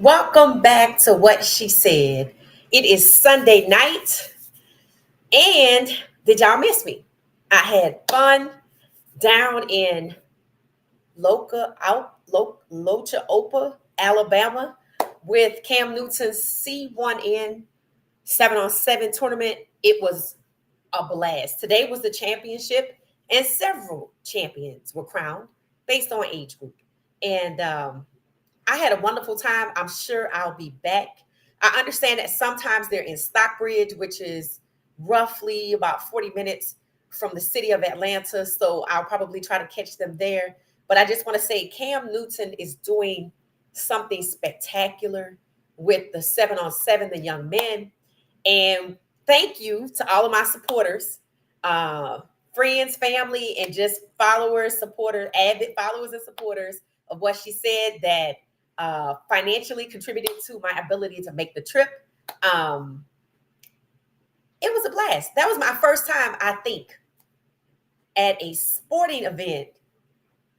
Welcome back to What She Said. It is Sunday night, and did y'all miss me? I had fun down in Locha Opa, Alabama, with Cam Newton's C1N 7-on-7 tournament. It was a blast. Today was the championship, and several champions were crowned based on age group. And I had a wonderful time. I'm sure I'll be back. I understand that sometimes they're in Stockbridge, which is roughly about 40 minutes from the city of Atlanta. So I'll probably try to catch them there. But I just want to say Cam Newton is doing something spectacular with the 7-on-7, the young men. And thank you to all of my supporters, friends, family, and just followers, supporters, avid followers and supporters of What She Said that financially contributed to my ability to make the trip. It was a blast. That was my first time, I think, at a sporting event,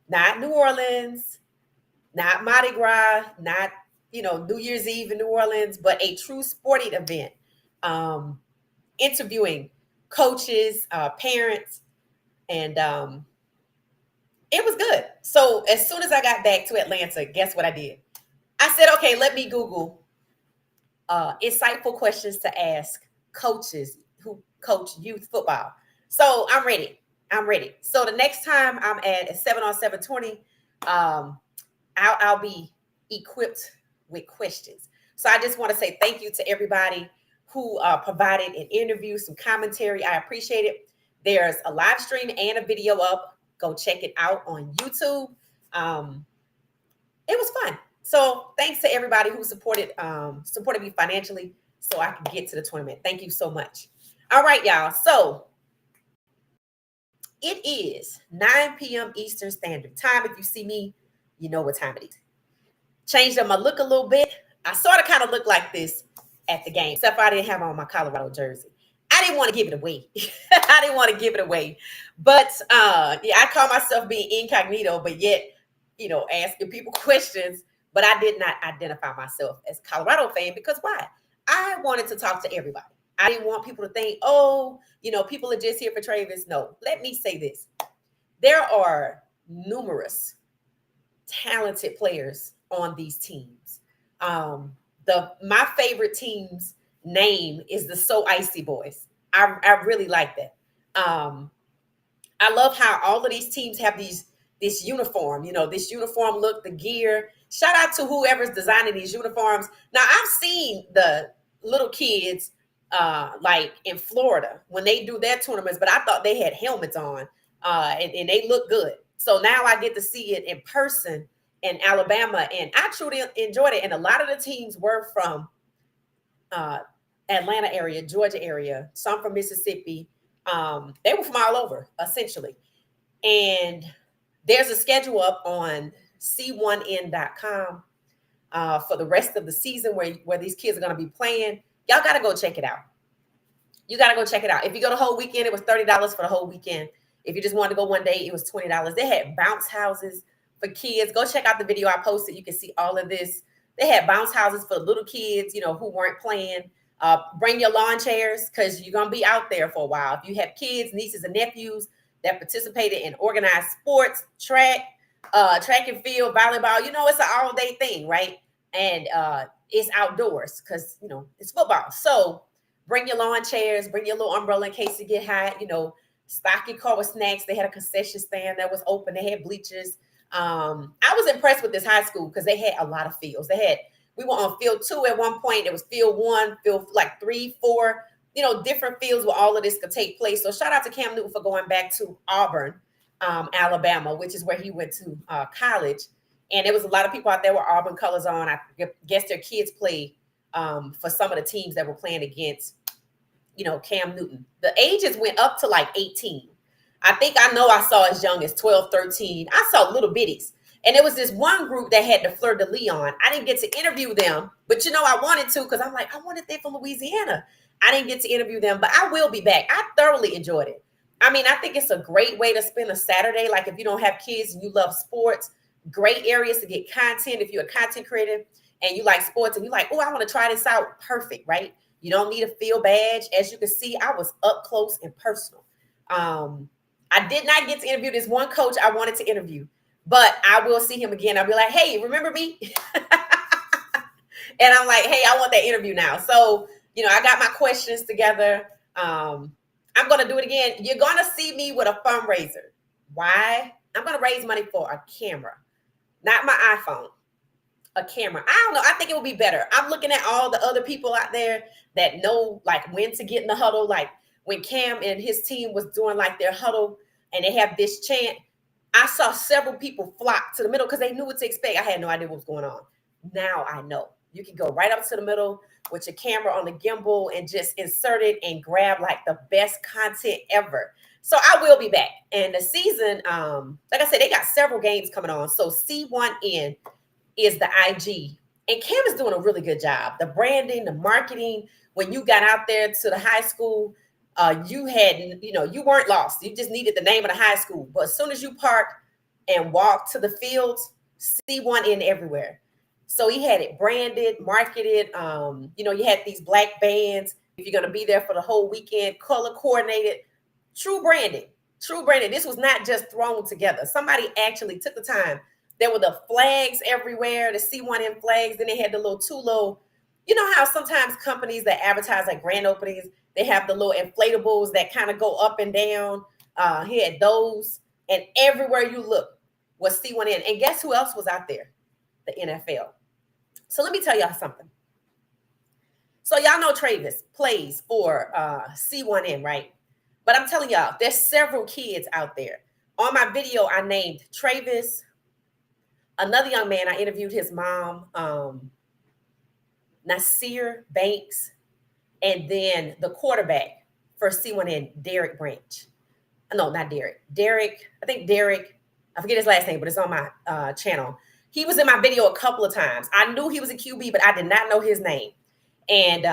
not New Orleans, not Mardi Gras, not New Year's Eve in New Orleans, but a true sporting event. Interviewing coaches, parents, and it was good. So as soon as I got back to Atlanta, guess what I did? I said, okay, let me Google insightful questions to ask coaches who coach youth football. So I'm ready. So the next time I'm at a 7-on-7 20, I'll be equipped with questions. So I just want to say thank you to everybody who provided an interview, some commentary. I appreciate it. There's a live stream and a video up. Go check it out on YouTube. It was fun. So thanks to everybody who supported me financially so I can get to the tournament. Thank you so much. All right, y'all. So it is 9 p.m. Eastern Standard Time. If you see me, you know what time it is. Changed up my look a little bit. I sort of kind of look like this at the game, except I didn't have on my Colorado jersey. I didn't want to give it away. But I call myself being incognito, but yet, asking people questions. But I did not identify myself as a Colorado fan because why? I wanted to talk to everybody. I didn't want people to think, people are just here for Travis. No, let me say this. There are numerous talented players on these teams. My favorite team's name is the So Icy Boys. I really like that. I love how all of these teams have this uniform, this uniform look, the gear. Shout out to whoever's designing these uniforms. Now, I've seen the little kids like in Florida when they do their tournaments, but I thought they had helmets on and they look good. So now I get to see it in person in Alabama, and I truly enjoyed it. And a lot of the teams were from Atlanta area, Georgia area, some from Mississippi. They were from all over, essentially. And there's a schedule up on c1n.com for the rest of the season where these kids are going to be playing. Y'all got to go check it out. You got to go check it out. If you go the whole weekend, it was $30 for the whole weekend. If you just wanted to go one day, it was $20. They had bounce houses for kids. Go check out the video I posted. You can see all of this. They had bounce houses for little kids, who weren't playing. Bring your lawn chairs because you're going to be out there for a while. If you have kids, nieces, and nephews that participated in organized sports, track and field, volleyball, it's an all-day thing, right? And it's outdoors because, it's football. So bring your lawn chairs, bring your little umbrella in case you get hot, stock your car with snacks. They had a concession stand that was open. They had bleachers. I was impressed with this high school because they had a lot of fields. We were on field 2 at one point. It was field 1, field like 3, 4, different fields where all of this could take place. So shout out to Cam Newton for going back to Auburn, Alabama, which is where he went to college. And there was a lot of people out there with Auburn colors on. I guess their kids played for some of the teams that were playing against, Cam Newton. The ages went up to like 18. I think I saw as young as 12, 13. I saw little bitties. And there was this one group that had the Fleur de Lis on. I didn't get to interview them, but I wanted to because I'm like, I wanted them from Louisiana. I didn't get to interview them, but I will be back. I thoroughly enjoyed it. I mean, I think it's a great way to spend a Saturday. Like if you don't have kids and you love sports, great areas to get content if you're a content creator. and you like sports and you like, oh, I want to try this out. Perfect, right? You don't need a field badge. As you can see, I was up close and personal. I did not get to interview this one coach I wanted to interview, but I will see him again. I'll be like, hey, remember me? And I'm like, hey, I want that interview now. So, I got my questions together. I'm going to do it again. You're going to see me with a fundraiser. Why? I'm going to raise money for a camera, not my iPhone, a camera. I don't know. I think it would be better. I'm looking at all the other people out there that know like when to get in the huddle. Like when Cam and his team was doing like their huddle and they have this chant, I saw several people flock to the middle because they knew what to expect. I had no idea what was going on. Now I know. You can go right up to the middle with your camera on the gimbal and just insert it and grab like the best content ever. So I will be back. And the season, like I said, they got several games coming on. So C1N is the IG. And Cam is doing a really good job. The branding, the marketing, when you got out there to the high school, you had, you weren't lost. You just needed the name of the high school. But as soon as you parked and walked to the fields, C1N everywhere. So he had it branded, marketed. You had these black bands. If you're going to be there for the whole weekend, color coordinated, true branding, true branding. This was not just thrown together. Somebody actually took the time. There were the flags everywhere, the C1N flags. Then they had the two little, you know how sometimes companies that advertise at grand openings, they have the little inflatables that kind of go up and down. He had those. And everywhere you look was C1N. And guess who else was out there? The NFL. So let me tell y'all something. So y'all know Travis plays for C1N, right? But I'm telling y'all, there's several kids out there. On my video, I named Travis. Another young man, I interviewed his mom, Nasir Banks, and then the quarterback for C1N, Derek Branch. No, not Derek. Derek, I forget his last name, but it's on my channel. He was in my video a couple of times. I knew he was a QB, but I did not know his name. And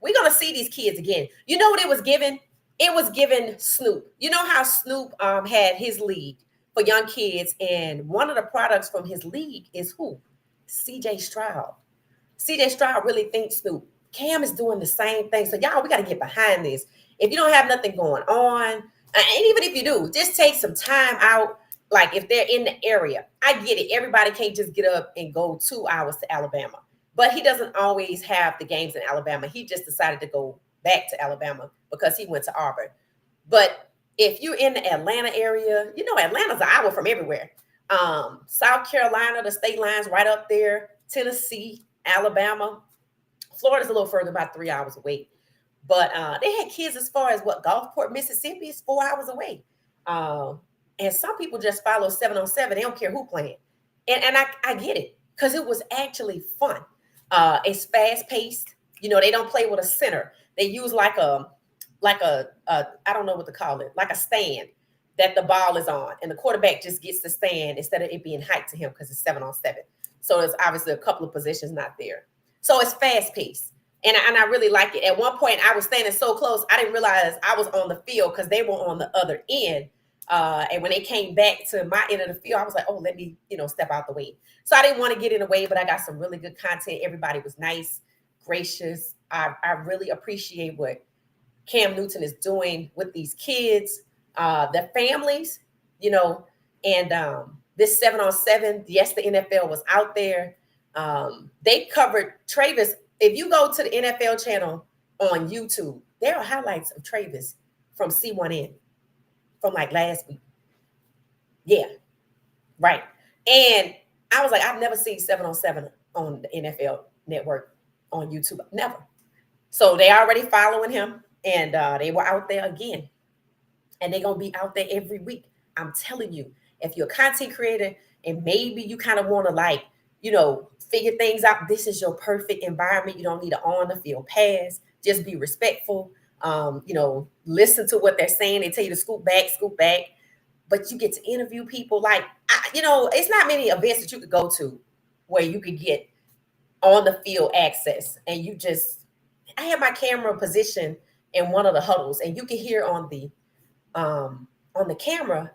we're going to see these kids again. You know what it was given? It was given Snoop. You know how Snoop had his league for young kids, and one of the products from his league is who? CJ Stroud. CJ Stroud really thinks Snoop. Cam is doing the same thing. So y'all, we got to get behind this. If you don't have nothing going on, and even if you do, just take some time out. Like if they're in the area, I get it. Everybody can't just get up and go 2 hours to Alabama, but he doesn't always have the games in Alabama. He just decided to go back to Alabama because he went to Auburn. But if you're in the Atlanta area, Atlanta's an hour from everywhere. South Carolina, the state line's right up there. Tennessee, Alabama, Florida's a little further, about 3 hours away. But they had kids as far as Gulfport, Mississippi is 4 hours away. And some people just follow 7-on-7. They don't care who playing. And I get it because it was actually fun. It's fast paced. They don't play with a center. They use like a I don't know what to call it, like a stand that the ball is on. And the quarterback just gets the stand instead of it being hiked to him because it's 7-on-7. So there's obviously a couple of positions not there. So it's fast paced. And I really like it. At one point, I was standing so close, I didn't realize I was on the field because they were on the other end. And when they came back to my end of the field, I was like, oh, let me, step out the way. So I didn't want to get in the way, but I got some really good content. Everybody was nice, gracious. I really appreciate what Cam Newton is doing with these kids, their families, and this 7-on-7. Yes, the NFL was out there. They covered Travis. If you go to the NFL channel on YouTube, there are highlights of Travis from C1N from like last week. Yeah, right. And I was like, I've never seen 7-on-7 on the NFL network on YouTube. Never. So they already following him, and they were out there again. And they're going to be out there every week. I'm telling you, if you're a content creator and maybe you kind of want to figure things out, this is your perfect environment. You don't need an on the field pass. Just be respectful. Listen to what they're saying. They tell you to scoot back. But you get to interview people. It's not many events that you could go to where you could get on the field access. And I had my camera positioned in one of the huddles, and you can hear on the camera,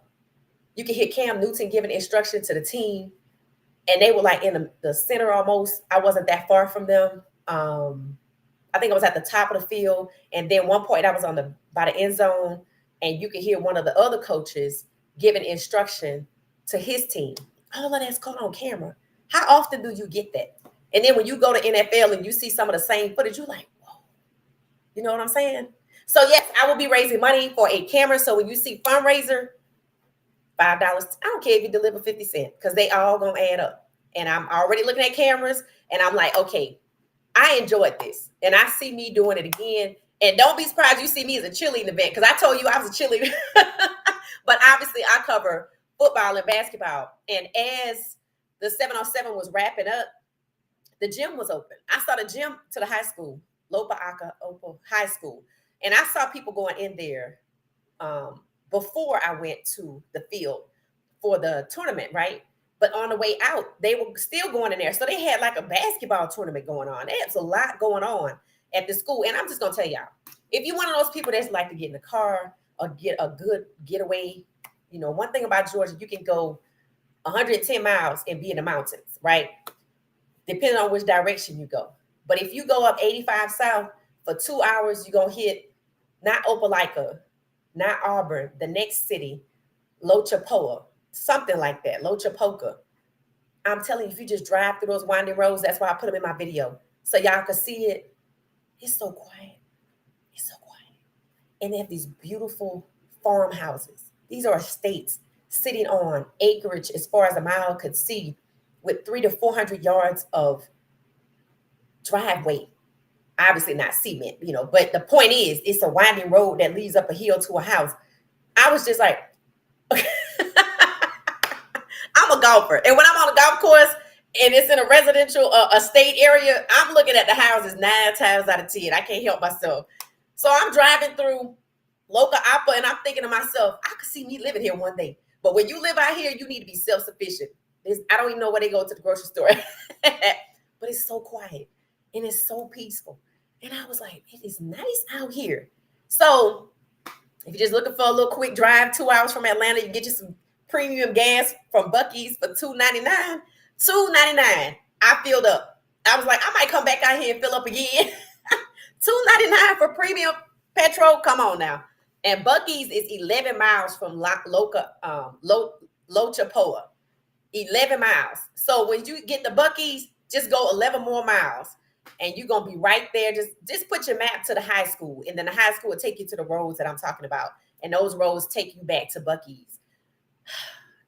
you can hear Cam Newton giving instruction to the team. and they were like in the center almost. I wasn't that far from them. I think I was at the top of the field, and then one point I was by the end zone, and you could hear one of the other coaches giving instruction to his team. All of that's caught on camera. How often do you get that? And then when you go to NFL and you see some of the same footage, you're like, whoa, you know what I'm saying? So yes, I will be raising money for a camera. So when you see fundraiser, $5, I don't care if you deliver 50 cents, because they all gonna add up. And I'm already looking at cameras, and I'm like, okay, I enjoyed this, and I see me doing it again. And don't be surprised you see me as a cheerleading event, because I told you I was a cheerleader. But obviously I cover football and basketball. And as the 707 was wrapping up, the gym was open. I saw the gym to the high school, Lopa Aka Opa High School. And I saw people going in there before I went to the field for the tournament, right? But on the way out, they were still going in there. So they had like a basketball tournament going on. There's a lot going on at the school. And I'm just going to tell y'all, if you're one of those people that's like to get in the car or get a good getaway, you know, one thing about Georgia, you can go 110 miles and be in the mountains, right? Depending on which direction you go. But if you go up 85 South for 2 hours, you're going to hit not Opelika, not Auburn, the next city, Lochapoa, something like that, Lochapoka. I'm telling you, if you just drive through those winding roads, that's why I put them in my video, so y'all can see it. It's so quiet. It's so quiet. And they have these beautiful farmhouses. These are estates sitting on acreage as far as a mile could see, with 300 to 400 yards of driveway. Obviously not cement, you know, but the point is, it's a winding road that leads up a hill to a house. I was just like, I'm a golfer. And when I'm on a golf course and it's in a residential estate area, I'm looking at the houses 9 times out of 10. I can't help myself. So I'm driving through Loca Appa, and I'm thinking to myself, I could see me living here one day. But when you live out here, you need to be self-sufficient. I don't even know where they go to the grocery store. But it's so quiet and it's so peaceful. And I was like, it is nice out here. So if you're just looking for a little quick drive, 2 hours from Atlanta, you can get you some premium gas from Buc-ee's for $2.99. $2.99. I filled up. I was like, I might come back out here and fill up again. $2.99 for premium petrol. Come on now. And Buc-ee's is 11 miles from Lochapoa. 11 miles. So when you get the Buc-ee's, just go 11 more miles, and you're going to be right there. Just put your map to the high school, and then the high school will take you to the roads that I'm talking about, and those roads take you back to Buc-ee's.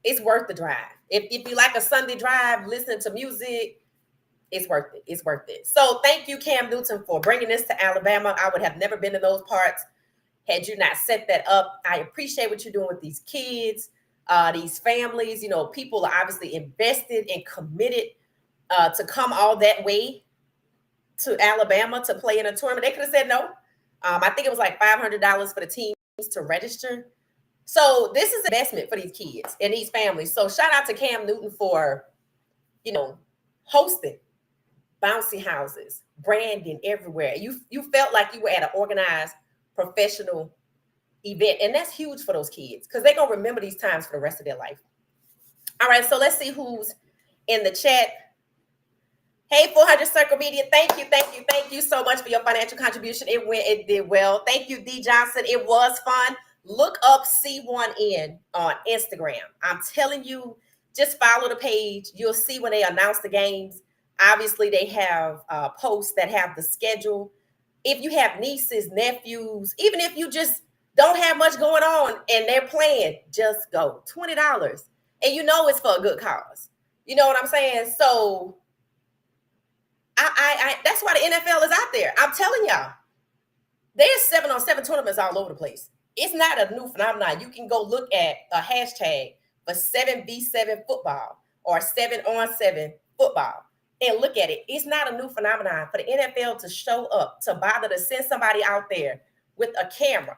It's worth the drive. If you like a Sunday drive, listening to music, it's worth it. It's worth it. So thank you, Cam Newton, for bringing this to Alabama. I would have never been to those parts had you not set that up. I appreciate what you're doing with these kids, these families. You know, people are obviously invested and committed to come all that way to Alabama to play in a tournament. They could have said no. I think it was like $500 for the teams to register. So this is an investment for these kids and these families. So shout out to Cam Newton for, you know, hosting bouncy houses, branding everywhere. You felt like you were at an organized professional event. And that's huge for those kids, because they're going to remember these times for the rest of their life. All right, so let's see who's in the chat. Hey, 400 Circle Media, thank you so much for your financial contribution. It did well. Thank you, D Johnson. It was fun. Look up C1N on Instagram. I'm telling you, just follow the page. You'll see when they announce the games. Obviously, they have posts that have the schedule. If you have nieces, nephews, even if you just don't have much going on and they're playing, just go. $20. And you know it's for a good cause. You know what I'm saying? So I that's why the NFL is out there. I'm telling y'all, there's 7-on-7 tournaments all over the place. It's not a new phenomenon. You can go look at a hashtag for 7v7 football or 7-on-7 football and look at it. It's not a new phenomenon for the NFL to show up, to bother to send somebody out there with a camera.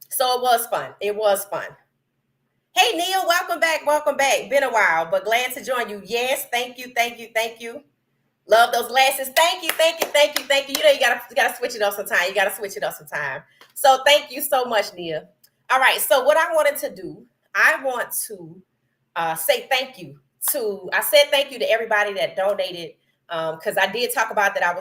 So it was fun. It was fun. Hey, Neil, welcome back. Welcome back. Been a while, but glad to join you. Yes, thank you. Love those glasses. Thank you. You know, you gotta switch it up sometime. So thank you so much, Neil. All right, so what I wanted to do, I want to say thank you I said thank you to everybody that donated. Because I did talk about that I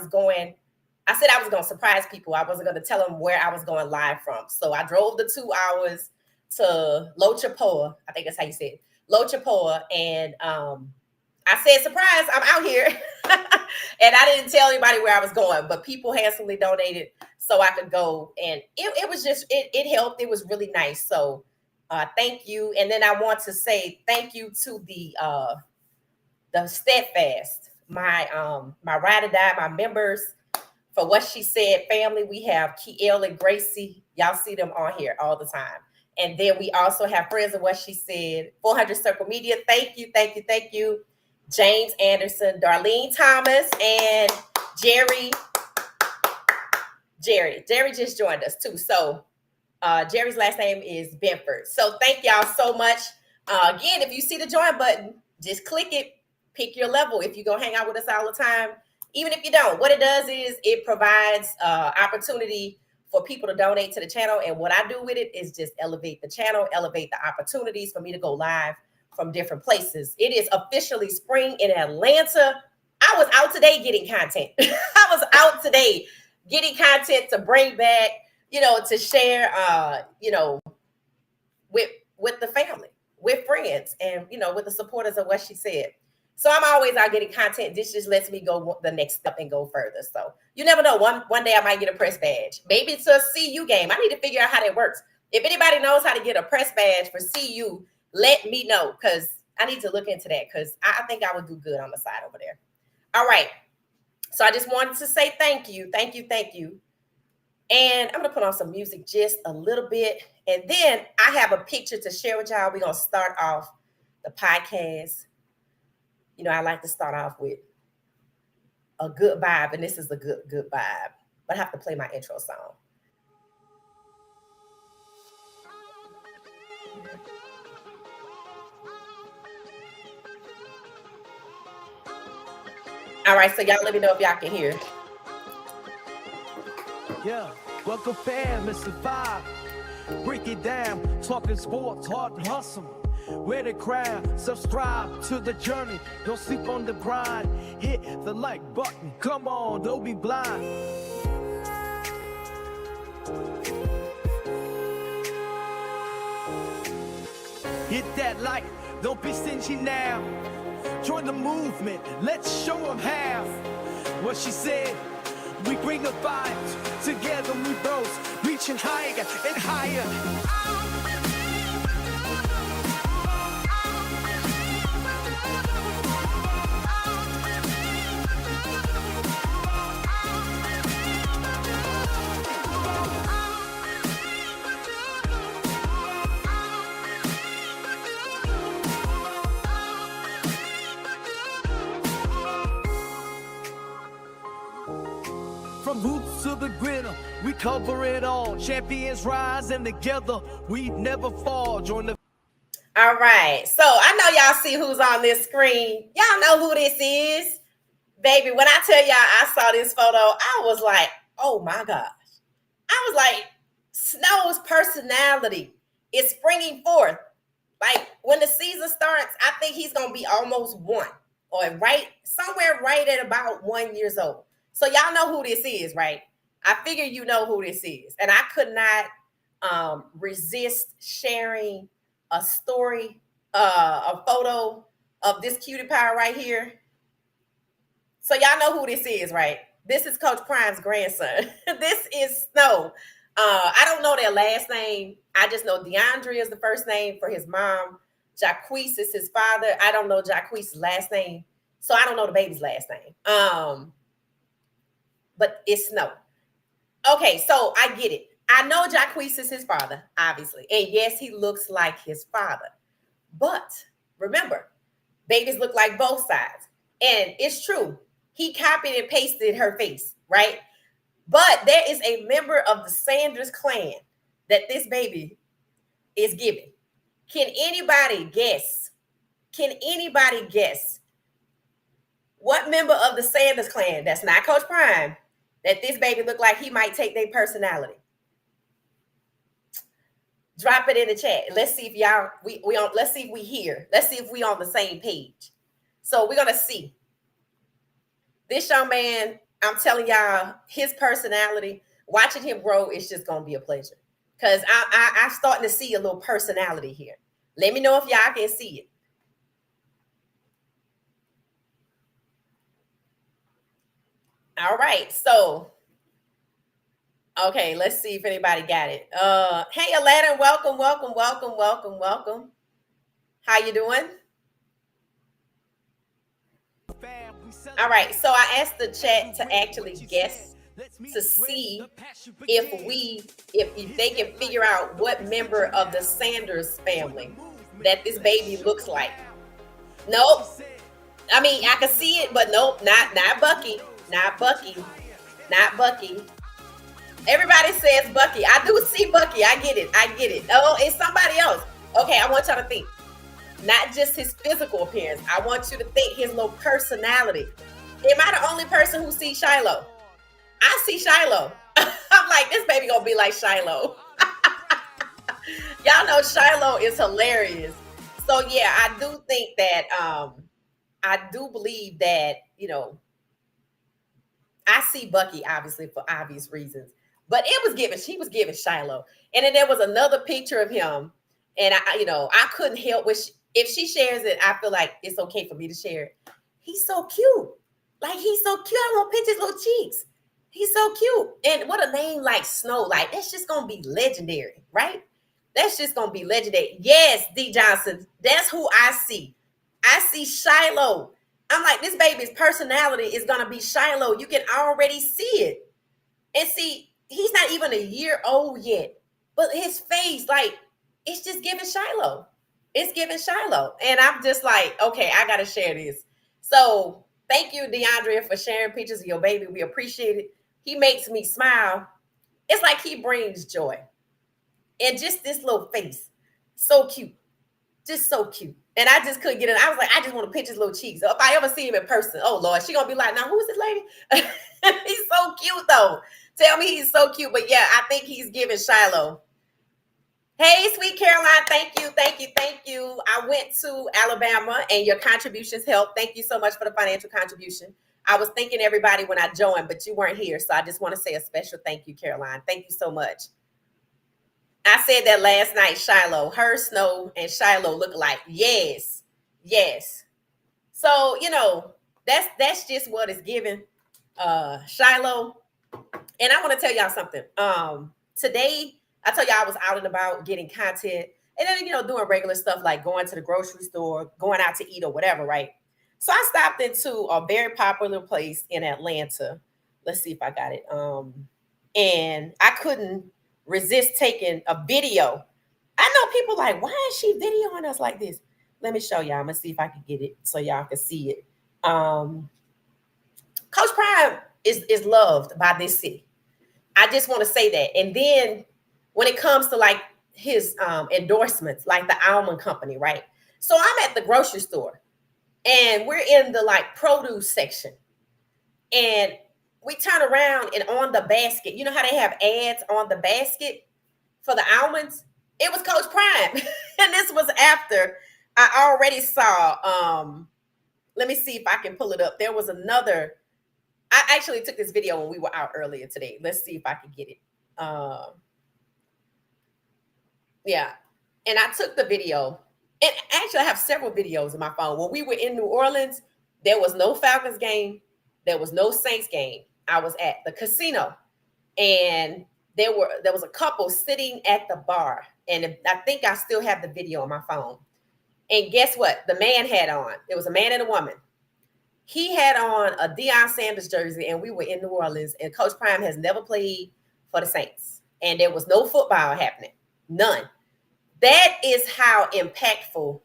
said I was going to surprise people. I wasn't going to tell them where I was going live from. So I drove the 2 hours to Lochapoa. I think that's how you say it. Lochapoa. And I said, surprise, I'm out here. And I didn't tell anybody where I was going, but people handsomely donated so I could go. And it was just, it helped. It was really nice. So thank you. And then I want to say thank you to the Steadfast, my ride or die, my members, for what she said family. We have Kiel and Gracie. Y'all see them on here all the time. And then we also have friends of what she said. 400 Circle Media. Thank you, thank you, thank you. James Anderson, Darlene Thomas, and Jerry. Jerry just joined us too. So Jerry's last name is Benford. So thank y'all so much. Again, if you see the join button, just click it. Pick your level. If you're going to hang out with us all the time, even if you don't, what it does is it provides opportunity for people to donate to the channel. And what I do with it is just elevate the channel, elevate the opportunities for me to go live from different places. It is officially spring in Atlanta. I was out today getting content. I was out today getting content to bring back, to share, with the family, with friends, and, with the supporters of what she said. So I'm always out getting content. This just lets me go the next step and go further. So you never know. One day I might get a press badge. Maybe it's a CU game. I need to figure out how that works. If anybody knows how to get a press badge for CU, let me know, because I need to look into that, because I think I would do good on the side over there. All right. So I just wanted to say thank you. Thank you. Thank you. And I'm going to put on some music just a little bit. And then I have a picture to share with y'all. We're going to start off the podcast. I like to start off with a good vibe, and this is a good vibe. But I have to play my intro song. All right, so y'all let me know if y'all can hear. Yeah, welcome fam, it's the vibe. Break it down, talking sports, hard and hustle. Wear the crown, subscribe to the journey. Don't sleep on the grind. Hit the like button. Come on, don't be blind. Hit that like, don't be stingy now. Join the movement, let's show them how. What she said, we bring the vibes. Together we both reaching higher and higher. From hoops to the griddle, we cover it all. Champions rise, and together we never fall. Join the. All right, so I know y'all see who's on this screen. Y'all know who this is, baby. When I tell y'all I saw this photo, I was like, oh my gosh. I was like, Snow's personality is springing forth. Like when the season starts, I think he's gonna be almost 1, or somewhere right at about 1 year old. So y'all know who this is, right? I figure you know who this is. And I could not resist sharing a story, a photo of this cutie pie right here. So y'all know who this is, right? This is Coach Prime's grandson. This is Snow. I don't know their last name. I just know DeAndre is the first name for his mom. Jacquees is his father. I don't know Jacquees' last name. So I don't know the baby's last name. But it's Snow. Okay, so I get it. I know Jacquees is his father, obviously. And yes, he looks like his father. But remember, babies look like both sides. And it's true. He copied and pasted her face, right? But there is a member of the Sanders clan that this baby is giving. Can anybody guess? Can anybody guess what member of the Sanders clan, that's not Coach Prime, that this baby look like he might take their personality? Drop it in the chat. Let's see if y'all we on. Let's see if we here. Let's see if we on the same page. So we're gonna see this young man. I'm telling y'all, his personality. Watching him grow is just gonna be a pleasure. Cause I'm starting to see a little personality here. Let me know if y'all can see it. All right, so okay, let's see if anybody got it. Hey Aladdin, welcome, welcome, welcome, welcome, welcome. How you doing? All right, so I asked the chat to actually guess to see if they can figure out what member of the Sanders family that this baby looks like. Nope. I mean, I can see it, but nope, not Bucky, not Bucky, not Bucky. Everybody says Bucky. I do see Bucky. I get it. Oh, it's somebody else. Okay, I want y'all to think. Not just his physical appearance. I want you to think his little personality. Am I the only person who sees Shiloh? I see Shiloh. I'm like, this baby gonna be like Shiloh. Y'all know Shiloh is hilarious. So yeah, I do think that I do believe that, I see Bucky obviously for obvious reasons. But she was giving Shiloh. And then there was another picture of him. And I couldn't help if she shares it, I feel like it's okay for me to share it. He's so cute. Like, he's so cute. I want to pinch his little cheeks. He's so cute. And what a name like Snow. Like, that's just going to be legendary, right? That's just going to be legendary. Yes, D. Johnson. That's who I see. I see Shiloh. I'm like, this baby's personality is going to be Shiloh. You can already see it. And see, he's not even a year old yet. But his face, like, it's just giving Shiloh. It's giving Shiloh. And I'm just like, okay, I got to share this. So thank you, DeAndrea, for sharing pictures of your baby. We appreciate it. He makes me smile. It's like he brings joy. And just this little face. So cute. Just so cute. And I just couldn't get it. I was like, I just want to pinch his little cheeks. If I ever see him in person, oh, Lord, she going to be like, now, who's this lady? He's so cute, though. Tell me he's so cute. But, yeah, I think he's giving Shiloh. Hey, sweet Caroline, thank you, thank you, thank you. I went to Alabama and your contributions helped. Thank you so much for the financial contribution. I was thanking everybody when I joined, but you weren't here. So I just want to say a special thank you, Caroline. Thank you so much. I said that last night, Shiloh. Her, Snow, and Shiloh look alike. Yes, yes. So, that's just what it's given. Shiloh. And I want to tell y'all something. Today, I told y'all I was out and about getting content and then, doing regular stuff like going to the grocery store, going out to eat or whatever, right? So I stopped into a very popular place in Atlanta. Let's see if I got it. And I couldn't resist taking a video. I know people like, why is she videoing us like this? Let me show y'all. I'm going to see if I can get it so y'all can see it. Coach Prime is loved by this city. I just want to say that. And then when it comes to like his endorsements, like the almond company, right? So I'm at the grocery store and we're in the like produce section and we turn around and on the basket, you know how they have ads on the basket for the almonds? It was Coach Prime. And this was after I already saw, let me see if I can pull it up. There was another, I actually took this video when we were out earlier today. Let's see if I can get it. Yeah. And I took the video. And actually, I have several videos in my phone. When we were in New Orleans, there was no Falcons game. There was no Saints game. I was at the casino. And there was a couple sitting at the bar. And I think I still have the video on my phone. And guess what? The man had on. It was a man and a woman. He had on a Deion Sanders jersey, and we were in New Orleans. And Coach Prime has never played for the Saints. And there was no football happening. None. That is how impactful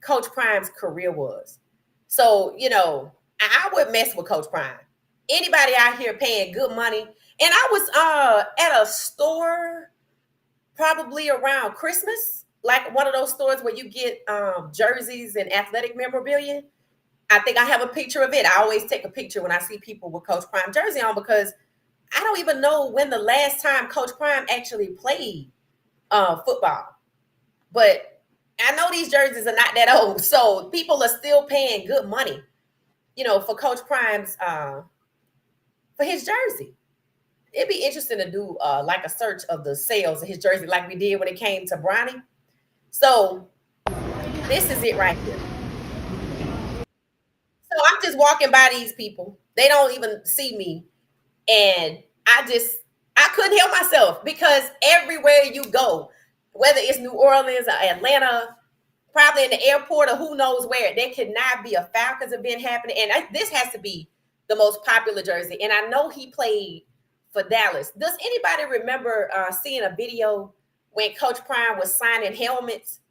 Coach Prime's career was. So, I would mess with Coach Prime. Anybody out here paying good money. And I was at a store probably around Christmas, like one of those stores where you get jerseys and athletic memorabilia. I think I have a picture of it. I always take a picture when I see people with Coach Prime jersey on because I don't even know when the last time Coach Prime actually played football. But I know these jerseys are not that old, so people are still paying good money, for Coach Prime's for his jersey. It'd be interesting to do like a search of the sales of his jersey, like we did when it came to Bronny. So this is it right here. So I'm just walking by these people. They don't even see me, and I couldn't help myself because everywhere you go, whether it's New Orleans or Atlanta, probably in the airport or who knows where, there could not be a Falcons event happening. And this has to be the most popular jersey. And I know he played for Dallas. Does anybody remember seeing a video when Coach Prime was signing helmets?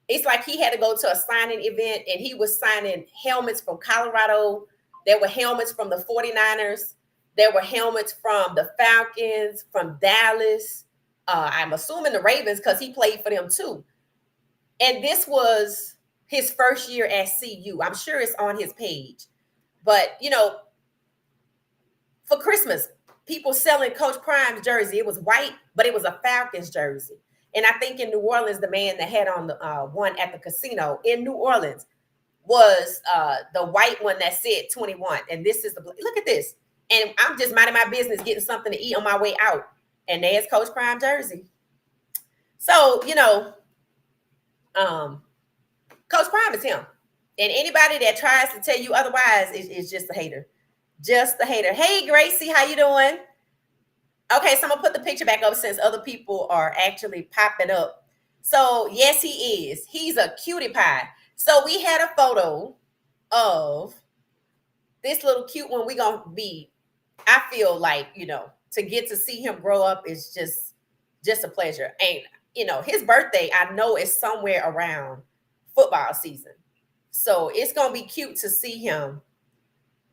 It's like he had to go to a signing event and he was signing helmets from Colorado. There were helmets from the 49ers. There were helmets from the Falcons, from Dallas. I'm assuming the Ravens because he played for them too. And this was his first year at CU. I'm sure it's on his page. But, for Christmas, people selling Coach Prime's jersey. It was white, but it was a Falcons jersey. And I think in New Orleans, the man that had on the one at the casino in New Orleans was the white one that said 21. And this is look at this. And I'm just minding my business, getting something to eat on my way out. And there's Coach Prime jersey. So, Coach Prime is him. And anybody that tries to tell you otherwise is just a hater. Just a hater. Hey, Gracie, how you doing? Okay, so I'm gonna put the picture back up since other people are actually popping up. So yes, he is. He's a cutie pie. So we had a photo of this little cute one. We're gonna be, I feel like, to get to see him grow up is just a pleasure. And his birthday, I know, is somewhere around football season. So it's gonna be cute to see him.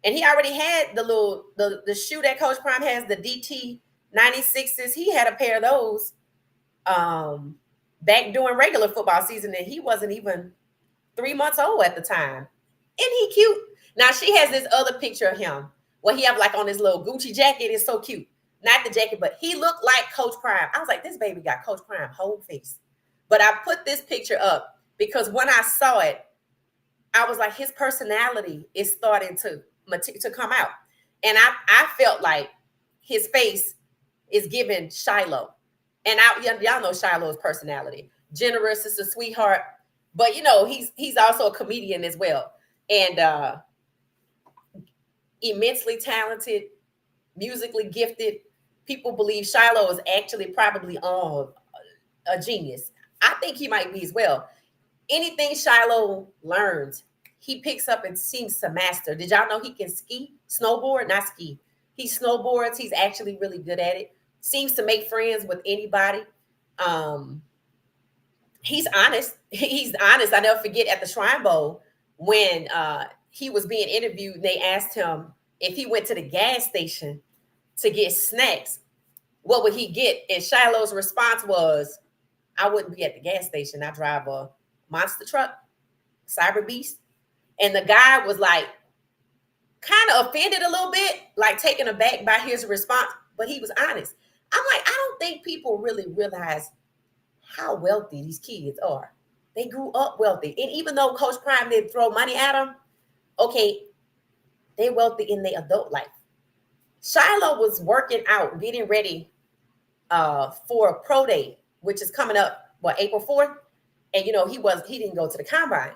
And he already had the shoe that Coach Prime has, the DT 96s. He had a pair of those back during regular football season, and he wasn't even 3 months old at the time. Isn't he cute? Now she has this other picture of him where he have like on his little Gucci jacket. It's so cute. Not the jacket, but he looked like Coach Prime. I was like, this baby got Coach Prime whole face. But I put this picture up because when I saw it, I was like, his personality is starting to come out. And I felt like his face is giving Shiloh. And y'all know Shiloh's personality. Generous, is a sweetheart. But, he's also a comedian as well. And immensely talented, musically gifted. People believe Shiloh is actually probably a genius. I think he might be as well. Anything Shiloh learns, he picks up and seems to master. Did y'all know he can snowboard? Not ski. He snowboards. He's actually really good at it. Seems to make friends with anybody. He's honest. He's honest. I never forget at the Shrine Bowl when he was being interviewed, they asked him if he went to the gas station to get snacks, what would he get? And Shiloh's response was, I wouldn't be at the gas station. I drive a monster truck, Cyber Beast. And the guy was like, kind of offended a little bit, like taken aback by his response, but he was honest. I'm like, I don't think people really realize how wealthy these kids are. They grew up wealthy. And even though Coach Prime didn't throw money at them, okay, they wealthy in their adult life. Shiloh was working out, getting ready for a pro day, which is coming up, April 4th? And, he didn't go to the combine.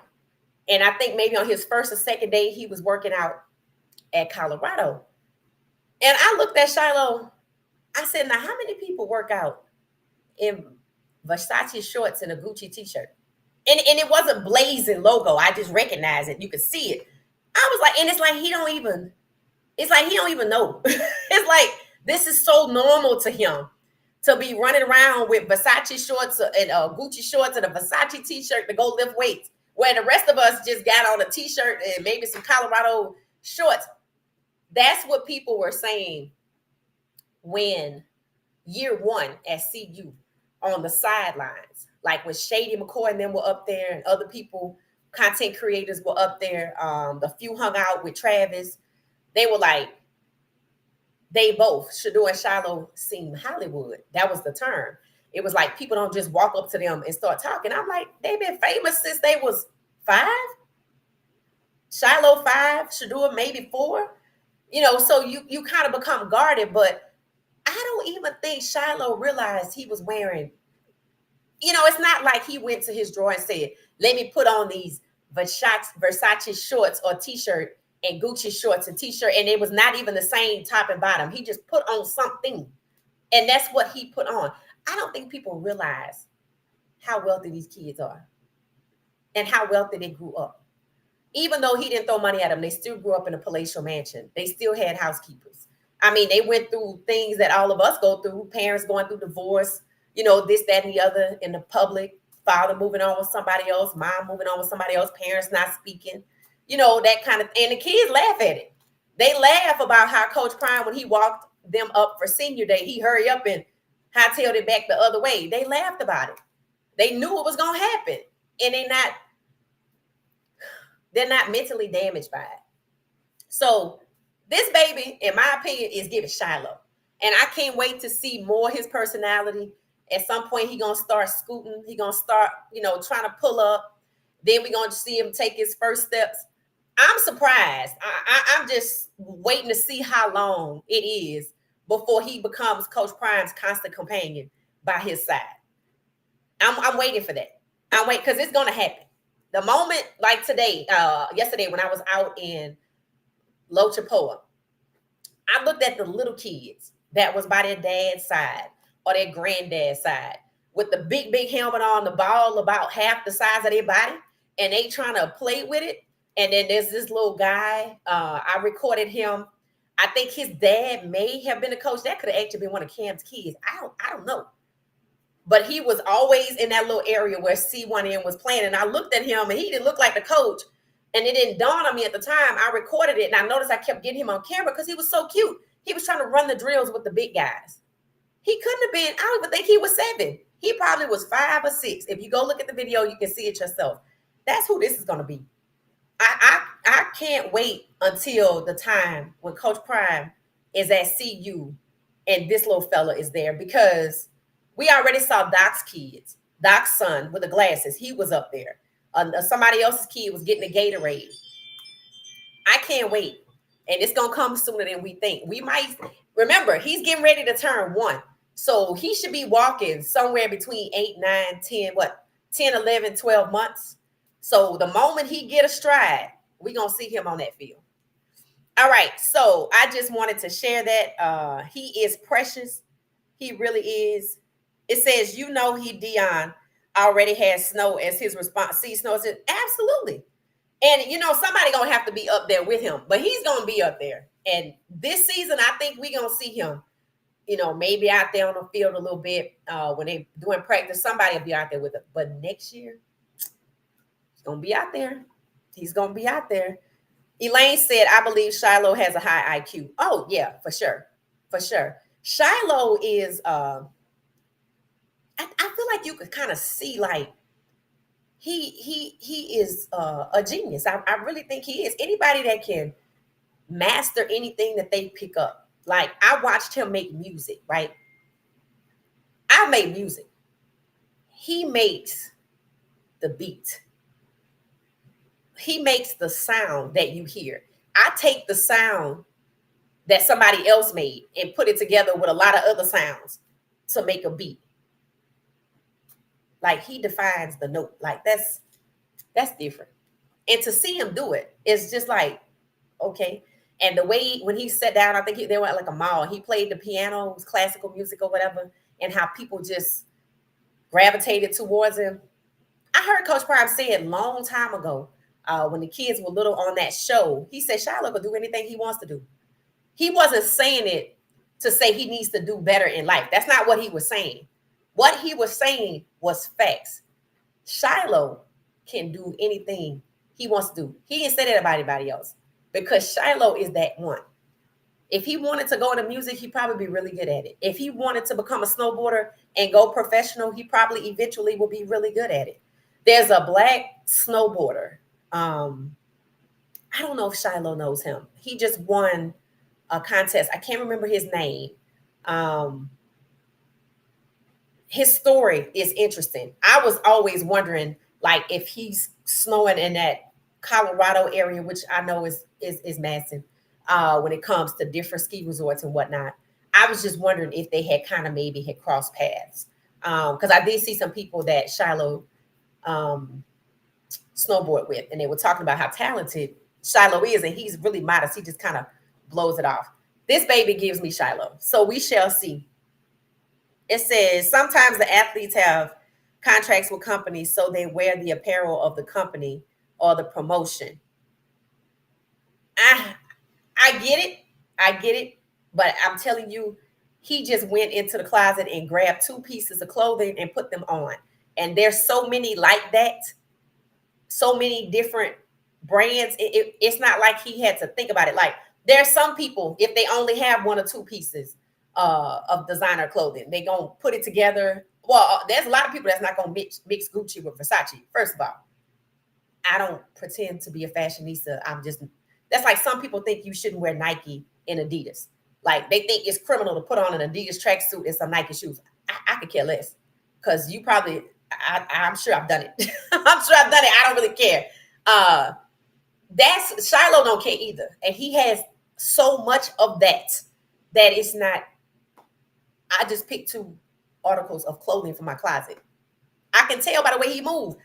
And I think maybe on his first or second day, he was working out at Colorado. And I looked at Shiloh. I said, now, how many people work out in Versace shorts and a Gucci t-shirt? And it wasn't blazing logo. I just recognized it. You could see it. I was like, and it's like he don't even know. It's like this is so normal to him to be running around with Versace shorts and Gucci shorts and a Versace t-shirt to go lift weights, where the rest of us just got on a t-shirt and maybe some Colorado shorts. That's what people were saying when year one at CU on the sidelines, like when Shady McCoy and them were up there and other people, content creators were up there. The few hung out with Travis. They were like, they both, Shador and Shiloh, seemed Hollywood. That was the term. it was like people don't just walk up to them and start talking. I'm like, they've been famous since they was 5. Shiloh 5, Shadua maybe 4. So you kind of become guarded, but I don't even think Shiloh realized he was wearing, it's not like he went to his drawer and said, let me put on these Versace shorts or t-shirt and Gucci shorts and t-shirt, and it was not even the same top and bottom. He just put on something, and that's what he put on. I don't think people realize how wealthy these kids are and how wealthy they grew up. Even though he didn't throw money at them, they still grew up in a palatial mansion. They still had housekeepers. I mean, they went through things that all of us go through, parents going through divorce, this, that, and the other in the public, father moving on with somebody else, mom moving on with somebody else, parents not speaking, that kind of, and the kids laugh at it. They laugh about how Coach Prime, when he walked them up for senior day, he hurried up and hightailed it back the other way. They laughed about it. They knew it was going to happen, and they're not mentally damaged by it. So this baby, in my opinion, is giving Shiloh. And I can't wait to see more of his personality. At some point, he's going to start scooting. He's going to start, trying to pull up. Then we're going to see him take his first steps. I'm surprised. I'm just waiting to see how long it is before he becomes Coach Prime's constant companion by his side. I'm waiting for that. I'm waiting because it's going to happen. The moment, like yesterday when I was out in Lochapoa, I looked at the little kids that was by their dad's side or their granddad's side with the big, big helmet on, the ball about half the size of their body, and they trying to play with it. And then there's this little guy. I recorded him. I think his dad may have been a coach. That could have actually been one of Cam's kids. I don't know. But he was always in that little area where C1N was playing. And I looked at him, and he didn't look like the coach. And it didn't dawn on me at the time. I recorded it, and I noticed I kept getting him on camera because he was so cute. He was trying to run the drills with the big guys. He couldn't have been, I don't even think he was 7. He probably was 5 or 6. If you go look at the video, you can see it yourself. That's who this is going to be. I can't wait until the time when Coach Prime is at CU and this little fella is there, because we already saw Doc's kids. Doc's son with the glasses, he was up there. Somebody else's kid was getting a Gatorade. I can't wait. And it's going to come sooner than we think. We might, remember, he's getting ready to turn 1. So he should be walking somewhere between 8, 9, 10, 10, 11, 12 months. So the moment he get a stride, we're going to see him on that field. All right. So I just wanted to share that. He is precious. He really is. It says, he, Dion, already has Snow as his response. See, Snow says, absolutely. And, somebody going to have to be up there with him. But he's going to be up there. And this season, I think we're going to see him, maybe out there on the field a little bit when they're doing practice. Somebody will be out there with him. But next year, he's going to be out there. He's going to be out there. Elaine said, I believe Shiloh has a high IQ. Oh, yeah, for sure. For sure. Shiloh is, I feel like you could kind of see, like, he is a genius. I really think he is. Anybody that can master anything that they pick up. Like, I watched him make music, right? I made music. He makes the beat. He makes the sound that you hear. I take the sound that somebody else made and put it together with a lot of other sounds to make a beat. Like, he defines the note. Like, that's different. And to see him do it is just like, okay. And the way when he sat down, I think they were at like a mall. He played the piano, it was classical music or whatever, and how people just gravitated towards him. I heard Coach Prime say it a long time ago when the kids were little on that show. He said Shiloh will do anything he wants to do. He wasn't saying it to say he needs to do better in life. That's not what he was saying. What he was saying was facts. Shiloh can do anything he wants to do. He didn't say that about anybody else because Shiloh is that one. If he wanted to go into music, he'd probably be really good at it. If he wanted to become a snowboarder and go professional, he probably eventually will be really good at it. There's a black snowboarder. I don't know if Shiloh knows him. He just won a contest. I can't remember his name. his story is interesting. I was always wondering, like, if he's snowing in that Colorado area, which I know is massive, when it comes to different ski resorts and whatnot. I was just wondering if they had kind of maybe had crossed paths, because I did see some people that Shiloh um, snowboard with, and they were talking about how talented Shiloh is, and he's really modest. He just kind of blows it off. This baby gives me Shiloh, so we shall see. It says sometimes the athletes have contracts with companies, so they wear the apparel of the company or the promotion. I I get it, I get it, but I'm telling you, he just went into the closet and grabbed two pieces of clothing and put them on. And there's so many like that, so many different brands. It's not like he had to think about it. Like there's some people, if they only have one or two pieces of designer clothing, they gonna put it together. Well, there's a lot of people that's not gonna mix Gucci with Versace. First of all, I don't pretend to be a fashionista. I'm just, that's like some people think you shouldn't wear Nike and Adidas. Like they think it's criminal to put on an Adidas tracksuit and some Nike shoes. I could care less, because you probably, I'm sure I've done it. I'm sure I've done it. I don't really care. That's Shiloh don't care either, and he has so much of that that it's not. I just picked two articles of clothing from my closet. I can tell by the way he moved.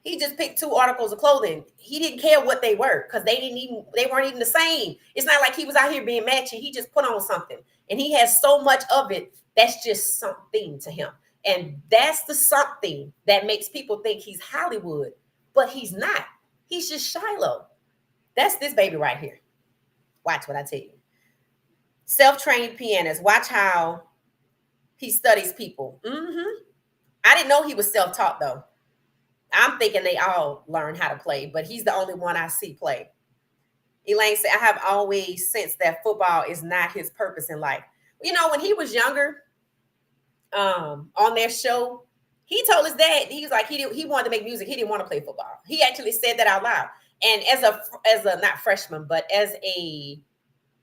He just picked two articles of clothing. He didn't care what they were, because they weren't even the same. It's not like he was out here being matchy. He just put on something, and he has so much of it that's just something to him. And that's the something that makes people think he's Hollywood, but he's not. He's just Shiloh. That's this baby right here. Watch what I tell you. Self-trained pianist. Watch how he studies people. I didn't know he was self-taught though. I'm thinking they all learn how to play, but he's the only one I see play. Elaine said, I have always sensed that football is not his purpose in life. You know, when he was younger, on their show, he told his dad, he was like, he wanted to make music. He didn't want to play football. He actually said that out loud. And as a not freshman, but as a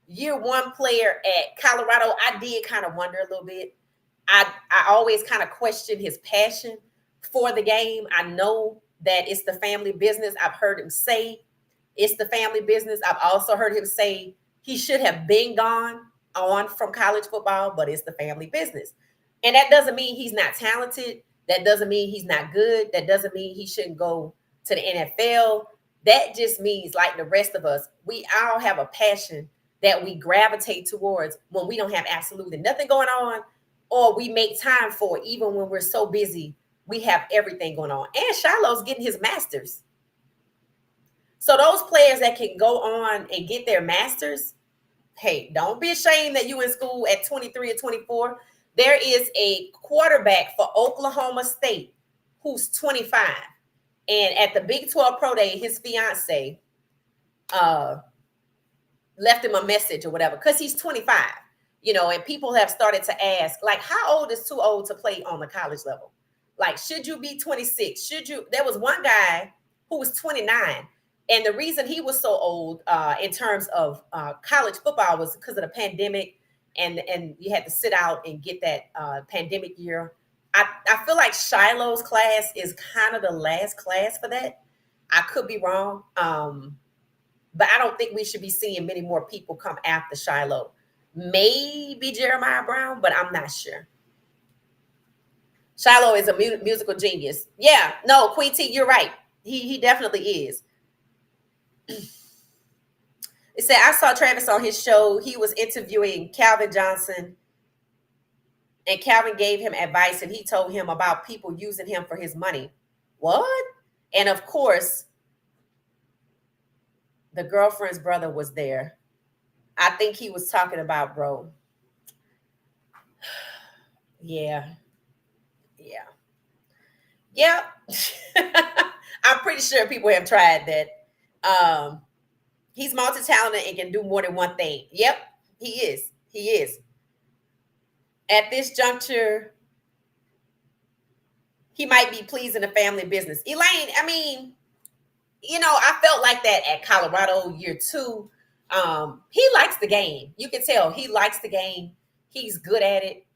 year one player at Colorado, I did kind of wonder a little bit. I always kind of questioned his passion for the game. I know that it's the family business. I've heard him say it's the family business. I've also heard him say he should have been gone on from college football, but it's the family business. And that doesn't mean he's not talented. That doesn't mean he's not good. That doesn't mean he shouldn't go to the NFL. That just means, like the rest of us, we all have a passion that we gravitate towards when we don't have absolutely nothing going on, or we make time for it, even when we're so busy. We have everything going on. And Shiloh's getting his master's. So those players that can go on and get their master's, hey, don't be ashamed that you in school at 23 or 24. There is a quarterback for Oklahoma State who's 25. And at the Big 12 Pro Day, his fiance left him a message or whatever, because he's 25. You know, and people have started to ask, like, how old is too old to play on the college level? Like, should you be 26? Should you? There was one guy who was 29. And the reason he was so old in terms of college football was because of the pandemic, and you had to sit out and get that pandemic year. I feel like Shiloh's class is kind of the last class for that. I could be wrong. But I don't think we should be seeing many more people come after Shiloh. Maybe Jeremiah Brown, but I'm not sure. Shiloh is a musical genius. Yeah, no, Queen T, you're right. He definitely is. It said, I saw Travis on his show. He was interviewing Calvin Johnson, and Calvin gave him advice, and he told him about people using him for his money. What? And of course, the girlfriend's brother was there. I think he was talking about bro. Yeah. I'm pretty sure people have tried that. He's multi-talented and can do more than one thing. Yep, he is. At this juncture, he might be pleasing the family business. Elaine, I mean, you know, I felt like that at Colorado year 2. He likes the game. You can tell he likes the game. He's good at it.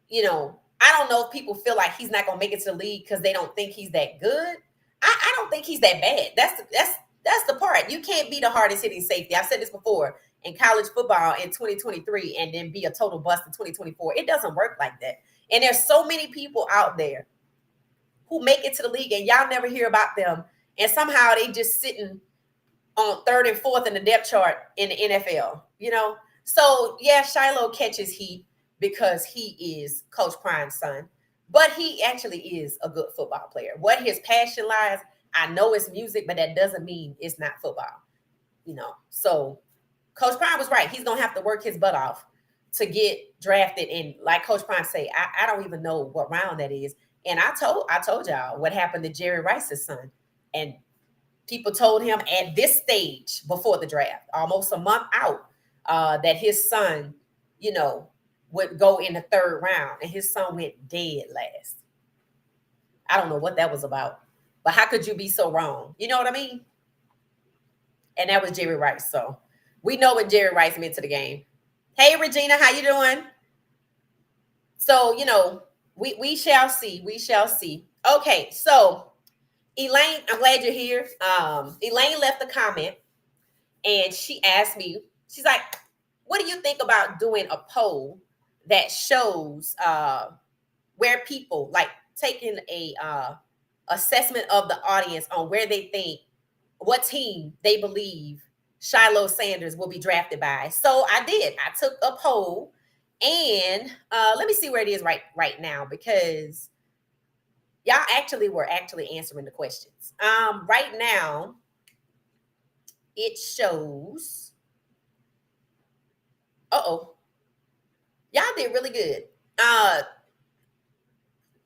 You know, I don't know if people feel like he's not gonna make it to the league because they don't think he's that good. I don't think he's that bad. That's the part. You can't be the hardest hitting safety. I've said this before in college football in 2023 and then be a total bust in 2024. It doesn't work like that. And there's so many people out there who make it to the league and y'all never hear about them. And somehow they just sitting on third and fourth in the depth chart in the NFL, you know? So yeah, Shiloh catches heat because he is Coach Prime's son, but he actually is a good football player. What his passion lies, I know it's music, but that doesn't mean it's not football, you know? So Coach Prime was right. He's going to have to work his butt off to get drafted. And like Coach Prime say, I don't even know what round that is. And I told y'all what happened to Jerry Rice's son. And people told him at this stage before the draft, almost a month out, that his son, you know, would go in the third round. And his son went dead last. I don't know what that was about. But how could you be so wrong? You know what I mean? And that was Jerry Rice. So we know what Jerry Rice meant to the game. Hey, Regina, how you doing? So, you know, we shall see. We shall see. Okay, so Elaine, I'm glad you're here. Elaine left a comment and she asked me, she's like, what do you think about doing a poll that shows where people like taking a assessment of the audience on where they think, what team they believe Shiloh Sanders will be drafted by? So I did. I took a poll and let me see where it is right now because y'all were answering the questions. Right now, it shows. Y'all did really good.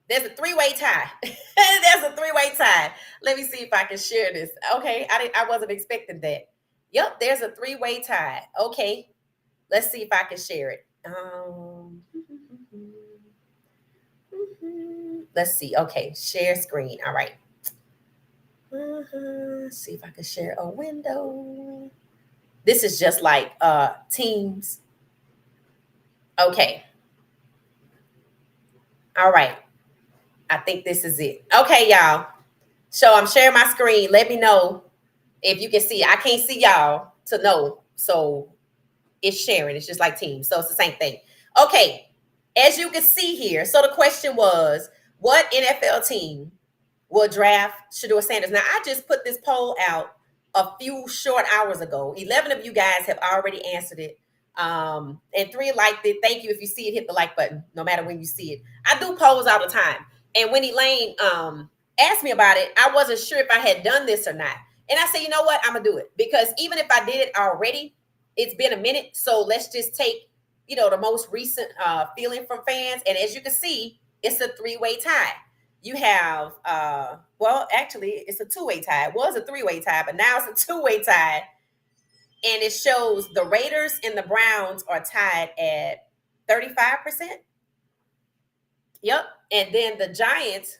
There's a three-way tie. There's a three-way tie. Let me see if I can share this. Okay, I wasn't expecting that. Yep, there's a three-way tie. Okay, let's see if I can share it. Let's see. Okay, share screen. All right. See if I can share a window. This is just like Teams. Okay. All right. I think this is it. Okay, y'all. So I'm sharing my screen. Let me know if you can see. I can't see y'all to know. So it's sharing. It's just like Teams. So it's the same thing. Okay. As you can see here. So the question was, what NFL team will draft Shedeur Sanders? Now, I just put this poll out a few short hours ago. 11 of you guys have already answered it. And 3 liked it. Thank you. If you see it, hit the like button, no matter when you see it. I do polls all the time. And when Elaine asked me about it, I wasn't sure if I had done this or not. And I said, you know what? I'm going to do it. Because even if I did it already, it's been a minute. So let's just take, you know, the most recent feeling from fans. And as you can see, it's a 3-way tie. You have, well, actually, it's a 2-way tie. It was a 3-way tie, but now it's a 2-way tie. And it shows the Raiders and the Browns are tied at 35%. Yep. And then the Giants,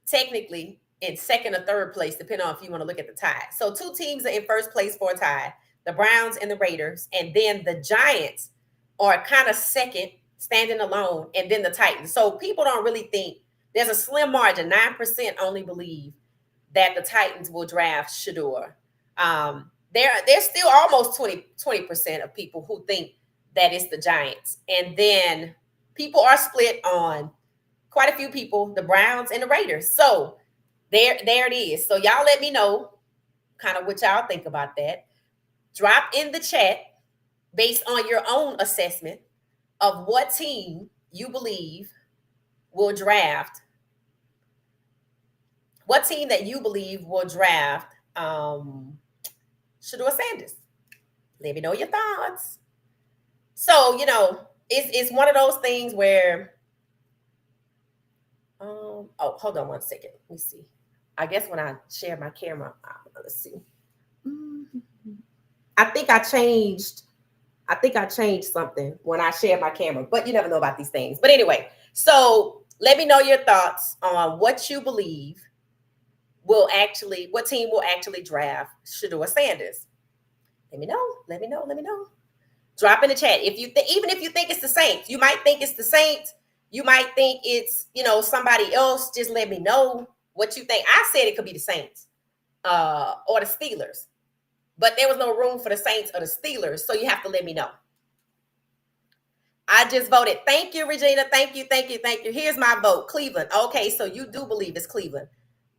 technically, in second or third place, depending on if you want to look at the tie. So 2 teams are in first place for a tie, the Browns and the Raiders. And then the Giants are kind of second, standing alone, and then the Titans. So people don't really think, there's a slim margin, 9% only believe that the Titans will draft Shedeur. There's still almost 20% of people who think that it's the Giants. And then people are split on quite a few people, the Browns and the Raiders. So there it is. So y'all let me know kind of what y'all think about that. Drop in the chat based on your own assessment of what team you believe will draft. What team that you believe will draft Shedeur Sanders? Let me know your thoughts. So, you know, it's one of those things where, hold on one second. Let me see. I guess when I share my camera, let's see. I think I changed something when I shared my camera, but you never know about these things. But anyway, so let me know your thoughts on what you believe what team will actually draft Shedeur Sanders. Let me know. Drop in the chat. Even if you think it's the Saints, you might think it's the Saints. You might think it's, somebody else. Just let me know what you think. I said it could be the Saints or the Steelers, but there was no room for the Saints or the Steelers, so you have to let me know. I just voted. Thank you, Regina. Thank you, thank you, thank you. Here's my vote. Cleveland. Okay, so you do believe it's Cleveland.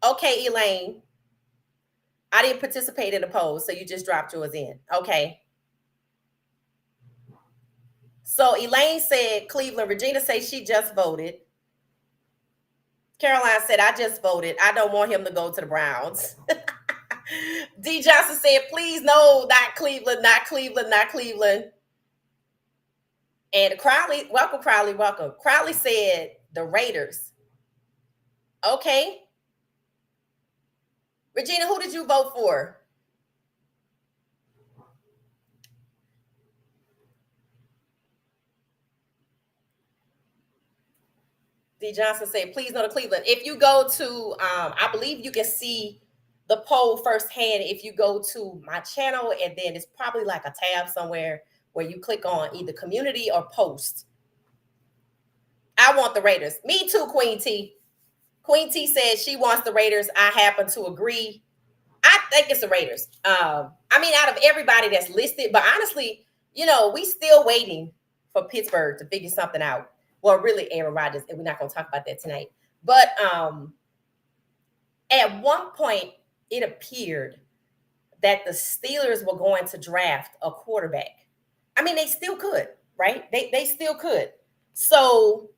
Okay, Elaine. I didn't participate in the poll, so you just dropped yours in. Okay. So Elaine said Cleveland. Regina says she just voted. Caroline said, I just voted. I don't want him to go to the Browns. D. Johnson said, please, no, not Cleveland, not Cleveland, not Cleveland. And Crowley, welcome, Crowley, welcome. Crowley said the Raiders. Okay. Regina, who did you vote for? D. Johnson said, please no to Cleveland. If you go to, I believe you can see the poll firsthand if you go to my channel, and then it's probably like a tab somewhere where you click on either community or post. I want the Raiders. Me too, Queen T. Queen T says she wants the Raiders. I happen to agree. I think it's the Raiders. I mean, out of everybody that's listed, but honestly, we still waiting for Pittsburgh to figure something out. Well, really, Aaron Rodgers, and we're not going to talk about that tonight. But at one point, it appeared that the Steelers were going to draft a quarterback. I mean, they still could, right? They still could. So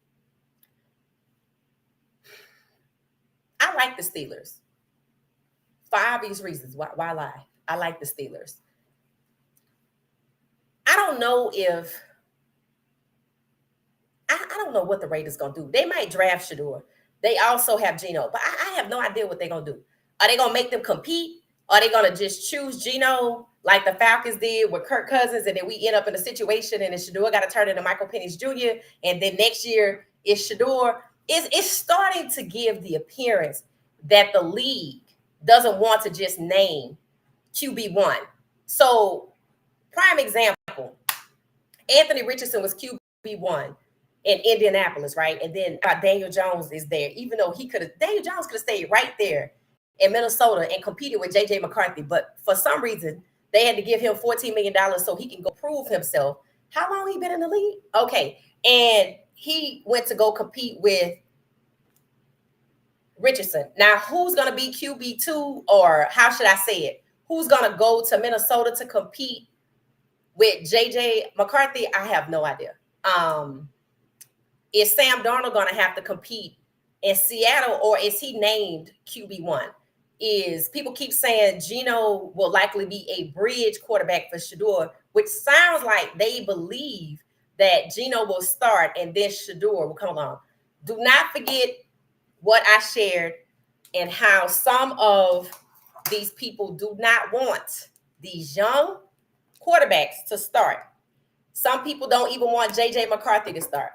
I like the Steelers for obvious reasons. Why lie? I like the Steelers. I don't know if I don't know what the Raiders gonna do. They might draft Shador. They also have Geno, but I have no idea what they're gonna do. Are they gonna make them compete? Are they gonna just choose Geno like the Falcons did with Kirk Cousins, and then we end up in a situation and then Shador got to turn into Michael Penix Jr. and then next year it's Shador? It's starting to give the appearance that the league doesn't want to just name QB1. So, prime example, Anthony Richardson was QB1 in Indianapolis, right? And then Daniel Jones is there, even though Daniel Jones could have stayed right there in Minnesota and competed with JJ McCarthy. But for some reason, they had to give him $14 million so he can go prove himself. How long he been in the league? Okay. And he went to go compete with Richardson. Now, who's going to be QB2, or how should I say it? Who's going to go to Minnesota to compete with JJ McCarthy? I have no idea. Is Sam Darnold going to have to compete in Seattle, or is he named QB1? People keep saying Geno will likely be a bridge quarterback for Shador, which sounds like they believe that Geno will start and then Shador will come along. Do not forget what I shared and how some of these people do not want these young quarterbacks to start. Some people don't even want JJ McCarthy to start.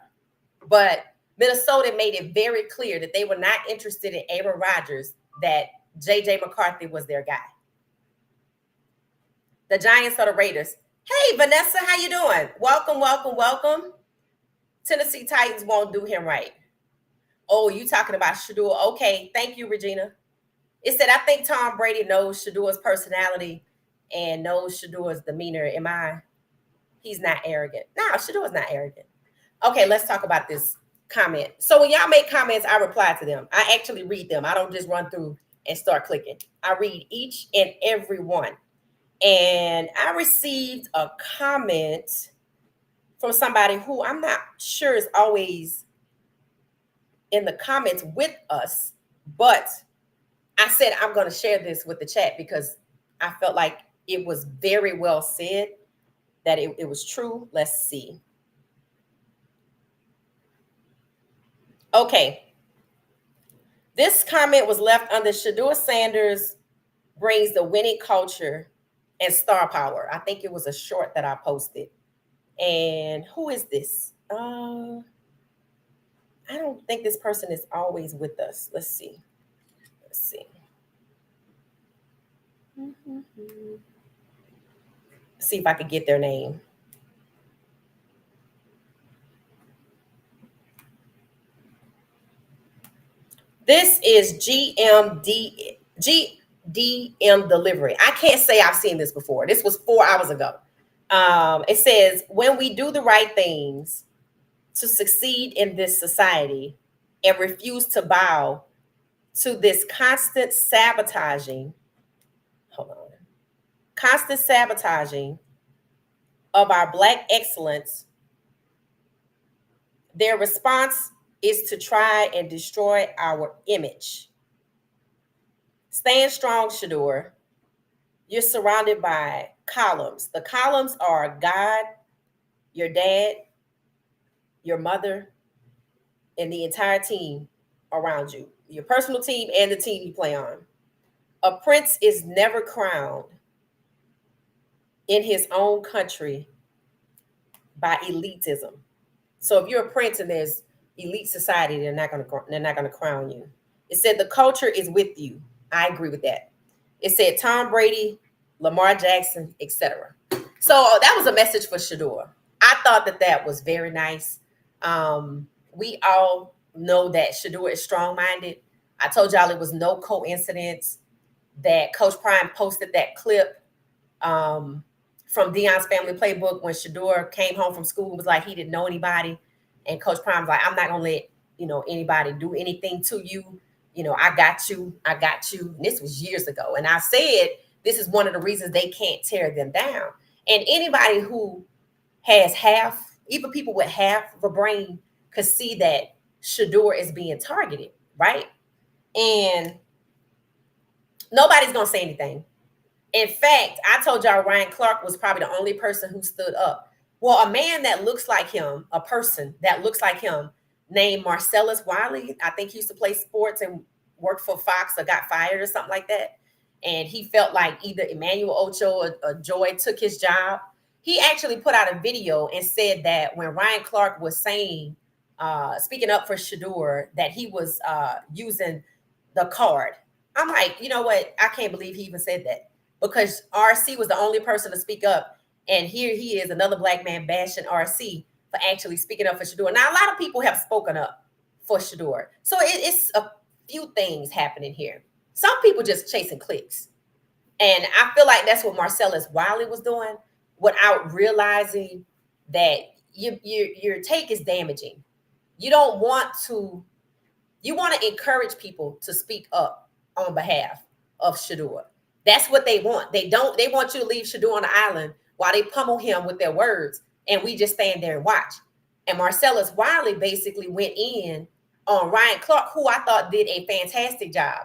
But Minnesota made it very clear that they were not interested in Aaron Rodgers, that JJ McCarthy was their guy. The Giants or the Raiders. Hey, Vanessa, how you doing? Welcome, welcome, welcome. Tennessee Titans won't do him right. Oh, you talking about Shador? Okay, thank you, Regina. It said, I think Tom Brady knows Shador's personality and knows Shador's demeanor. He's not arrogant. No, Shador's not arrogant. Okay, let's talk about this comment. So when y'all make comments, I reply to them. I actually read them. I don't just run through and start clicking. I read each and every one. And I received a comment from somebody who I'm not sure is always in the comments with us, but I said I'm going to share this with the chat because I felt like it was very well said, that it was true. Let's see. Okay. This comment was left under Shador Sanders brings the winning culture and star power. I think it was a short that I posted. And who is this? I don't think this person is always with us. Let's see. See if I could get their name. This is GDM delivery. I can't say I've seen this before. This was 4 hours ago. It says, when we do the right things to succeed in this society and refuse to bow to this constant sabotaging of our Black excellence, their response is to try and destroy our image. Stand strong, Shador. You're surrounded by columns. The columns are God, your dad, your mother, and the entire team around you, your personal team and the team you play on. A prince is never crowned in his own country by elitism. So if you're a prince and there's elite society, they're not going to crown you. It said the culture is with you. I agree with that. It said Tom Brady, Lamar Jackson, etc. So that was a message for Shador. I thought that was very nice. We all know that Shador is strong-minded. I told y'all it was no coincidence that Coach Prime posted that clip from Deion's Family Playbook when Shador came home from school and was like he didn't know anybody. And Coach Prime's like, I'm not going to let, anybody do anything to you. I got you. And this was years ago. And I said, this is one of the reasons they can't tear them down. And anybody who has even people with half of a brain could see that Shador is being targeted, right? And nobody's going to say anything. In fact, I told y'all Ryan Clark was probably the only person who stood up. Well, a man that looks like him, a person that looks like him, named Marcellus Wiley, I think he used to play sports and worked for Fox or got fired or something like that. And he felt like either Emmanuel Ocho or Joy took his job. He actually put out a video and said that when Ryan Clark was saying, speaking up for Shador, that he was using the card. I'm like, you know what? I can't believe he even said that, because RC was the only person to speak up. And here he is, another Black man bashing RC for actually speaking up for Shador. Now, a lot of people have spoken up for Shador. So it's a few things happening here. Some people just chasing clicks. And I feel like that's what Marcellus Wiley was doing without realizing that your take is damaging. You want to encourage people to speak up on behalf of Shador. That's what they want. They want you to leave Shador on the island while they pummel him with their words, and we just stand there and watch. And Marcellus Wiley basically went in on Ryan Clark, who I thought did a fantastic job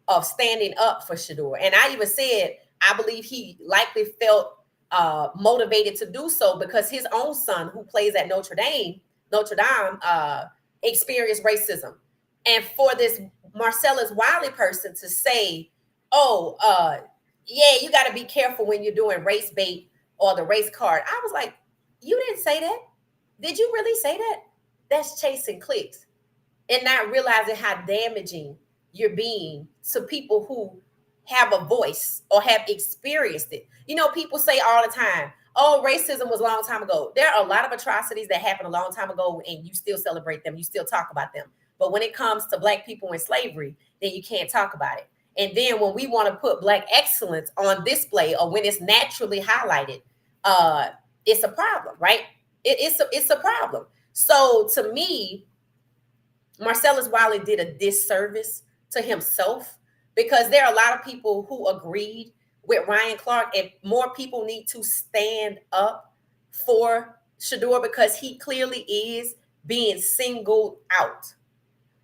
of standing up for Shador. And I even said, I believe he likely felt motivated to do so because his own son, who plays at Notre Dame, experienced racism. And for this Marcellus Wiley person to say, yeah, you got to be careful when you're doing race bait or the race card. I was like, you didn't say that. Did you really say that? That's chasing clicks and not realizing how damaging you're being to people who have a voice or have experienced it. People say all the time, oh, racism was a long time ago. There are a lot of atrocities that happened a long time ago, and you still celebrate them. You still talk about them. But when it comes to Black people in slavery, then you can't talk about it. And then when we want to put Black excellence on display, or when it's naturally highlighted, it's a problem, right? It's a problem. So to me, Marcellus Wiley did a disservice to himself, because there are a lot of people who agreed with Ryan Clark, and more people need to stand up for Shador because he clearly is being singled out.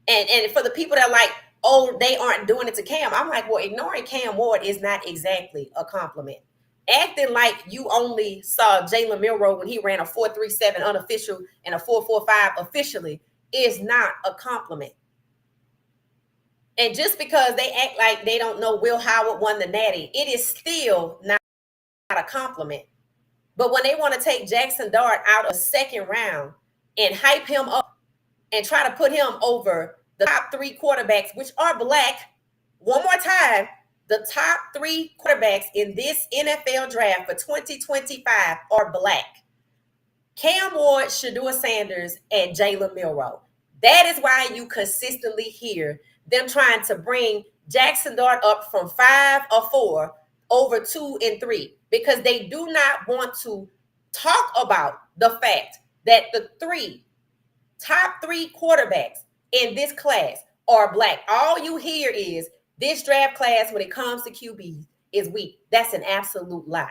And for the people that are like, oh, they aren't doing it to Cam, I'm like, well, ignoring Cam Ward is not exactly a compliment. Acting like you only saw Jalen Milroe when he ran a 4.37 unofficial and a 4.45 officially is not a compliment. And just because they act like they don't know Will Howard won the Natty, it is still not a compliment. But when they want to take Jackson Dart out of second round and hype him up and try to put him over the top 3 quarterbacks, which are Black, one more time, the top 3 quarterbacks in this NFL draft for 2025 are Black. Cam Ward, Shador Sanders, and Jalen Milroe. That is why you consistently hear them trying to bring Jackson Dart up from 5 or 4 over 2 and 3, because they do not want to talk about the fact that the top 3 quarterbacks in this class are Black. All you hear is this draft class when it comes to QBs is weak. That's an absolute lie.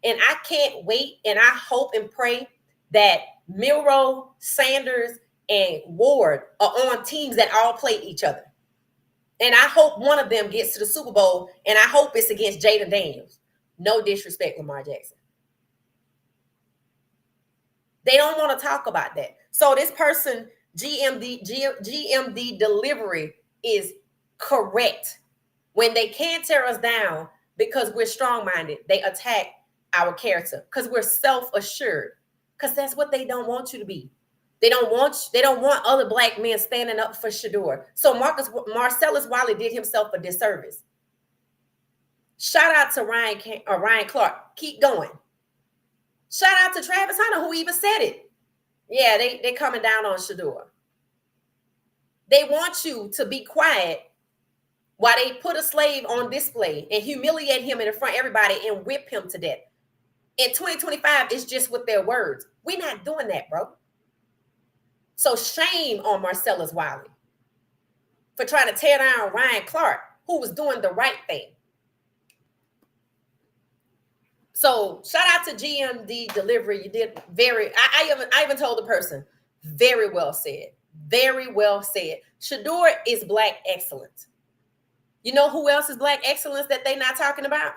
And I can't wait, and I hope and pray that Milroe, Sanders, and Ward are on teams that all play each other. And I hope one of them gets to the Super Bowl, and I hope it's against Jaden Daniels. No disrespect, Lamar Jackson. They don't want to talk about that. So this person, GMD delivery is correct. When they can't tear us down because we're strong-minded, they attack our character because we're self-assured, because that's what they don't want you to be. They don't want other Black men standing up for Shedeur. So Marcellus Wiley did himself a disservice. Shout out to Ryan Clark. Keep going. Shout out to Travis Hunter, who even said it. Yeah, they coming down on Shedeur. They want you to be quiet while they put a slave on display and humiliate him in front of everybody and whip him to death. In 2025, it's just with their words. We're not doing that, bro. So shame on Marcellus Wiley for trying to tear down Ryan Clark, who was doing the right thing. So shout out to GMD Delivery. You did I even told the person, very well said. Very well said. Shedeur is Black excellence. You know who else is Black excellence that they not talking about?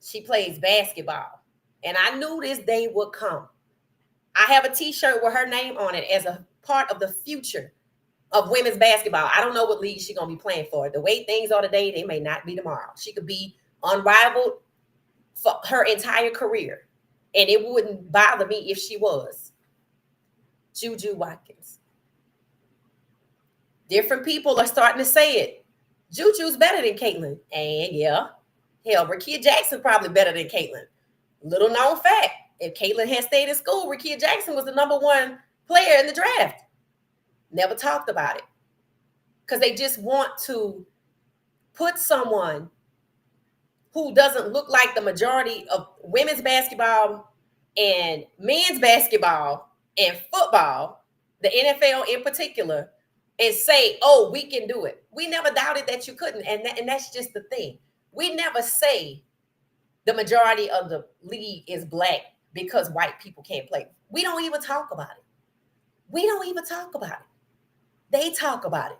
She plays basketball. And I knew this day would come. I have a t-shirt with her name on it as a part of the future of women's basketball. I don't know what league she's going to be playing for. The way things are today, they may not be tomorrow. She could be unrivaled for her entire career. And it wouldn't bother me if she was. Juju Watkins. Different people are starting to say it. Juju's better than Caitlin. And yeah, hell, Rakia Jackson probably better than Caitlin. Little known fact. If Caitlin had stayed in school, Rakia Jackson was the #1 player in the draft. Never talked about it. Because they just want to put someone who doesn't look like the majority of women's basketball and men's basketball and football, the NFL in particular, and say, oh, we can do it. We never doubted that you couldn't. And that's just the thing. We never say the majority of the league is Black because white people can't play. We don't even talk about it. We don't even talk about it. They talk about it.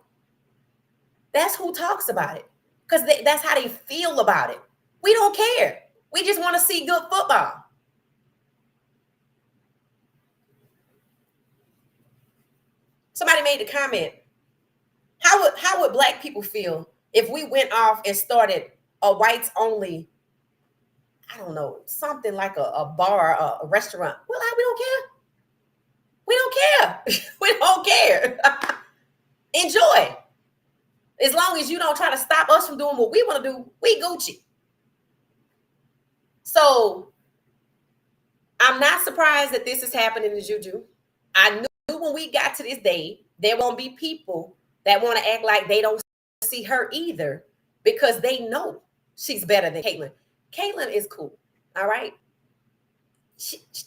That's who talks about it, because that's how they feel about it. We don't care. We just want to see good football. Somebody made the comment, how would Black people feel if we went off and started a whites only, I don't know, something like a bar, a restaurant? Well, we don't care. We don't care. We don't care. Enjoy. As long as you don't try to stop us from doing what we want to do, we Gucci. So I'm not surprised that this is happening to Juju. I knew when we got to this day, there won't be people that want to act like they don't see her either, because they know she's better than Caitlin. Caitlin is cool, all right?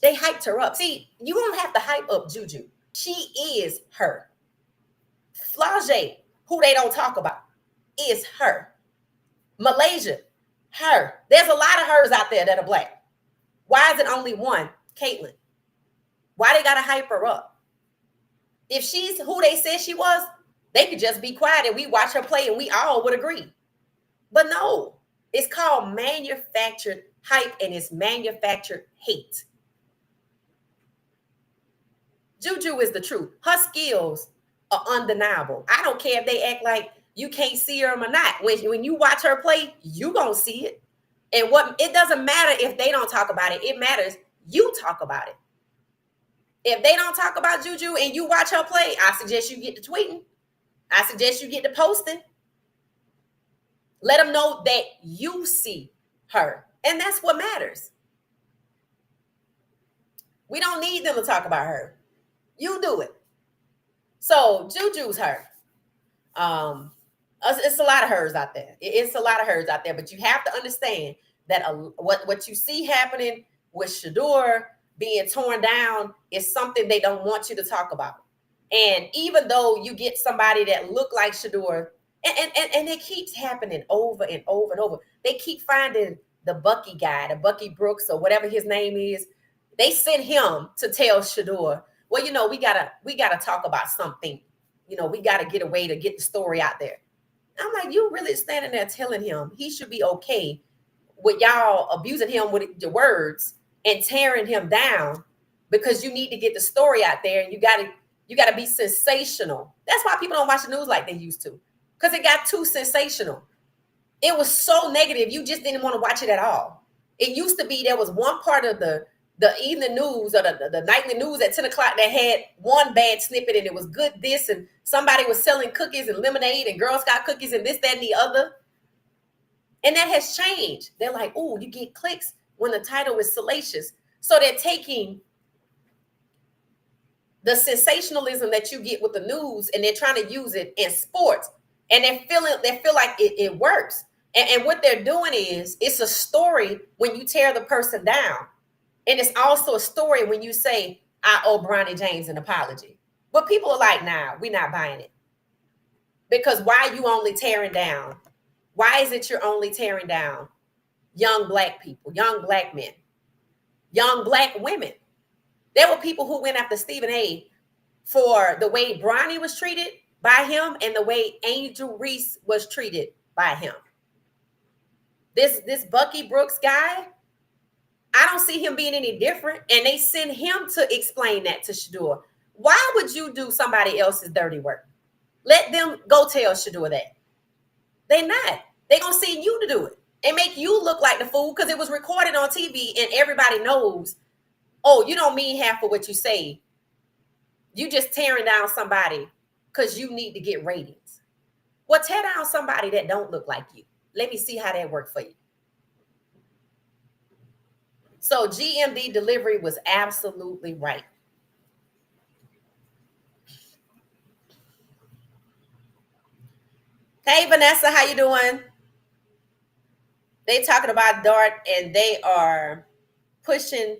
They hyped her up. See, you don't have to hype up Juju. She is her. Flau'jae, who they don't talk about, is her. Malaysia, her. There's a lot of hers out there that are Black. Why is it only one? Caitlin. Why they gotta hype her up? If she's who they said she was, they could just be quiet and we watch her play and we all would agree. But no, it's called manufactured hype and it's manufactured hate. Juju is the truth. Her skills are undeniable. I don't care if they act like you can't see her or not. When you watch her play, you gonna see it. And it doesn't matter if they don't talk about it. It matters you talk about it. If they don't talk about Juju and you watch her play, I suggest you get to tweeting. I suggest you get to posting. Let them know that you see her. And that's what matters. We don't need them to talk about her. You do it. So Juju's her. It's a lot of hers out there. It's a lot of hers out there, but you have to understand that what you see happening with Shador being torn down is something they don't want you to talk about. And even though you get somebody that look like Shador, and it keeps happening over and over and over. They keep finding the Bucky guy, the Bucky Brooks or whatever his name is. They sent him to tell Shador, well, we gotta talk about something. We gotta get a way to get the story out there. I'm like, you really standing there telling him he should be okay with y'all abusing him with your words and tearing him down because you need to get the story out there and you gotta be sensational. That's why people don't watch the news like they used to, because it got too sensational. It was so negative, you just didn't want to watch it at all. It used to be there was one part of the evening news or the nightly news at 10 o'clock that had one bad snippet and it was good this and somebody was selling cookies and lemonade and Girl Scout cookies and this, that, and the other. And that has changed. They're like, oh, you get clicks when the title is salacious. So they're taking the sensationalism that you get with the news and they're trying to use it in sports. And they feel like it works. And what they're doing is it's a story when you tear the person down. And it's also a story when you say, I owe Bronny James an apology. But people are like, nah, we're not buying it. Because why are you only tearing down? Why is it you're only tearing down young Black people, young Black men, young Black women? There were people who went after Stephen A. for the way Bronny was treated by him and the way Angel Reese was treated by him. This Bucky Brooks guy, I don't see him being any different. And they send him to explain that to Shador. Why would you do somebody else's dirty work? Let them go tell Shador that. They're not. They're going to send you to do it and make you look like the fool because it was recorded on TV and everybody knows, oh, you don't mean half of what you say. You just tearing down somebody because you need to get ratings. Well, tear down somebody that don't look like you. Let me see how that worked for you. So GMD delivery was absolutely right. Hey, Vanessa, how you doing? They talking about Dart and they are pushing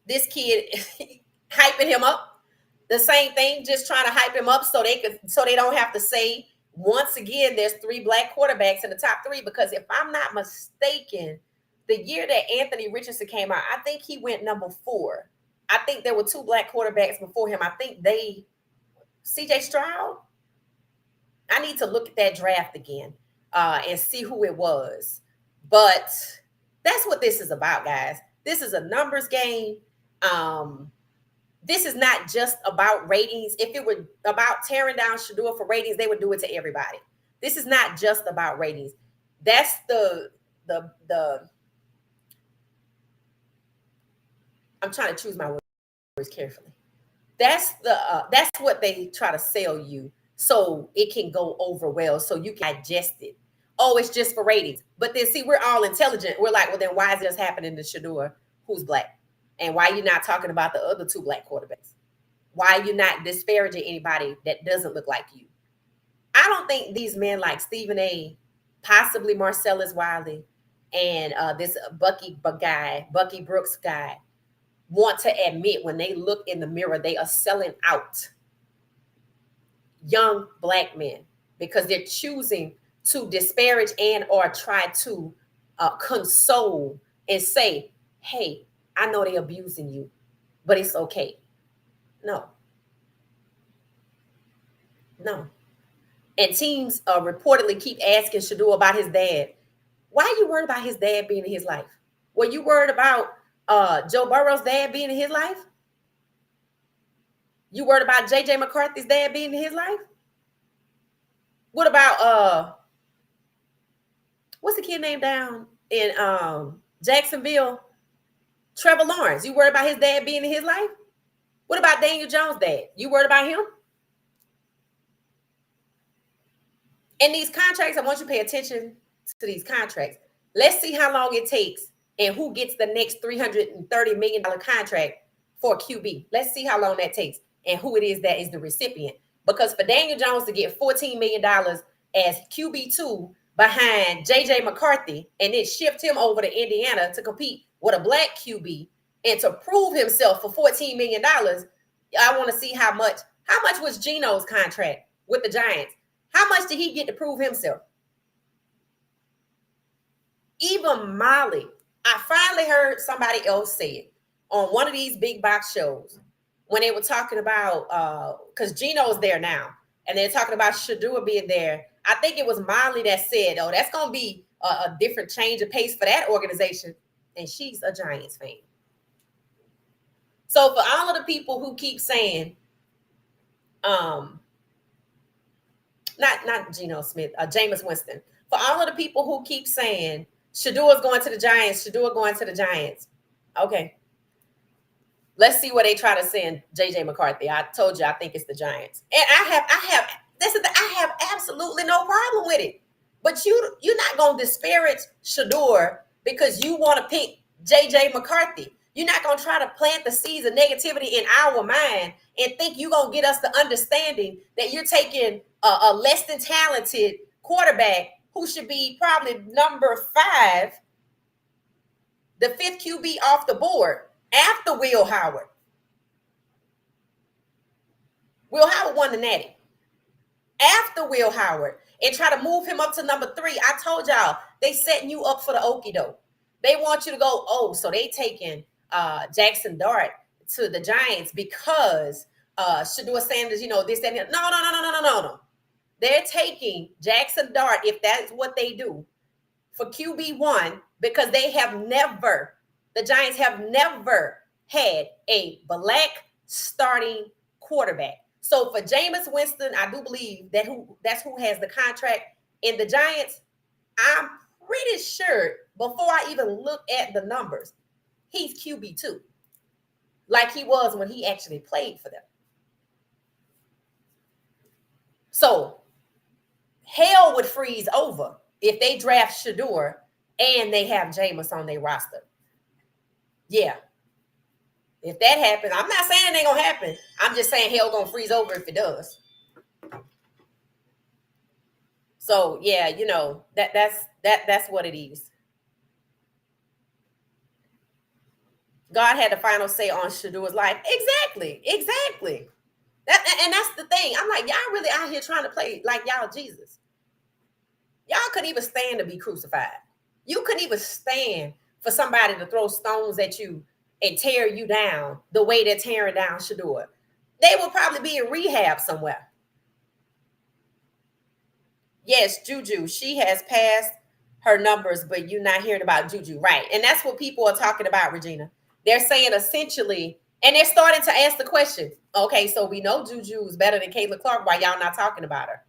this kid, hyping him up. The same thing, just trying to hype him up so they don't have to say, once again, there's 3 Black quarterbacks in the top 3. Because if I'm not mistaken, the year that Anthony Richardson came out, I think he went number 4. I think there were 2 Black quarterbacks before him. I think CJ Stroud. I need to look at that draft again and see who it was. But that's what this is about, guys. This is a numbers game. This is not just about ratings. If it were about tearing down Shador for ratings, they would do it to everybody. This is not just about ratings. That's the I'm trying to choose my words carefully. That's what they try to sell you so it can go over well, so you can digest it. Oh, it's just for ratings. But then see, we're all intelligent. We're like, well, then why is this happening to Shador, who's Black? And why are you not talking about the other 2 Black quarterbacks? Why are you not disparaging anybody that doesn't look like you? I don't think these men like Stephen A., possibly Marcellus Wiley, and this Bucky Brooks guy, want to admit when they look in the mirror, they are selling out young Black men because they're choosing to disparage and or try to console and say, hey, I know they're abusing you, but it's okay. No. And teams reportedly keep asking Shador about his dad. Why are you worried about his dad being in his life? Were you worried about Joe Burrow's dad being in his life? You worried about JJ McCarthy's dad being in his life? What about what's the kid name down in Jacksonville? Trevor Lawrence. You worried about his dad being in his life? What about Daniel Jones' dad? You worried about him? And these contracts, I want you to pay attention to these contracts. Let's see how long it takes and who gets the next $330 million contract for QB. Let's see how long that takes and who it is that is the recipient. Because for Daniel Jones to get $14 million as QB2 behind JJ McCarthy and then shift him over to Indiana to compete with a black QB and to prove himself for $14 million, I want to see how much was Geno's contract with the Giants? How much did he get to prove himself? Even Molly, I finally heard somebody else say it on one of these big box shows when they were talking about, because Geno's there now, and they're talking about Shadua being there. I think it was Molly that said, oh, that's going to be a different change of pace for that organization. And she's a Giants fan. So for all of the people who keep saying, not Geno Smith, Jameis Winston, for all of the people who keep saying, Shadua's going to the Giants, Shadua going to the Giants. Okay. Let's see what they try to send JJ McCarthy. I told you I think it's the Giants. And I have absolutely no problem with it. But you're not going to disparage Shador because you want to pick JJ McCarthy. You're not going to try to plant the seeds of negativity in our mind and think you're going to get us the understanding that you're taking a less than talented quarterback who should be probably number 5, the 5th QB off the board after Will Howard. Will Howard won the Natty. After Will Howard, and try to move him up to number 3. I told y'all, they setting you up for the okie doke. They want you to go, oh, so they taking Jackson Dart to the Giants because Shador Sanders, this, that, and no. They're taking Jackson Dart, if that's what they do, for QB1 because the Giants have never had a black starting quarterback. So for Jameis Winston, I do believe that's who has the contract in the Giants. I'm pretty sure before I even look at the numbers, he's QB2, like he was when he actually played for them. So hell would freeze over if they draft Shador and they have Jameis on their roster. Yeah. If that happens, I'm not saying it ain't gonna happen. I'm just saying hell gonna freeze over if it does. So yeah, that's what it is. God had the final say on Shador's life. Exactly. And that's the thing. I'm like, y'all really out here trying to play like y'all Jesus. Y'all couldn't even stand to be crucified. You couldn't even stand for somebody to throw stones at you and tear you down the way they're tearing down Shador. They will probably be in rehab somewhere. Yes, Juju, she has passed her numbers, but you're not hearing about Juju. Right. And that's what people are talking about, Regina. They're saying essentially, and they're starting to ask the question, okay, so we know Juju is better than Caitlin Clark. Why y'all not talking about her?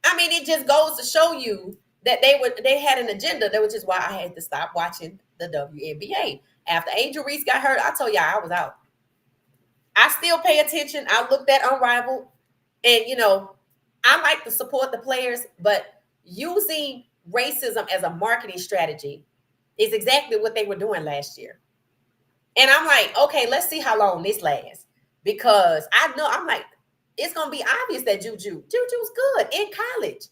I mean, it just goes to show you that they had an agenda, which is why I had to stop watching the WNBA. After Angel Reese got hurt, I told y'all I was out. I still pay attention. I looked at Unrivaled, and I like to support the players, but using racism as a marketing strategy is exactly what they were doing last year. And I'm like, okay, let's see how long this lasts, because I'm like, it's going to be obvious that Juju's good in college.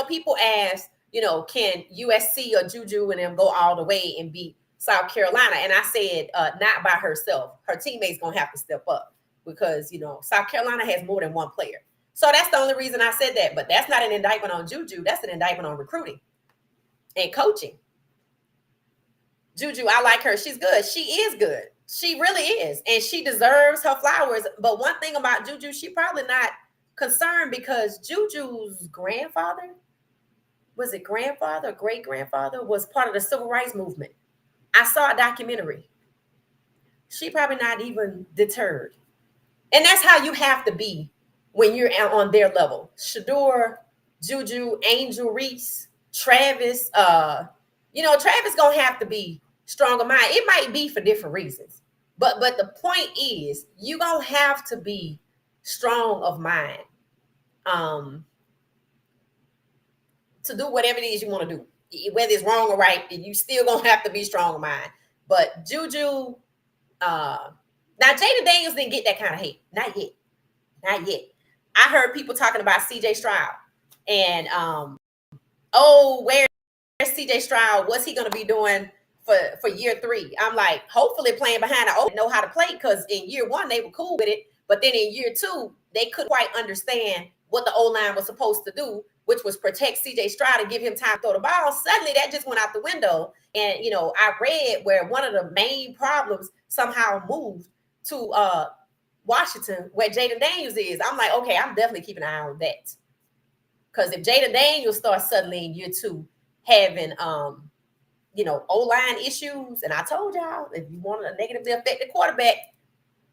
People ask, can USC or Juju and them go all the way and beat South Carolina? And I said, not by herself. Her teammates going to have to step up because, South Carolina has more than one player. So that's the only reason I said that. But that's not an indictment on Juju. That's an indictment on recruiting and coaching. Juju, I like her. She's good. She is good. She really is. And she deserves her flowers. But one thing about Juju, she probably not concerned because Juju's grandfather, was it grandfather or great-grandfather, was part of the civil rights movement. I saw a documentary. She probably not even deterred. And that's how you have to be when you're on their level. Shador, Juju, Angel Reese, Travis, Travis gonna have to be strong of mind. It might be for different reasons, but the point is you gonna have to be strong of mind to do whatever it is you want to do, whether it's wrong or right. You still gonna have to be strong of mind. But Juju, now Jada Daniels didn't get that kind of hate, not yet. I heard people talking about CJ Stroud and oh, where's CJ Stroud? What's he going to be doing for year 3? I'm like, hopefully playing behind the O know how to play, because in year 1 they were cool with it, but then in year 2 they couldn't quite understand what the O-line was supposed to do, which was protect CJ Stroud and give him time to throw the ball. Suddenly that just went out the window. And I read where one of the main problems somehow moved to Washington, where Jaden Daniels is. I'm like, okay, I'm definitely keeping an eye on that. Because if Jaden Daniels starts suddenly in year 2 having O-line issues, and I told y'all, if you want a negatively affected quarterback,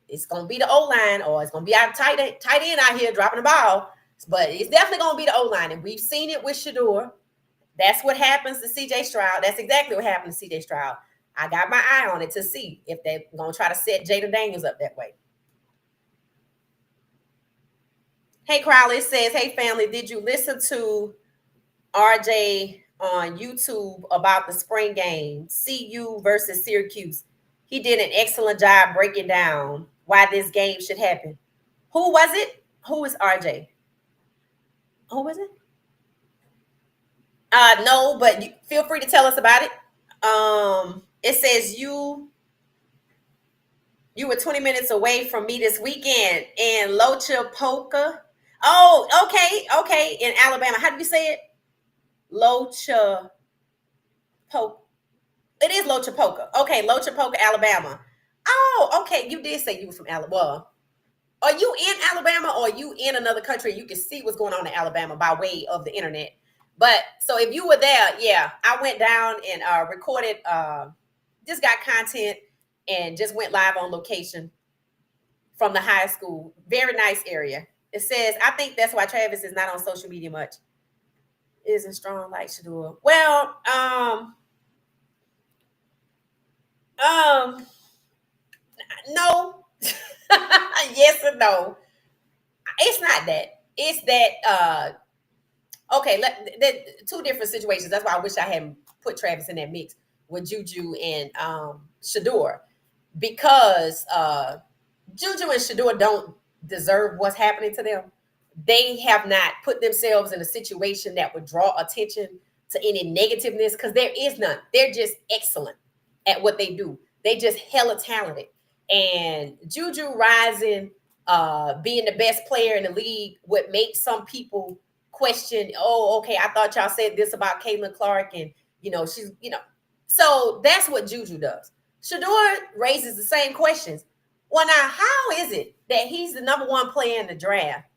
it's gonna be the O-line, or it's gonna be our tight end out here dropping the ball. But it's definitely gonna be the O-line, and we've seen it with Shedeur. That's what happens to CJ Stroud. That's exactly what happened to CJ Stroud. I got my eye on it to see if they're gonna try to set Jaden Daniels up that way. Hey, Crowley says, hey, family, did you listen to RJ on YouTube about the spring game, CU versus Syracuse? He did an excellent job breaking down why this game should happen. Who was it? Who is RJ? Who was it? No, but feel free to tell us about it. It says you were 20 minutes away from me this weekend in Lochapoka. Oh, okay, in Alabama. How do you say it? Lochapoka. It is Lochapoka. Okay, Lochapoka, Alabama. Oh, okay. You did say you were from Alabama. Are you in Alabama, or are you in another country? You can see what's going on in Alabama by way of the internet. But so if you were there, yeah, I went down and recorded, just got content and just went live on location from the high school. Very nice area. It says, I think that's why Travis is not on social media much. Isn't strong like Shedeur. Well, no. Yes or no. It's not that. It's that okay, two different situations. That's why I wish I hadn't put Travis in that mix with Juju and Shedeur, because Juju and Shedeur don't deserve what's happening to them. They have not put themselves in a situation that would draw attention to any negativeness, because there is none. They're just excellent at what they do. They just hella talented. And Juju rising, being the best player in the league would make some people question, oh, okay, I thought y'all said this about Caitlin Clark, and she's, so that's what Juju does. Shedeur raises the same questions. Well, now, how is it that he's the number 1 player in the draft,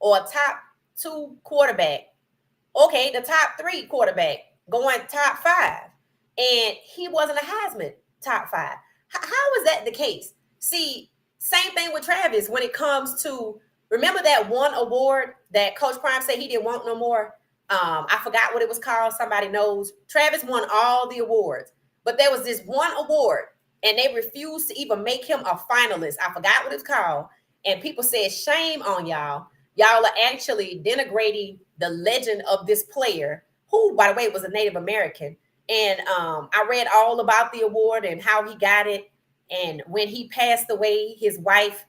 or a top 2 quarterback? Okay, the top 3 quarterback going top 5, and he wasn't a Heisman top 5. How is that the case? See, same thing with Travis when it comes to, remember that one award that Coach Prime said he didn't want no more? I forgot what it was called. Somebody knows. Travis won all the awards, but there was this one award, and they refused to even make him a finalist. I forgot what it's called. And people said, shame on y'all. Y'all are actually denigrating the legend of this player, who, by the way, was a Native American. And I read all about the award and how he got it. And when he passed away, his wife,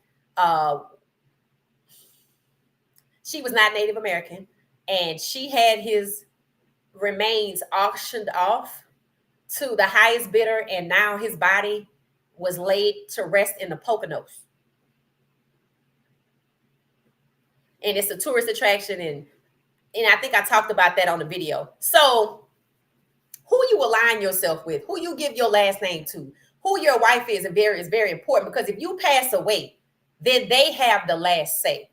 she was not Native American, and she had his remains auctioned off to the highest bidder, and now his body was laid to rest in the Poconos. And it's a tourist attraction, and I think I talked about that on the video. So who you align yourself with, who you give your last name to, who your wife is very important, because if you pass away, then they have the last say.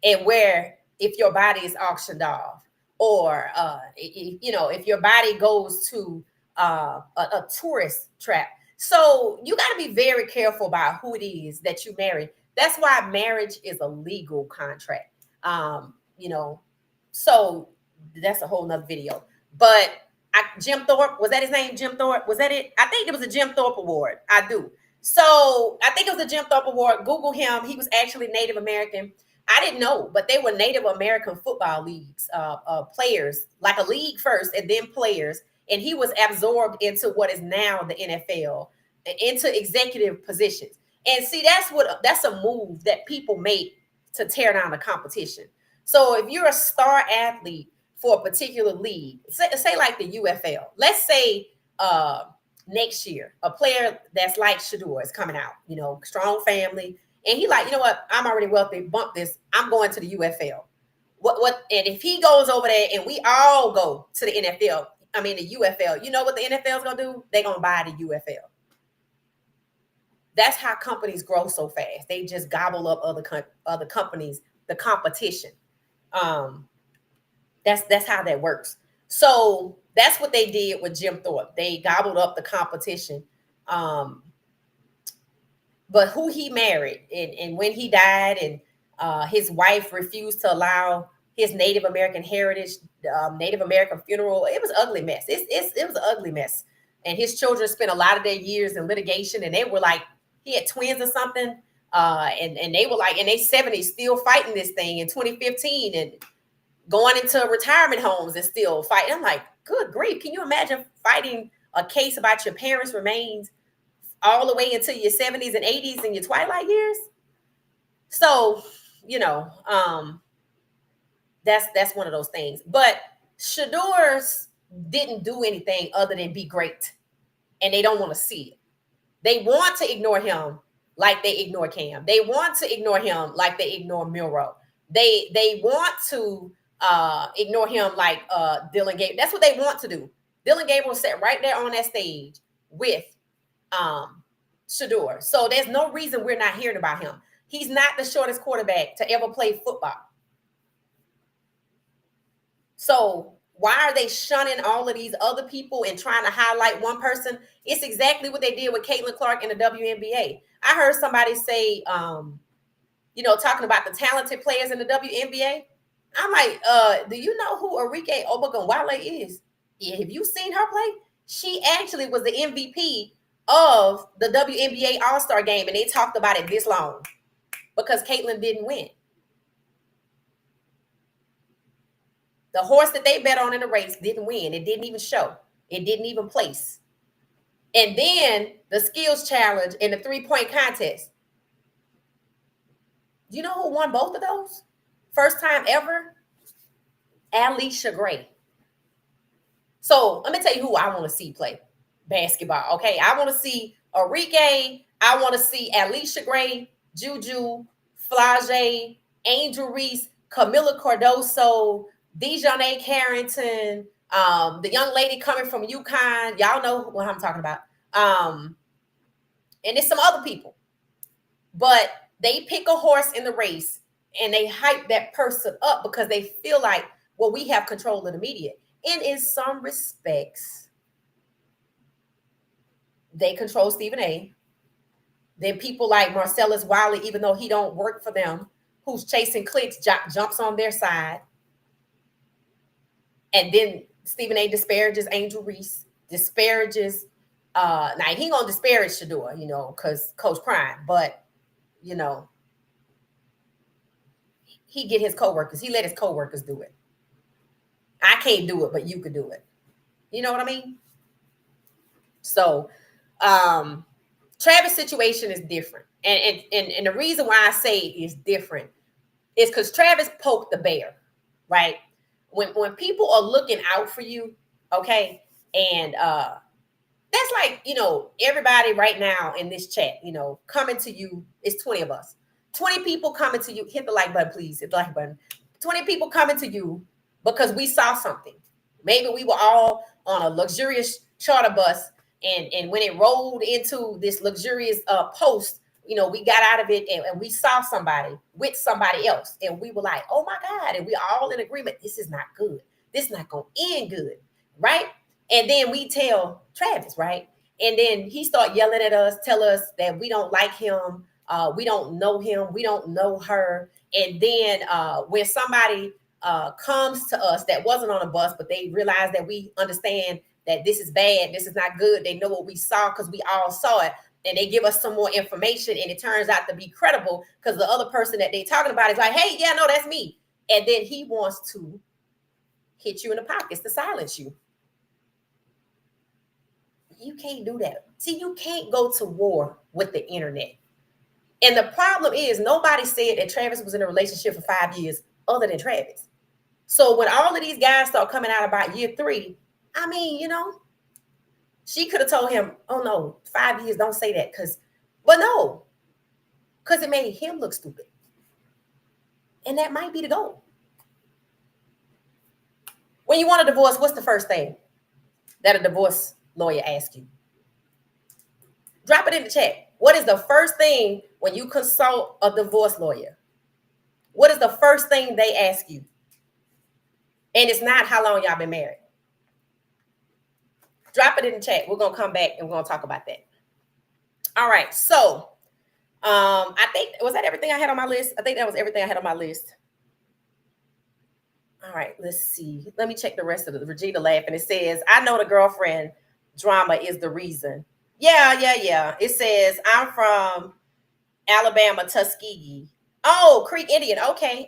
And where, if your body is auctioned off, or if your body goes to a tourist trap. So you got to be very careful about who it is that you marry. That's why marriage is a legal contract. So that's a whole nother video. But Jim Thorpe, was that his name? Jim Thorpe, was that it? I think it was a Jim Thorpe Award. I do. So I think it was a Jim Thorpe Award. Google him. He was actually Native American. I didn't know, but they were Native American football leagues, players, like a league first and then players. And he was absorbed into what is now the NFL, into executive positions. And see, that's a move that people make to tear down the competition. So if you're a star athlete for a particular league, say like the UFL, let's say next year, a player that's like Shador is coming out, strong family, and he like, you know what, I'm already wealthy, bump this, I'm going to the UFL. And if he goes over there and we all go to the NFL, the UFL, you know what the NFL is gonna do? They're gonna buy the UFL. That's how companies grow so fast. They just gobble up other companies, the competition. That's how that works. So that's what they did with Jim Thorpe. They gobbled up the competition. But who he married and when he died, and his wife refused to allow his Native American heritage, Native American funeral. It was an ugly mess. It was an ugly mess. And his children spent a lot of their years in litigation, and they were like, he had twins or something. And they were like in their 70s still fighting this thing in 2015 and going into retirement homes and still fighting. I'm like, good grief. Can you imagine fighting a case about your parents' remains all the way into your 70s and 80s in your twilight years? So, that's one of those things. But Shador's didn't do anything other than be great, and they don't want to see it. They want to ignore him like they ignore Cam. They want to ignore him like they ignore Milroe. They want to ignore him like Dylan Gabriel. That's what they want to do. Dylan Gabriel sat right there on that stage with Shador. So there's no reason we're not hearing about him. He's not the shortest quarterback to ever play football. So why are they shunning all of these other people and trying to highlight one person? It's exactly what they did with Caitlin Clark in the WNBA. I heard somebody say, talking about the talented players in the WNBA. I'm like, do you know who Arike Ogunbowale is? Yeah, have you seen her play? She actually was the MVP of the WNBA All-Star game, and they talked about it this long because Caitlin didn't win. The horse that they bet on in the race didn't win. It didn't even show. It didn't even place. And then the skills challenge and the 3-point contest. Do you know who won both of those? First time ever? Alicia Gray. So let me tell you who I want to see play basketball. Okay, I want to see Arike. I want to see Alicia Gray, Juju, Flage, Angel Reese, Camila Cardoso, Dejonae Carrington, the young lady coming from UConn. Y'all know what I'm talking about. And there's some other people. But they pick a horse in the race and they hype that person up because they feel like, well, we have control of the media. And in some respects, they control Stephen A. Then people like Marcellus Wiley, even though he don't work for them, who's chasing clicks, jumps on their side. And then Stephen A. disparages Angel Reese, disparages. Now he gonna disparage Shador, because Coach Prime, but he get his coworkers. He let his coworkers do it. I can't do it, but you could do it. You know what I mean? So, Travis' situation is different, and the reason why I say it's different is because Travis poked the bear, right? When people are looking out for you, okay, and that's like, everybody right now in this chat, coming to you, it's 20 of us. 20 people coming to you. Hit the like button, please. Hit the like button. 20 people coming to you because we saw something. Maybe we were all on a luxurious charter bus, and when it rolled into this luxurious post, we got out of it and we saw somebody with somebody else, and we were like, oh my God, and we all in agreement, this is not good. This is not going to end good, right? And then we tell Travis, right? And then he start yelling at us, tell us that we don't like him, we don't know him, we don't know her. And then when somebody comes to us that wasn't on a bus, but they realize that we understand that this is bad, this is not good, they know what we saw because we all saw it, and they give us some more information, and it turns out to be credible because the other person that they talking about is like, hey, yeah, no, that's me. And then he wants to hit you in the pockets to silence you. You can't do that. See, you can't go to war with the internet. And the problem is, nobody said that Travis was in a relationship for 5 years other than Travis. So when all of these guys start coming out about year 3, I mean, you know, she could have told him, oh no, 5 years, don't say that. But no, because it made him look stupid. And that might be the goal. When you want a divorce, what's the first thing that a divorce lawyer asks you? Drop it in the chat. What is the first thing when you consult a divorce lawyer? What is the first thing they ask you? And it's not how long y'all been married. Drop it in the chat. We're going to come back and we're going to talk about that. All right. So I think, was that everything I had on my list? I think that was everything I had on my list. All right, let's see. Let me check the rest of it. Regina laughing. It says, I know the girlfriend drama is the reason. Yeah. It says, I'm from Alabama, Tuskegee. Oh, Creek Indian. Okay.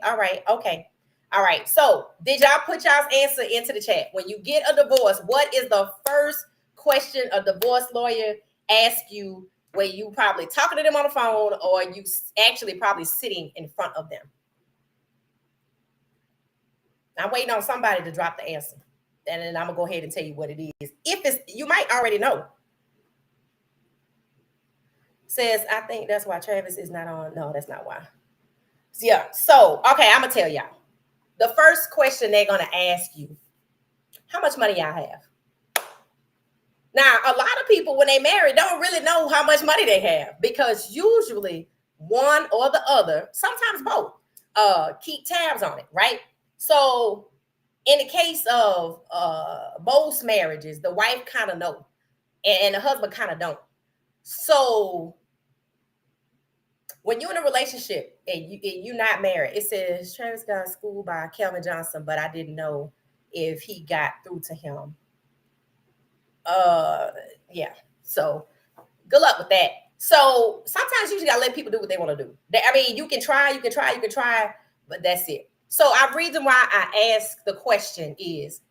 All right. So did y'all put y'all's answer into the chat? When you get a divorce, what is the first question a divorce lawyer asks you when you probably talking to them on the phone or you actually probably sitting in front of them? I'm waiting on somebody to drop the answer. And then I'm going to go ahead and tell you what it is. If it's, you might already know. Says, I think that's why Travis is not on. No, that's not why. Yeah. So, okay, I'm going to tell y'all. The first question they're going to ask you, how much money y'all have? Now, a lot of people, when they marry, don't really know how much money they have because usually one or the other, sometimes both, keep tabs on it, right? So in the case of most marriages, the wife kind of know and the husband kind of don't. So when you're in a relationship and you're not married, it says Travis got schooled by Kelvin Johnson, but I didn't know if he got through to him. Yeah. So good luck with that. So sometimes you just gotta let people do what they want to do. I mean, you can try, but that's it. So the reason why I ask the question is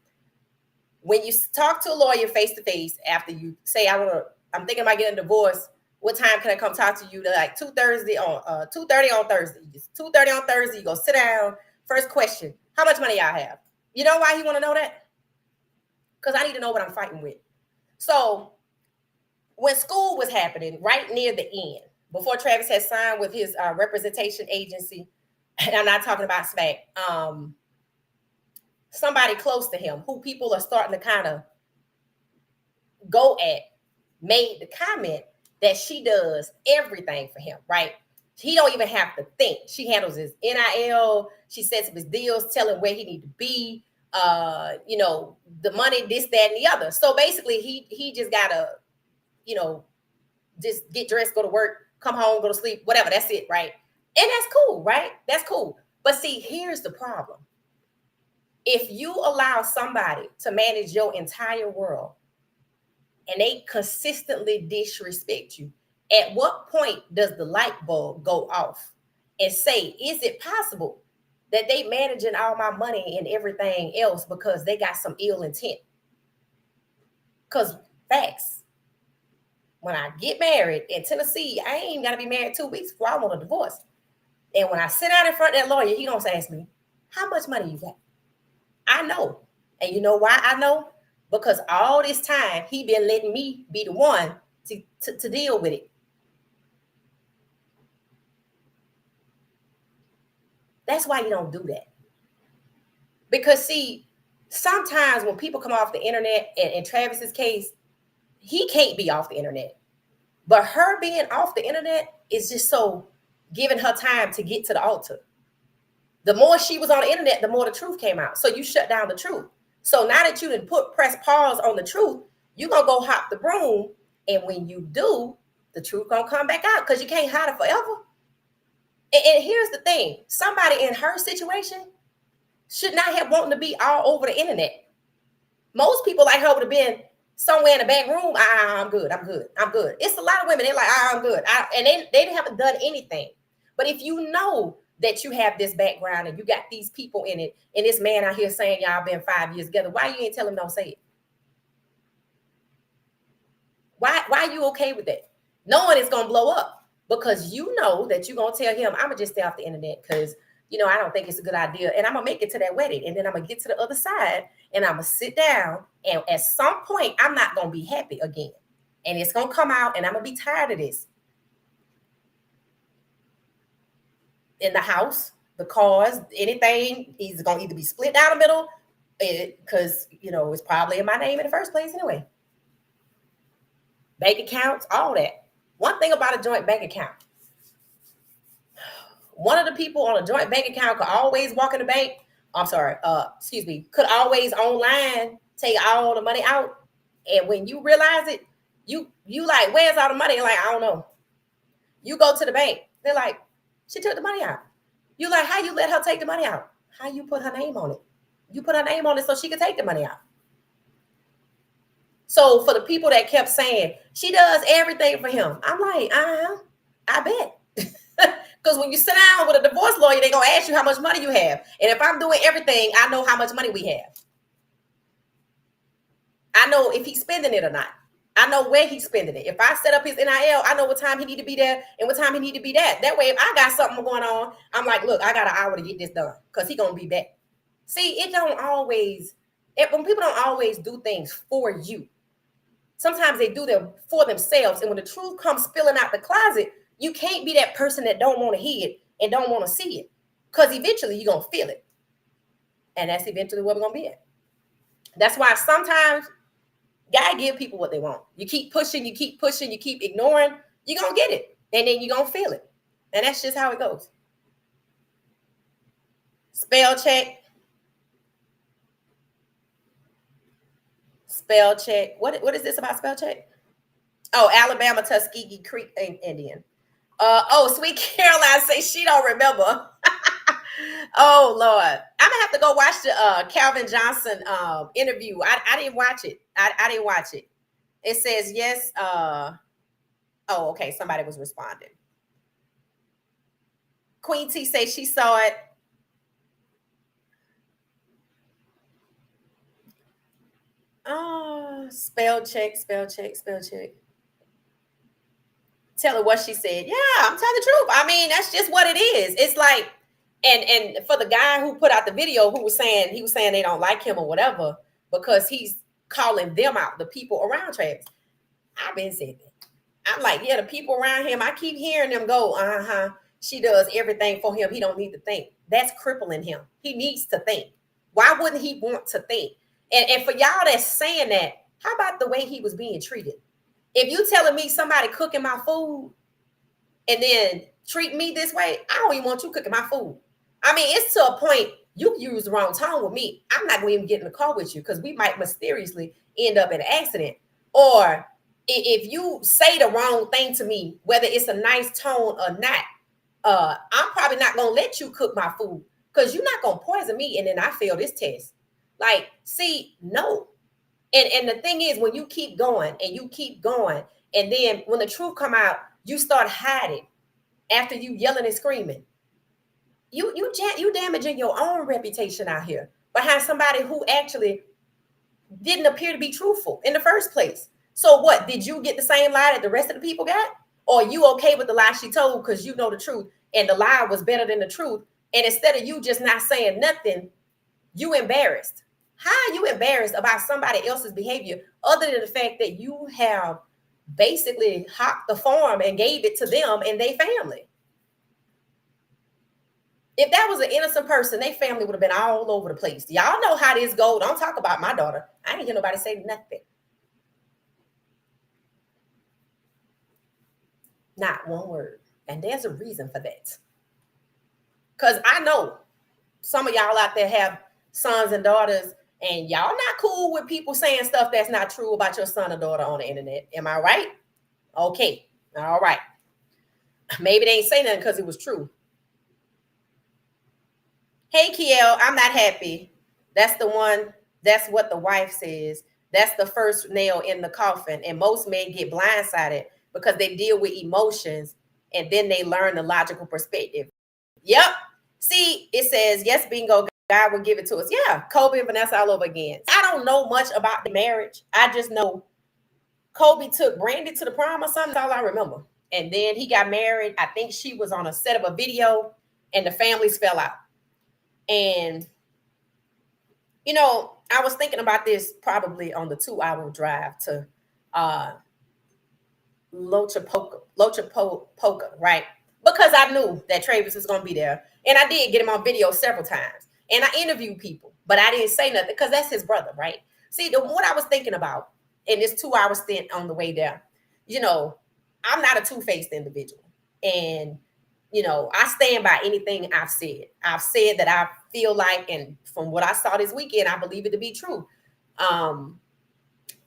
when you talk to a lawyer face to face after you say I'm thinking about getting a divorce. What time can I come talk to you? They're like 2:30 on 2:30 on Thursday. 2:30 on Thursday. You go sit down. First question: how much money y'all have? You know why he want to know that? Because I need to know what I'm fighting with. So when school was happening, right near the end, before Travis had signed with his representation agency, and I'm not talking about SMAC, somebody close to him who people are starting to kind of go at made the comment that she does everything for him, right? He don't even have to think. She handles his NIL. She sets up his deals, tell him where he need to be, you know, the money, this, that, and the other. So basically he just gotta, you know, just get dressed, go to work, come home, go to sleep, whatever. That's it, right? And that's cool, right? That's cool. But see, here's the problem. If you allow somebody to manage your entire world and they consistently disrespect you, at what point does the light bulb go off and say, is it possible that they managing all my money and everything else because they got some ill intent? Because facts, when I get married in Tennessee, I ain't got to be married 2 weeks before I want a divorce. And when I sit down in front of that lawyer, he gonna ask me, how much money you got? I know. And you know why I know? Because all this time, he been letting me be the one to deal with it. That's why you don't do that. Because see, sometimes when people come off the internet, and in Travis's case, he can't be off the internet. But her being off the internet is just so giving her time to get to the altar. The more she was on the internet, the more the truth came out. So you shut down the truth. So now that you done press pause on the truth, you're going to go hop the broom. And when you do, the truth going to come back out because you can't hide it forever. And here's the thing. Somebody in her situation should not have wanted to be all over the internet. Most people like her would have been somewhere in the back room. I'm good. It's a lot of women. They're like, I'm good. And they haven't done anything. But if you know that you have this background and you got these people in it, and this man out here saying y'all been 5 years together, why you ain't tell him don't say it? Why are you okay with that? Knowing it's gonna blow up because you know that you're gonna tell him, I'm gonna just stay off the internet because you know, I don't think it's a good idea. And I'm going to make it to that wedding. And then I'm going to get to the other side and I'm going to sit down. And at some point, I'm not going to be happy again. And it's going to come out and I'm going to be tired of this. In the house, the cars, anything, he's going to either be split down the middle because, you know, it's probably in my name in the first place anyway. Bank accounts, all that. One thing about a joint bank account, one of the people on a joint bank account could always walk in the bank. Could always online take all the money out. And when you realize it, you like, where's all the money? Like, I don't know. You go to the bank. They're like, she took the money out. You like, how you let her take the money out? How you put her name on it? You put her name on it so she could take the money out. So for the people that kept saying, she does everything for him. I'm like, I bet. Because when you sit down with a divorce lawyer, they're going to ask you how much money you have. And if I'm doing everything, I know how much money we have. I know if he's spending it or not. I know where he's spending it. If I set up his NIL, I know what time he need to be there and what time he need to be there. That way, if I got something going on, I'm like, look, I got an hour to get this done because he's going to be back. See, it don't always, when people don't always do things for you. Sometimes they do them for themselves. And when the truth comes spilling out the closet, you can't be that person that don't want to hear it and don't want to see it. Because eventually you're going to feel it. And that's eventually where we're going to be at. That's why sometimes God give people what they want. You keep pushing, you keep ignoring, you're going to get it. And then you're going to feel it. And that's just how it goes. Spell check. Spell check. What is this about spell check? Oh, Alabama, Tuskegee Creek Indian. Sweet Caroline says she don't remember. Oh Lord, I'm gonna have to go watch the Calvin Johnson interview. I didn't watch it. I didn't watch it. It says yes. Okay. Somebody was responding. Queen T says she saw it. Spell check. Tell her what she said. Yeah, I'm telling the truth. I mean, that's just what it is. It's like, and for the guy who put out the video who was saying they don't like him or whatever because he's calling them out, the people around Travis. I've been saying that. I'm like, yeah, the people around him, I keep hearing them go, she does everything for him. He don't need to think. That's crippling him. He needs to think. Why wouldn't he want to think? And for y'all that's saying that, how about the way he was being treated? If you telling me somebody cooking my food and then treat me this way, I don't even want you cooking my food. I mean, it's to a point you use the wrong tone with me. I'm not going to even get in the car with you because we might mysteriously end up in an accident. Or if you say the wrong thing to me, whether it's a nice tone or not, I'm probably not going to let you cook my food because you're not going to poison me and then I fail this test. Like, see, no. And the thing is, when you keep going, and then when the truth come out, you start hiding after you yelling and screaming. You damaging your own reputation out here behind somebody who actually didn't appear to be truthful in the first place. So what? Did you get the same lie that the rest of the people got? Or are you okay with the lie she told because you know the truth and the lie was better than the truth? And instead of you just not saying nothing, you embarrassed. How are you embarrassed about somebody else's behavior other than the fact that you have basically hocked the farm and gave it to them and their family? If that was an innocent person, their family would have been all over the place. Y'all know how this goes. Don't talk about my daughter. I didn't hear nobody say nothing. Not one word. And there's a reason for that. Because I know some of y'all out there have sons and daughters, and y'all not cool with people saying stuff that's not true about your son or daughter on the internet. Am I right? Okay. All right. Maybe they ain't say nothing because it was true. Hey, Kiel, I'm not happy. That's the one. That's what the wife says. That's the first nail in the coffin. And most men get blindsided because they deal with emotions and then they learn the logical perspective. Yep. See, it says, yes, bingo. God will give it to us. Yeah, Kobe and Vanessa all over again. I don't know much about the marriage. I just know Kobe took Brandy to the prom or something. That's all I remember. And then he got married. I think she was on a set of a video. and the families fell out. And, you know, I was thinking about this probably on the 2-hour drive to Lochapoka, right? Because I knew that Travis was going to be there. And I did get him on video several times. And I interviewed people, but I didn't say nothing because that's his brother, right? See, what I was thinking about in this 2-hour stint on the way there, you know, I'm not a two-faced individual. And, you know, I stand by anything I've said. I've said that I feel like, and from what I saw this weekend, I believe it to be true.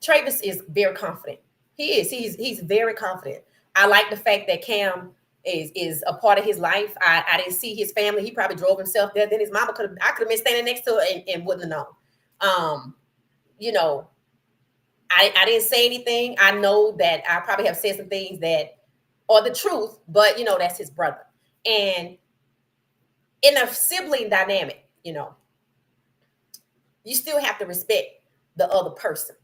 Travis is very confident. He is. He's very confident. I like the fact that Cam is a part of his life. I didn't see his family. He probably drove himself there. Then his mama could have been standing next to her and wouldn't have known. You know, I didn't say anything. I know that I probably have said some things that are the truth, but you know, that's his brother. And in a sibling dynamic, you know, you still have to respect the other person.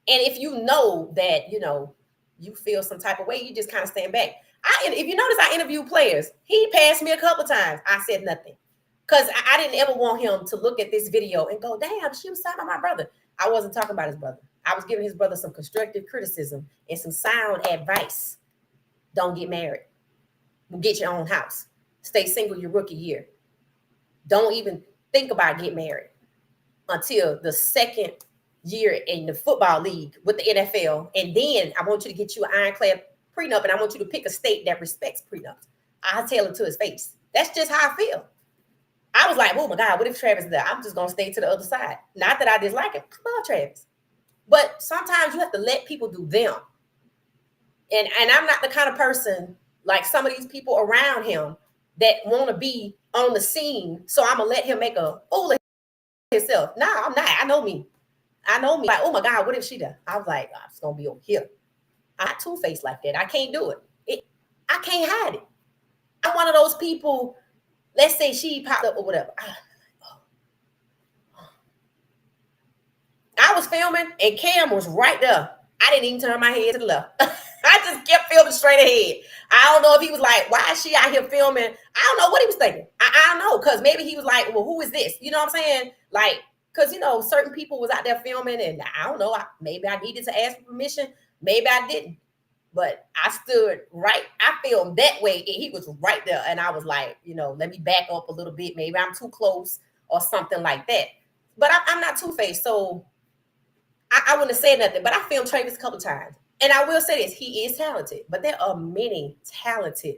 And if you know that, you know, you feel some type of way, you just kind of stand back. If you notice, I interview players. He passed me a couple times. I said nothing because I didn't ever want him to look at this video and go, damn, she was talking about my brother. I wasn't talking about his brother. I was giving his brother some constructive criticism and some sound advice. Don't get married. Get your own house. Stay single your rookie year. Don't even think about getting married until the second year in the football league with the NFL. And then I want you to get you an ironclad prenup, and I want you to pick a state that respects prenups. I'll tell him to his face. That's just how I feel. I was like, oh my God, what if Travis is there? I'm just going to stay to the other side. Not that I dislike him. I love Travis. But sometimes you have to let people do them. And I'm not the kind of person like some of these people around him that want to be on the scene. So I'm going to let him make a fool of himself. Nah, I'm not. I know me. Like, oh my God, what if she done? I was like, oh, it's going to be over here. I'm not two-faced like that. I can't do it. I can't hide it. I'm one of those people, let's say she popped up or whatever. I was filming and Cam was right there. I didn't even turn my head to the left. I just kept filming straight ahead. I don't know if he was like, why is she out here filming? I don't know what he was thinking. I don't know, because maybe he was like, well, who is this? You know what I'm saying? Like, because, you know, certain people was out there filming, and I don't know, maybe I needed to ask for permission. Maybe I didn't. But I stood right. I filmed that way, and he was right there. And I was like, you know, let me back up a little bit. Maybe I'm too close or something like that. But I'm not two-faced, so I wouldn't have said nothing. But I filmed Travis a couple times. And I will say this, he is talented. But there are many talented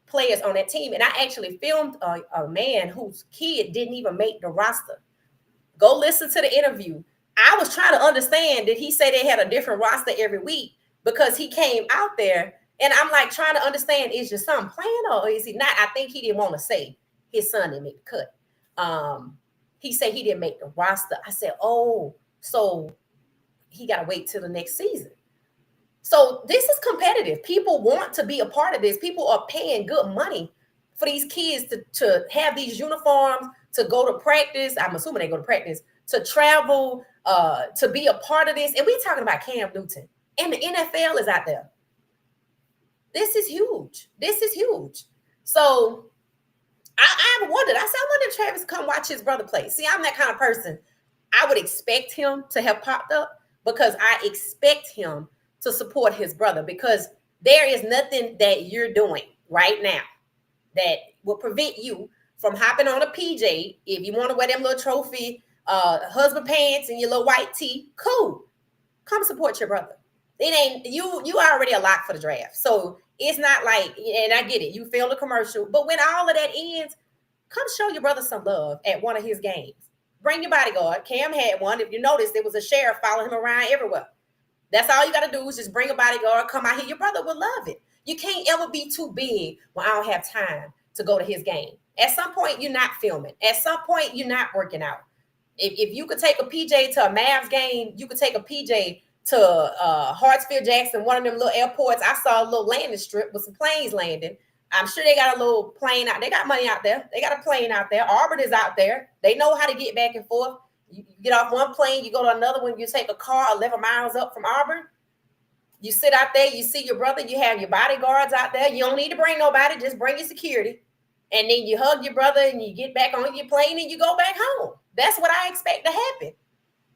players on that team. And I actually filmed a man whose kid didn't even make the roster. Go listen to the interview. I was trying to understand, did he say they had a different roster every week? Because he came out there, and I'm like trying to understand, is your son playing or is he not? I think he didn't want to say his son didn't make the cut. He said he didn't make the roster. I said, oh, so he got to wait till the next season. So this is competitive. People want to be a part of this. People are paying good money for these kids to have these uniforms, to go to practice. I'm assuming they go to practice, to travel, to be a part of this. And we're talking about Cam Newton. And the NFL is out there. This is huge. So I wondered. I said, I wonder if Travis come watch his brother play. See, I'm that kind of person. I would expect him to have popped up because I expect him to support his brother, because there is nothing that you're doing right now that will prevent you from hopping on a PJ. If you want to wear them little trophy husband pants and your little white tee, cool. Come support your brother. It ain't you already a lock for the draft. So it's not like, and I get it, you filmed a commercial, but when all of that ends, come show your brother some love at one of his games. Bring your bodyguard. Cam had one. If you noticed, there was a sheriff following him around everywhere. That's all you got to do is just bring a bodyguard, come out here. Your brother will love it. You can't ever be too big when I don't have time to go to his game. At some point, you're not filming. At some point, you're not working out. If you could take a PJ to a Mavs game, you could take a PJ to Hartsfield Jackson, one of them little airports. I saw a little landing strip with some planes landing. I'm sure they got a little plane out. They got money out there. They got a plane out there. Auburn is out there. They know how to get back and forth. You get off one plane, you go to another one. You take a car 11 miles up from Auburn. You sit out there. You see your brother. You have your bodyguards out there. You don't need to bring nobody. Just bring your security. and then you hug your brother and you get back on your plane and you go back home. That's what I expect to happen.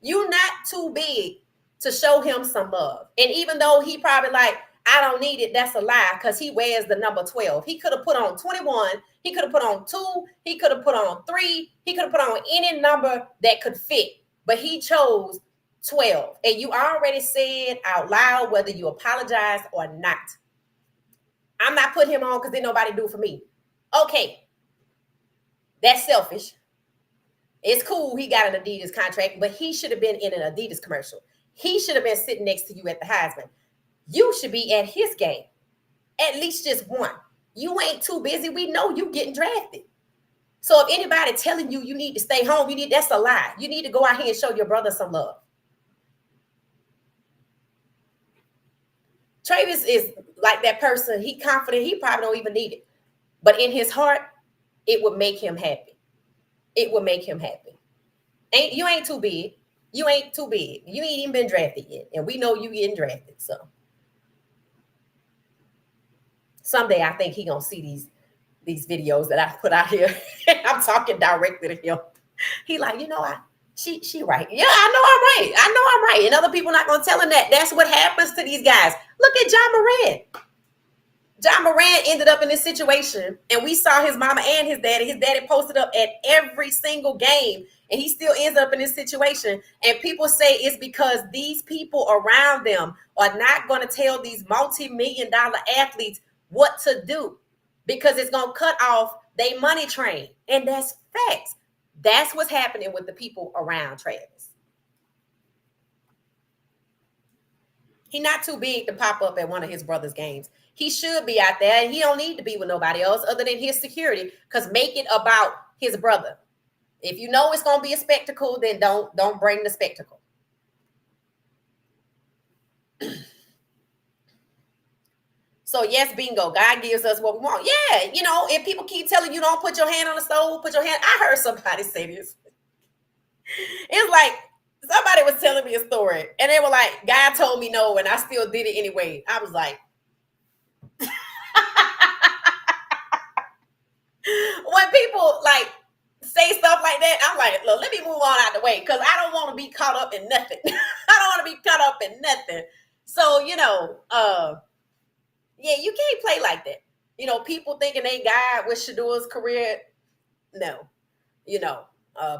You're not too big to show him some love. And even though he probably like, I don't need it, that's a lie, because he wears the number 12. He could have put on 21. He could have put on 2. He could have put on 3. He could have put on any number that could fit. But he chose 12. And you already said out loud whether you apologize or not. I'm not putting him on because didn't nobody do it for me. Okay. That's selfish. It's cool he got an Adidas contract, but he should have been in an Adidas commercial. He should have been sitting next to you at the Heisman. You should be at his game. At least just one. You ain't too busy. We know you getting drafted. So if anybody telling you need to stay home, that's a lie. You need to go out here and show your brother some love. Travis is like that person. He confident. He probably don't even need it. But in his heart, it would make him happy. It would make him happy. You ain't too big. You ain't too big. You ain't even been drafted yet. And we know you getting drafted. So someday I think he gonna see these videos that I put out here. I'm talking directly to him. He like, she right. Yeah, I know I'm right. I know I'm right. And other people not gonna tell him that. That's what happens to these guys. Look at John Moran. John Moran ended up in this situation, and we saw his mama and his daddy. His daddy posted up at every single game, and he still ends up in this situation. And people say it's because these people around them are not going to tell these multi-million-dollar athletes what to do, because it's going to cut off their money train. And that's facts. That's what's happening with the people around Travis. He's not too big to pop up at one of his brother's games. He should be out there, and he don't need to be with nobody else other than his security, because make it about his brother. If you know it's going to be a spectacle, then don't bring the spectacle. So yes, bingo. God gives us what we want. Yeah, if people keep telling you don't put your hand on the stove, put your hand. I heard somebody say this. It's like somebody was telling me a story, and they were like, God told me no, and I still did it anyway. I was like, when people like say stuff like that, I'm like, look, let me move on out the way, because I don't want to be caught up in nothing. I don't want to be caught up in nothing. So, yeah, you can't play like that. People thinking they God with Shador's career. No,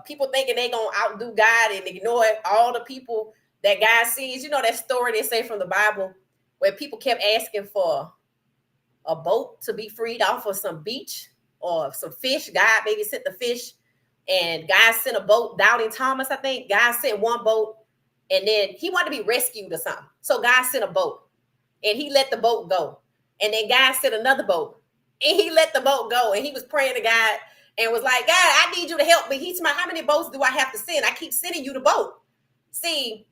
people thinking they gonna outdo God and ignore all the people that God sees. That story they say from the Bible where people kept asking for a boat to be freed off of some beach or some fish. God maybe sent the fish, and God sent a boat. Doubting Thomas, I think. God sent one boat, and then he wanted to be rescued or something. So God sent a boat, and he let the boat go. And then God sent another boat, and he let the boat go. And he was praying to God and was like, God, I need you to help me. He's like, how many boats do I have to send? I keep sending you the boat. See,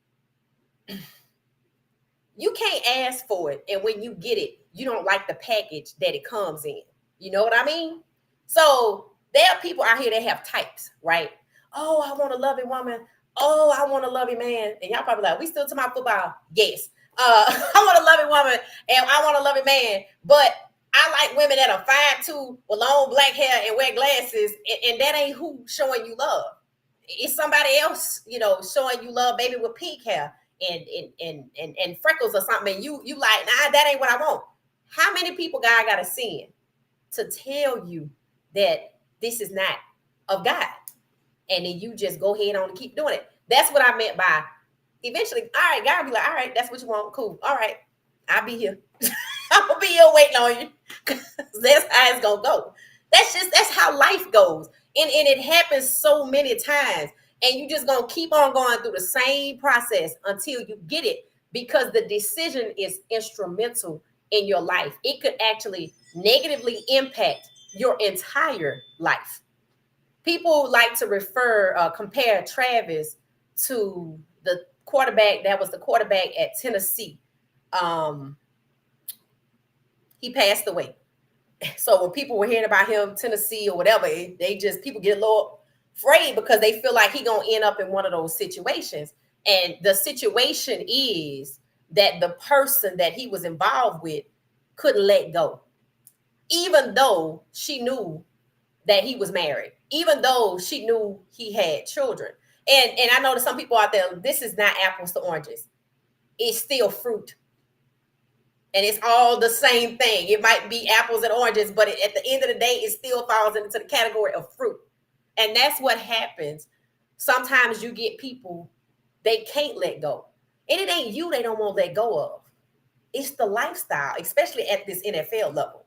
you can't ask for it, and when you get it, you don't like the package that it comes in. You know what I mean? So there are people out here that have types, right? Oh, I want a loving woman. Oh, I want a loving man. And y'all probably like, we still talking about football? Yes. I want a loving woman, and I want a loving man. But I like women that are 5'2" with long black hair and wear glasses, and that ain't who showing you love. It's somebody else, showing you love, baby, with pink hair and freckles or something. And you like, nah, that ain't what I want. How many people God got to send to tell you that this is not of God? And then you just go ahead on and keep doing it. That's what I meant by eventually, all right, God be like, all right, that's what you want. Cool. All right, I'll be here. I'm going to be here waiting on you. That's how it's going to go. That's how life goes. And it happens so many times. And you just going to keep on going through the same process until you get it, because the decision is instrumental in your life. It could actually negatively impact your entire life. People like to compare Travis to the quarterback that was the quarterback at Tennessee. He passed away. So when people were hearing about him, Tennessee or whatever, people get a little afraid because they feel like he gonna end up in one of those situations. And the situation is that the person that he was involved with couldn't let go, even though she knew that he was married, even though she knew he had children. And I know that some people out there, this is not apples to oranges. It's still fruit. And it's all the same thing. It might be apples and oranges, but at the end of the day, it still falls into the category of fruit. And that's what happens. Sometimes you get people, they can't let go. And it ain't you they don't want to let go of. It's the lifestyle, especially at this NFL level.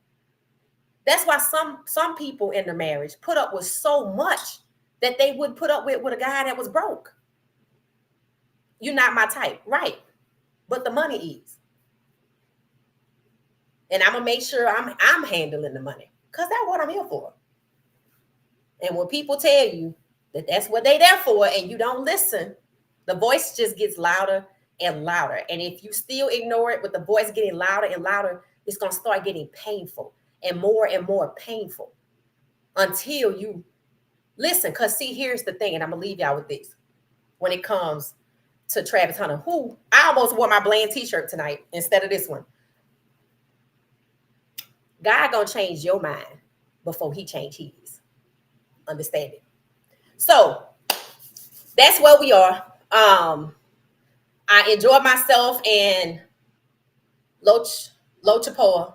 That's why some people in the marriage put up with so much that they would put up with a guy that was broke. You're not my type, right? But the money is. And I'm gonna make sure I'm handling the money, because that's what I'm here for. And when people tell you that that's what they there for and you don't listen, the voice just gets louder and louder. And if you still ignore it with the voice getting louder and louder, it's gonna start getting painful and more painful until you listen. Because see, here's the thing, and I'm gonna leave y'all with this. When it comes to Travis Hunter, who I almost wore my Bland t-shirt tonight instead of this one. God gonna change your mind before he change his. Understand it? So that's where we are. I enjoyed myself in Lochapoa.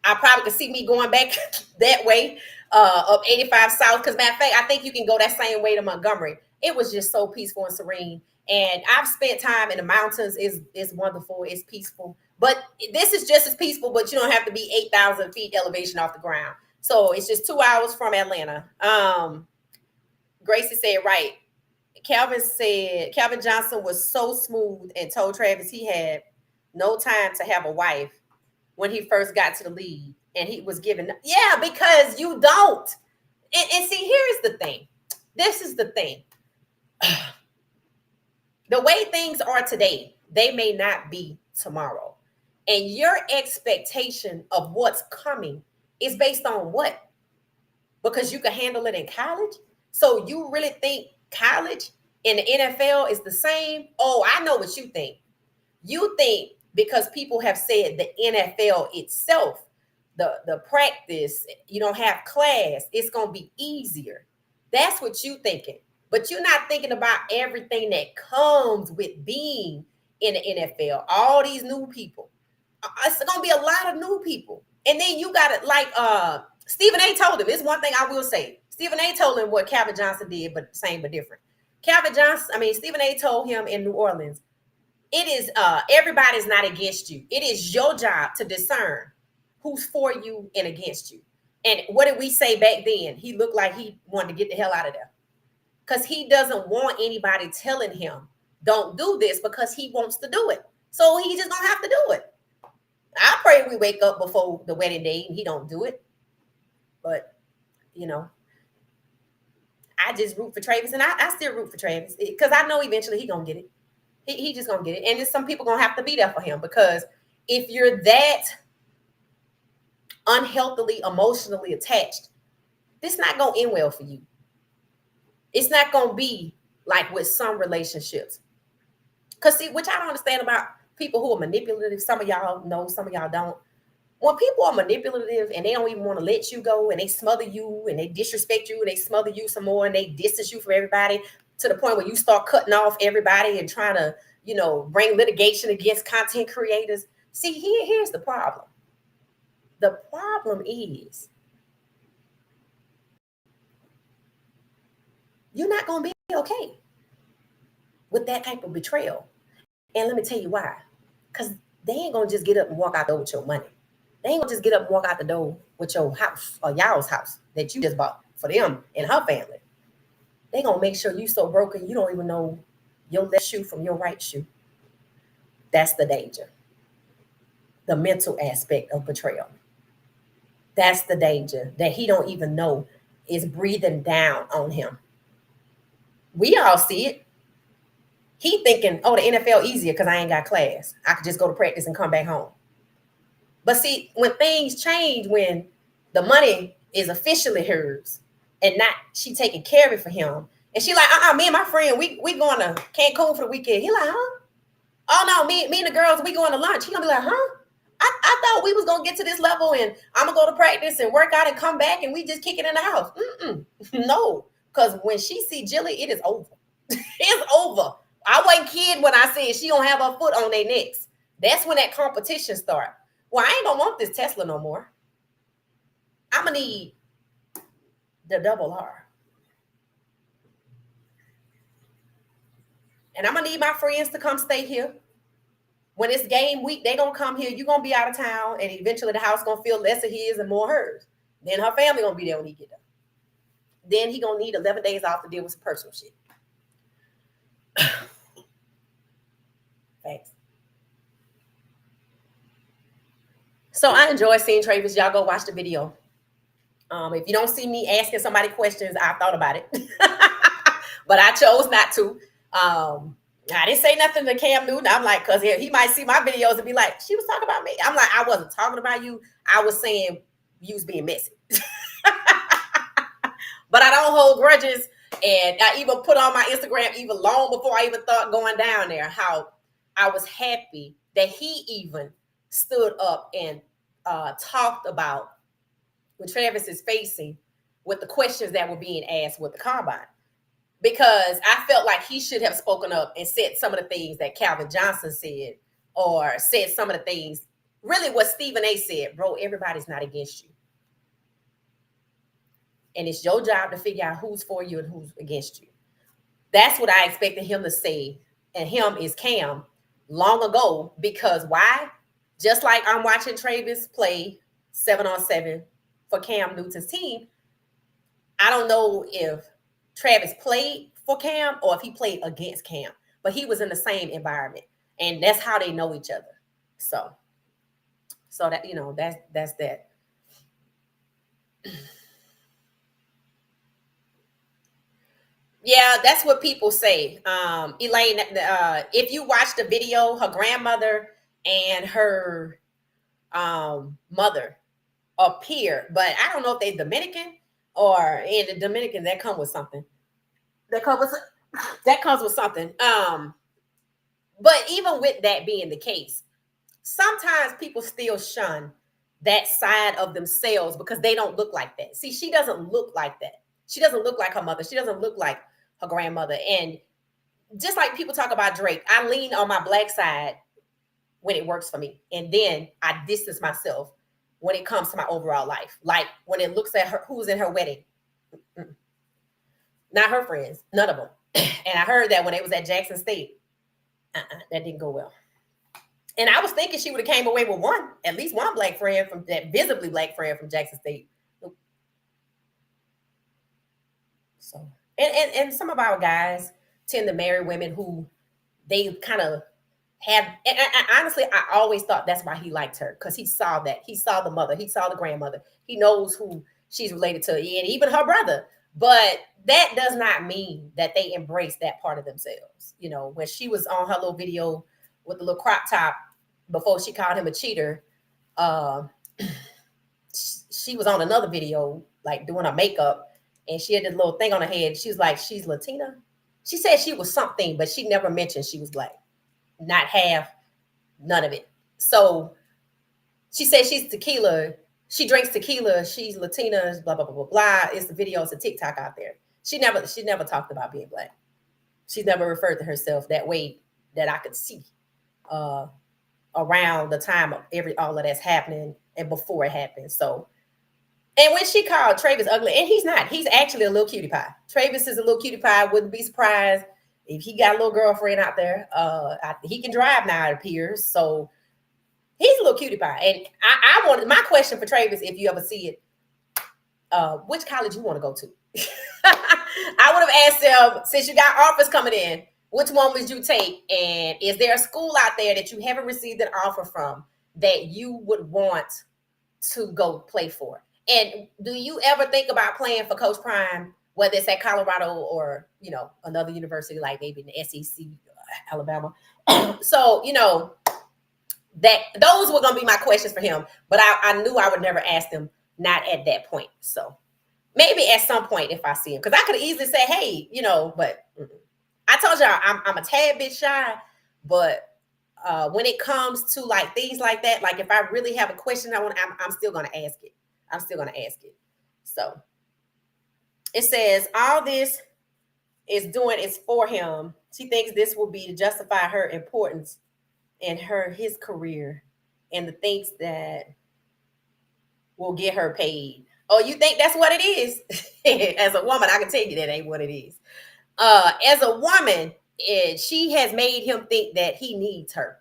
I probably could see me going back that way up 85 South. Because matter of fact, I think you can go that same way to Montgomery. It was just so peaceful and serene. And I've spent time in the mountains. It's wonderful. It's peaceful. But this is just as peaceful, but you don't have to be 8,000 feet elevation off the ground. So it's just 2 hours from Atlanta. Gracie said, right. Calvin Johnson was so smooth and told Travis he had no time to have a wife when he first got to the league. And he was given, yeah, because you don't. And see, here's the thing. This is the thing. The way things are today, they may not be tomorrow. And your expectation of what's coming is based on what? Because you can handle it in college? So you really think college and the NFL is the same? Oh, I know what you think. You think because people have said the NFL itself, the practice, you don't have class, it's going to be easier. That's what you thinking. But you're not thinking about everything that comes with being in the NFL. All these new people. It's going to be a lot of new people. And then you got it like Stephen A told him. It's one thing I will say. Stephen A told him what Calvin Johnson did, but same but different. Stephen A told him in New Orleans, it is everybody's not against you. It is your job to discern who's for you and against you. And what did we say back then? He looked like he wanted to get the hell out of there. Because he doesn't want anybody telling him, don't do this, because he wants to do it. So he just gonna have to do it. I pray we wake up before the wedding day and he don't do it. But, I just root for Travis, and I still root for Travis because I know eventually he gonna get it. He just gonna get it. And there's some people gonna have to be there for him, because if you're that unhealthily, emotionally attached, this not gonna end well for you. It's not gonna be like with some relationships. Because see, which I don't understand about people who are manipulative. Some of y'all know, some of y'all don't. When people are manipulative and they don't even want to let you go, and they smother you and they disrespect you and they smother you some more and they distance you from everybody to the point where you start cutting off everybody and trying to, bring litigation against content creators. See, here's the problem. The problem is you're not going to be okay with that type of betrayal. And let me tell you why. Because they ain't going to just get up and walk out there with your money. They ain't gonna just get up and walk out the door with your house or y'all's house that you just bought for them and her family. They gonna make sure you so broken you don't even know your left shoe from your right shoe. That's the danger. The mental aspect of betrayal. That's the danger that he don't even know is breathing down on him. We all see it. He thinking, oh, the NFL easier because I ain't got class. I could just go to practice and come back home. But see, when things change, when the money is officially hers and not she taking care of it for him, and she like, me and my friend, we going to Cancun for the weekend. He like, huh? Oh no, me and the girls, we going to lunch. He gonna be like, huh? I thought we was going to get to this level and I'm going to go to practice and work out and come back and we just kick it in the house. No, because when she see Jilly, it is over. It's over. I wasn't kidding when I said she don't have her foot on their necks. That's when that competition start. Well, I ain't going to want this Tesla no more. I'm going to need the double R. And I'm going to need my friends to come stay here. When it's game week, they gonna come here. You're gonna be out of town, and eventually the house gonna feel less of his and more hers. Then her family gonna be there when he get done. Then he gonna need 11 days off to deal with some personal shit. Thanks. So I enjoy seeing Travis. Y'all go watch the video. If you don't see me asking somebody questions, I thought about it, but I chose not to. I didn't say nothing to Cam Newton. I'm like, because he might see my videos and be like, she was talking about me. I'm like, I wasn't talking about you. I was saying you was being messy. But I don't hold grudges. And I even put on my Instagram even long before I even thought going down there, how I was happy that he even stood up and talked about what Travis is facing with the questions that were being asked with the combine. Because I felt like he should have spoken up and said some of the things that Calvin Johnson said, or said some of the things, really what Stephen A said, bro, everybody's not against you. And it's your job to figure out who's for you and who's against you. That's what I expected him to say. And him is Cam long ago, because why? Just like I'm watching Travis play 7-on-7 for Cam Newton's team, I don't know if Travis played for Cam or if he played against Cam, but he was in the same environment, and that's how they know each other. So that, you know, that's that. Yeah, that's what people say. Elaine, if you watch the video, her grandmother and her mother appear, but I don't know if they're Dominican, or in the Dominican that come with something. That comes with something. But even with that being the case, sometimes people still shun that side of themselves because they don't look like that. See, she doesn't look like that. She doesn't look like her mother. She doesn't look like her grandmother. And just like people talk about Drake, I lean on my black side when it works for me. And then I distance myself when it comes to my overall life. Like when it looks at her, who's in her wedding. Not her friends, none of them. And I heard that when it was at Jackson State, that didn't go well. And I was thinking she would have came away with at least one black friend from that visibly black friend from Jackson State. So, and some of our guys tend to marry women who they kind of have. And honestly, I always thought that's why he liked her, because he saw that. He saw the mother. He saw the grandmother. He knows who she's related to, and even her brother. But that does not mean that they embrace that part of themselves. You know, when she was on her little video with the little crop top before she called him a cheater, she was on another video, like doing her makeup, and she had this little thing on her head. She was like, she's Latina. She said she was something, but she never mentioned she was black. Not half, none of it. So she said she's tequila. She drinks tequila. She's Latina, blah, blah, blah, blah, blah. It's the videos of TikTok out there. She never talked about being black. She's never referred to herself that way that I could see around the time of all of that's happening and before it happened. So, and when she called Travis ugly, and he's not, he's actually a little cutie pie. Travis is a little cutie pie. Wouldn't be surprised if he got a little girlfriend out there. He can drive now, it appears. So he's a little cutie pie. And I wanted, my question for Travis, if you ever see it, which college you want to go to? I would have asked him, since you got offers coming in, which one would you take? And is there a school out there that you haven't received an offer from that you would want to go play for? And do you ever think about playing for Coach Prime, whether it's at Colorado or, you know, another university like maybe in the SEC, Alabama? So, you know, that those were going to be my questions for him. But I knew I would never ask them, not at that point. So maybe at some point if I see him, because I could easily say, hey, you know, but I told y'all I'm a tad bit shy, but when it comes to like things like that, like if I really have a question, I'm still gonna ask it. I'm still gonna ask it. So it says all this is for him. She thinks this will be to justify her importance in his career and the things that will get her paid. Oh, you think that's what it is? As a woman, I can tell you that ain't what it is. As a woman, she has made him think that he needs her.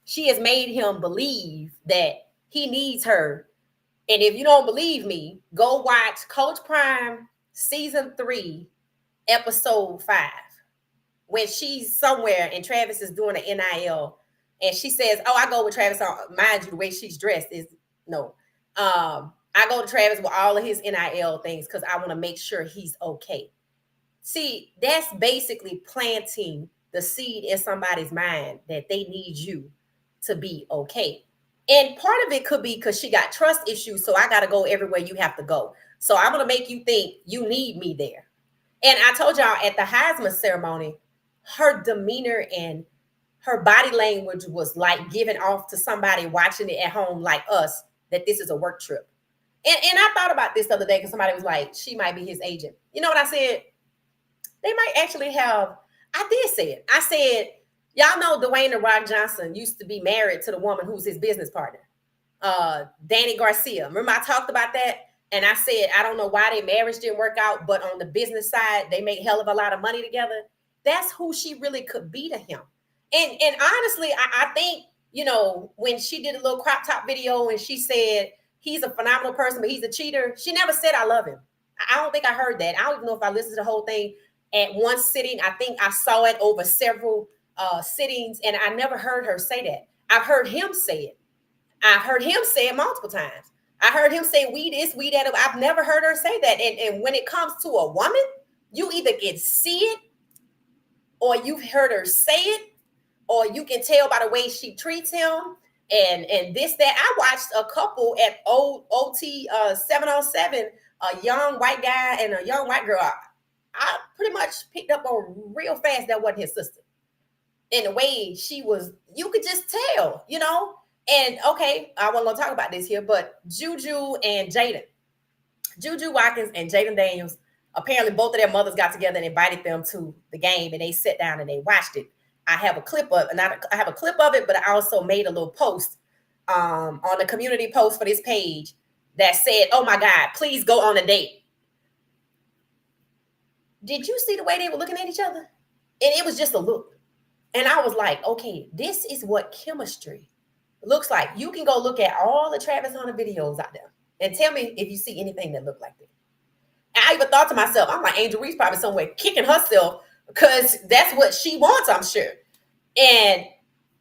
She has made him believe that he needs her. And if you don't believe me, go watch Coach Prime season 3, episode 5. When she's somewhere and Travis is doing an NIL, and she says, "Oh, I go with Travis." Mind you, the way she's dressed is no. I go to Travis with all of his NIL things because I want to make sure he's okay. See, that's basically planting the seed in somebody's mind that they need you to be okay. And part of it could be because she got trust issues. So I got to go everywhere you have to go. So I'm going to make you think you need me there. And I told y'all at the Heisman ceremony, her demeanor and her body language was like giving off to somebody watching it at home like us that this is a work trip. And I thought about this the other day because somebody was like, she might be his agent. You know what I said? They might actually have. I did say it. I said, y'all know Dwayne The Rock Johnson used to be married to the woman who's his business partner, Danny Garcia. Remember I talked about that? And I said, I don't know why their marriage didn't work out, but on the business side, they made hell of a lot of money together. That's who she really could be to him. And honestly, I think, when she did a little crop top video and she said, he's a phenomenal person, but he's a cheater. She never said, I love him. I don't think I heard that. I don't even know if I listened to the whole thing at one sitting. I think I saw it over several sittings, and I never heard her say that. I've heard him say it. I've heard him say it multiple times. I heard him say, we this, we that. I've never heard her say that. And when it comes to a woman, you either can see it, or you've heard her say it, or you can tell by the way she treats him and this, that. I watched a couple at OT 707, a young white guy and a young white girl. I pretty much picked up on real fast that wasn't his sister. In the way she was, you could just tell, And okay, I wasn't gonna talk about this here, but Juju and Jaden, Juju Watkins and Jaden Daniels, apparently both of their mothers got together and invited them to the game, and they sat down and they watched it. I have a clip of, it, but I also made a little post on the community post for this page that said, "Oh my God, please go on a date." Did you see the way they were looking at each other? And it was just a look. And I was like, okay, this is what chemistry looks like. You can go look at all the Travis Hunter videos out there and tell me if you see anything that looked like that. I even thought to myself, I'm like, Angel Reese probably somewhere kicking herself because that's what she wants, I'm sure. And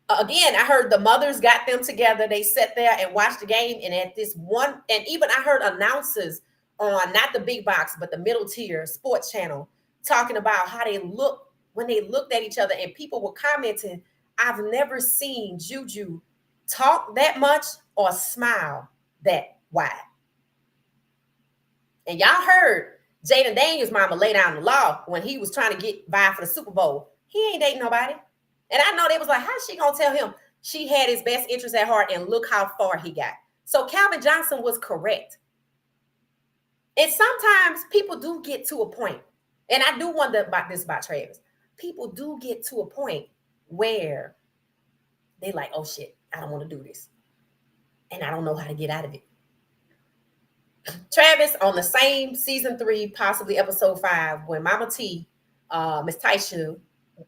again, I heard the mothers got them together. They sat there and watched the game. And at this one, and even I heard announcers on not the big box, but the middle tier sports channel talking about how they look when they looked at each other, and people were commenting, I've never seen Juju talk that much or smile that wide. And y'all heard Jaden Daniels' mama lay down the law when he was trying to get by for the Super Bowl. He ain't dating nobody. And I know they was like, how's she gonna tell him she had his best interest at heart, and look how far he got. So Calvin Johnson was correct. And sometimes people do get to a point, and I do wonder about this about Travis. People do get to a point where they like, oh shit, I don't want to do this. And I don't know how to get out of it. Travis on the same season 3, possibly episode 5, when Mama T, Miss Taisha,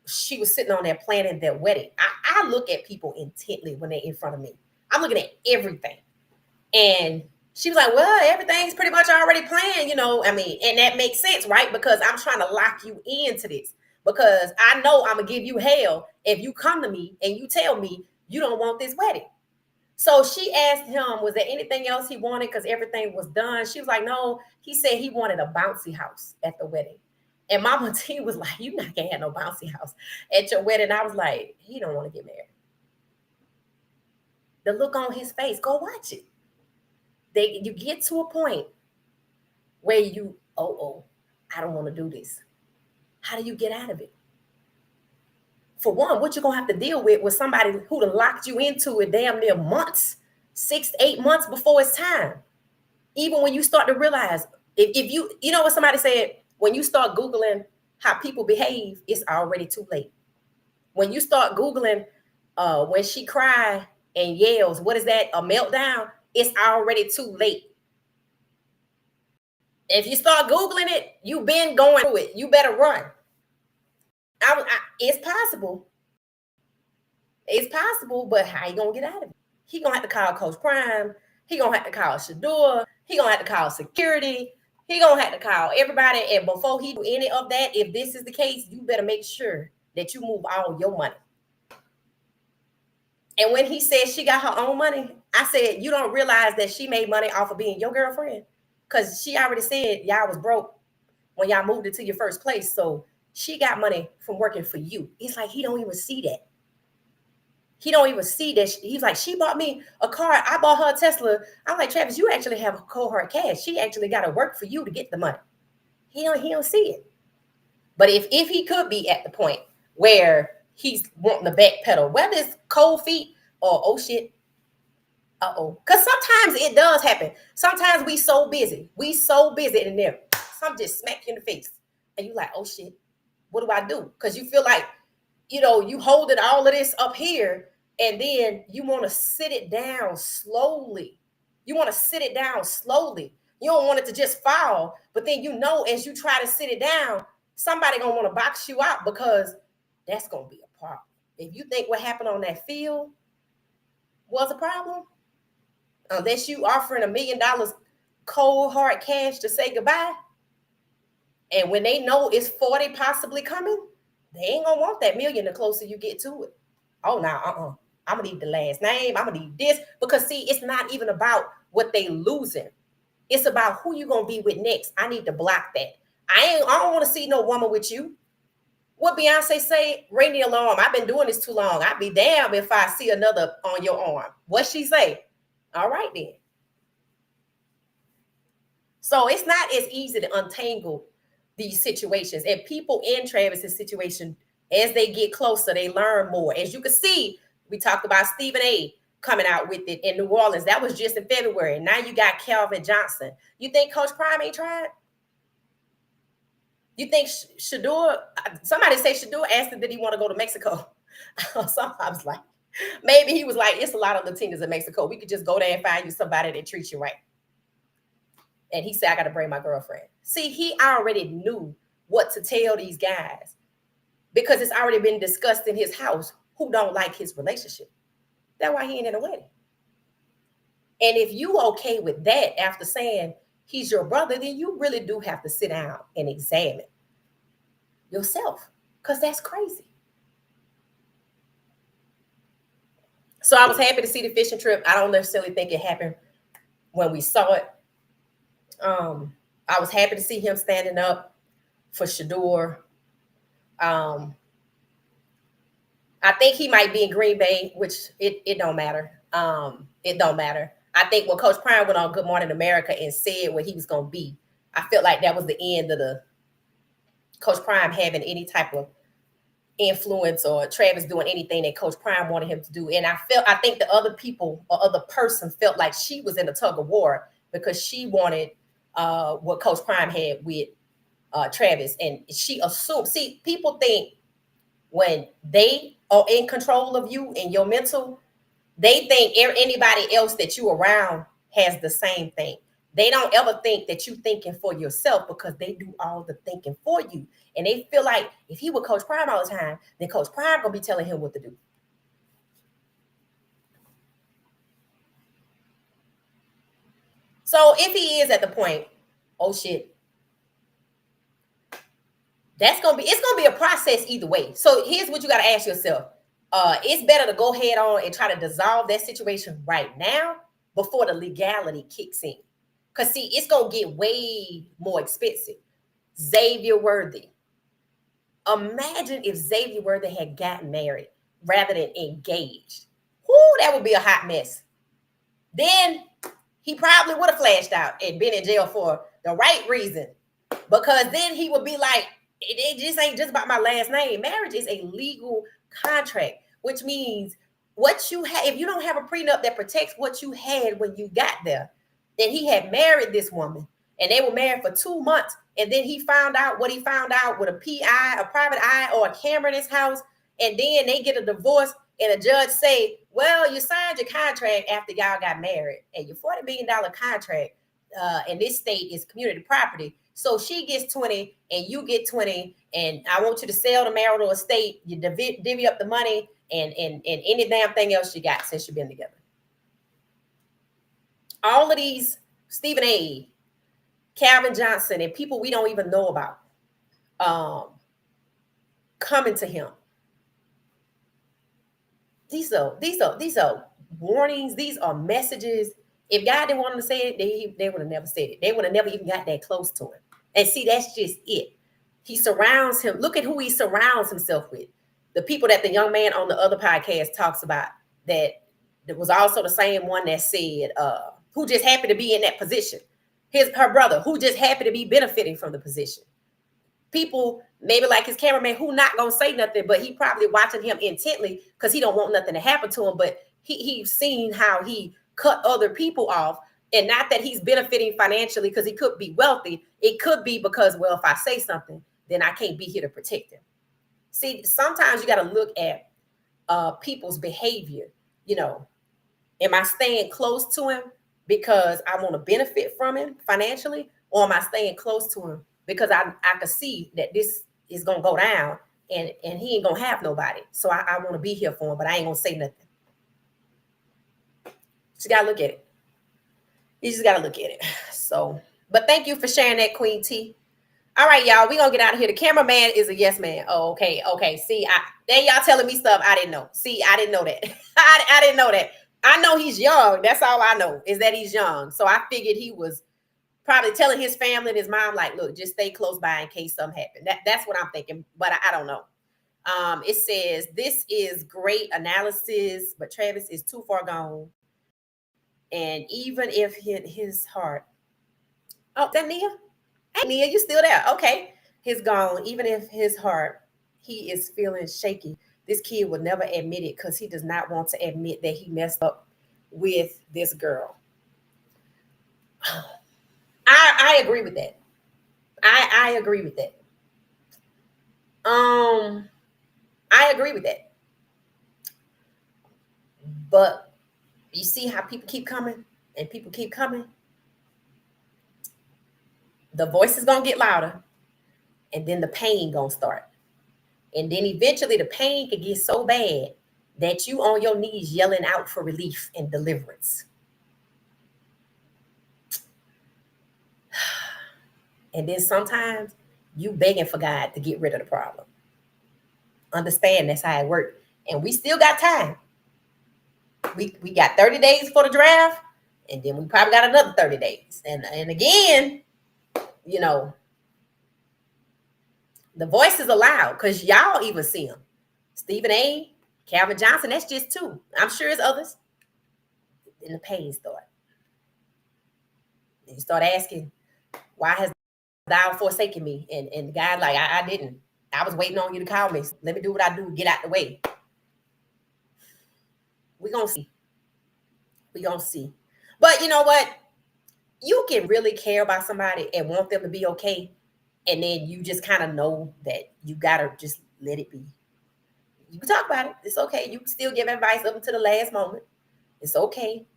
she was sitting on there planning their wedding. I look at people intently when they're in front of me. I'm looking at everything. And she was like, well, everything's pretty much already planned, and that makes sense, right? Because I'm trying to lock you into this. Because I know I'm going to give you hell if you come to me and you tell me you don't want this wedding. So she asked him, was there anything else he wanted? Because everything was done. She was like, no. He said he wanted a bouncy house at the wedding. And Mama T was like, you're not going to have no bouncy house at your wedding. I was like, he don't want to get married. The look on his face, go watch it. You get to a point where I don't want to do this. How do you get out of it? For one, what you're gonna have to deal with somebody who done locked you into it damn near months, 6 to 8 months before it's time. Even when you start to realize, if you know what somebody said, when you start Googling how people behave, it's already too late. When you start Googling when she cry and yells, what is that, a meltdown? It's already too late. If you start Googling it, you've been going through it. You better run. It's possible. It's possible, but how you gonna get out of it? He gonna have to call Coach Prime. He gonna have to call Shador. He gonna have to call security. He gonna have to call everybody. And before he do any of that, if this is the case, you better make sure that you move all your money. And when he said she got her own money, I said, you don't realize that she made money off of being your girlfriend? Because she already said y'all was broke when y'all moved into your first place. So she got money from working for you. It's like he don't even see that. He don't even see that. He's like, she bought me a car. I bought her a Tesla. I'm like, Travis, you actually have a cold hard cash. She actually got to work for you to get the money. He don't see it. But if he could be at the point where he's wanting to backpedal, whether it's cold feet or oh shit, because sometimes it does happen. Sometimes we so busy in there, some just smack you in the face, and you like, oh shit, what do I do? Because you feel like, you holding all of this up here, and then you want to sit it down slowly. You don't want it to just fall, but then as you try to sit it down, somebody gonna want to box you out, because that's gonna be a problem. If you think what happened on that field was a problem, unless you offering $1 million cold hard cash to say goodbye, and when they know it's 40 possibly coming, they ain't gonna want that million the closer you get to it. Oh, now, I'm gonna need the last name. I'm gonna need this, because see, it's not even about what they losing. It's about who you gonna be with next. I need to block that. I don't want to see no woman with you. What Beyonce say? Ring the alarm. I've been doing this too long. I'd be damned if I see another on your arm. What she say? All right then. So it's not as easy to untangle these situations. And people in Travis's situation, as they get closer, they learn more. As you can see, we talked about Stephen A. coming out with it in New Orleans. That was just in February. Now you got Calvin Johnson. You think Coach Prime ain't tried? You think Shador, somebody say Shador asked him, did he want to go to Mexico? Sometimes like, maybe he was like, it's a lot of Latinas in Mexico. We could just go there and find you somebody that treats you right. And he said, I got to bring my girlfriend. See, he already knew what to tell these guys, because it's already been discussed in his house who don't like his relationship. That's why he ain't in a wedding. And if you okay with that after saying he's your brother, then you really do have to sit down and examine yourself, because that's crazy. So I was happy to see the fishing trip. I don't necessarily think it happened when we saw it. I was happy to see him standing up for Shador. I think he might be in Green Bay, which it don't matter. It don't matter. I think when Coach Prime went on Good Morning America and said where he was going to be, I felt like that was the end of the Coach Prime having any type of influence or Travis doing anything that Coach Prime wanted him to do. And I think the other people or other person felt like she was in a tug of war, because she wanted what Coach Prime had with Travis. And she assumed, see, people think when they are in control of you and your mental, they think anybody else that you around has the same thing. They don't ever think that you thinking for yourself, because they do all the thinking for you. And they feel like if he would Coach Prime all the time, then Coach Prime gonna be telling him what to do. So if he is at the point, oh shit, it's gonna be a process either way. So here's what you got to ask yourself. It's better to go head on and try to dissolve that situation right now before the legality kicks in. Because see, it's gonna get way more expensive. Xavier Worthy. Imagine if Xavier Worthy had gotten married rather than engaged. Whoo, that would be a hot mess. Then he probably would have flashed out and been in jail for the right reason, because then he would be like, it just ain't just about my last name. Marriage is a legal contract, which means what you have, if you don't have a prenup that protects what you had when you got there, then he had married this woman and they were married for 2 months. And then he found out what he found out with a PI, a private eye, or a camera in his house. And then they get a divorce and a judge say, well, you signed your contract after y'all got married and your $40 million contract in this state is community property. So she gets 20 and you get 20. And I want you to sell the marital estate. You divvy up the money and any damn thing else you got since you've been together. All of these Stephen A., Calvin Johnson, and people we don't even know about coming to him. These are warnings. These are messages. If God didn't want him to say it, they would have never said it. They would have never even got that close to him. And see, that's just it. He surrounds him. Look at who he surrounds himself with. The people that the young man on the other podcast talks about, that was also the same one that said, who just happened to be in that position. Her brother, who just happened to be benefiting from the position. People, maybe like his cameraman, who not going to say nothing, but he probably watching him intently because he don't want nothing to happen to him. But he's seen how he cut other people off. And not that he's benefiting financially because he could be wealthy. It could be because, well, if I say something, then I can't be here to protect him. See, sometimes you got to look at people's behavior. You know, am I staying close to him because I want to benefit from him financially? Or am I staying close to him because I can see that this is going to go down and he ain't going to have nobody. So I want to be here for him, but I ain't going to say nothing. You got to look at it. You just got to look at it. So, but thank you for sharing that, Queen T. All right, y'all, we're going to get out of here. The cameraman is a yes man. Oh, okay. See, then y'all telling me stuff I didn't know. See, I didn't know that. I didn't know that. I know he's young. That's all I know is that he's young. So I figured he was probably telling his family and his mom, like, look, just stay close by in case something happened. That's what I'm thinking, but I don't know. It says, this is great analysis, but Travis is too far gone. And even if his heart, oh, that Nia? Hey, Nia, you still there? Okay. He's gone. Even if his heart, he is feeling shaky. This kid would never admit it because he does not want to admit that he messed up with this girl. I agree with that. I agree with that. I agree with that. But you see how people keep coming and people keep coming? The voice is going to get louder and then the pain going to start. And then eventually the pain could get so bad that you on your knees yelling out for relief and deliverance. And then sometimes you begging for God to get rid of the problem. Understand that's how it works. And we still got time. We got 30 days for the draft, and then we probably got another 30 days. And again, you know, the voices are loud because y'all even see them. Stephen A., Calvin Johnson, that's just two. I'm sure it's others. And the pain start. And you start asking, why has thou forsaken me? And God, like, I didn't. I was waiting on you to call me. Let me do what I do. Get out the way. We're going to see. We're going to see. But you know what? You can really care about somebody and want them to be okay. And then you just kind of know that you got to just let it be. You can talk about it. It's okay. You can still give advice up until the last moment. It's okay.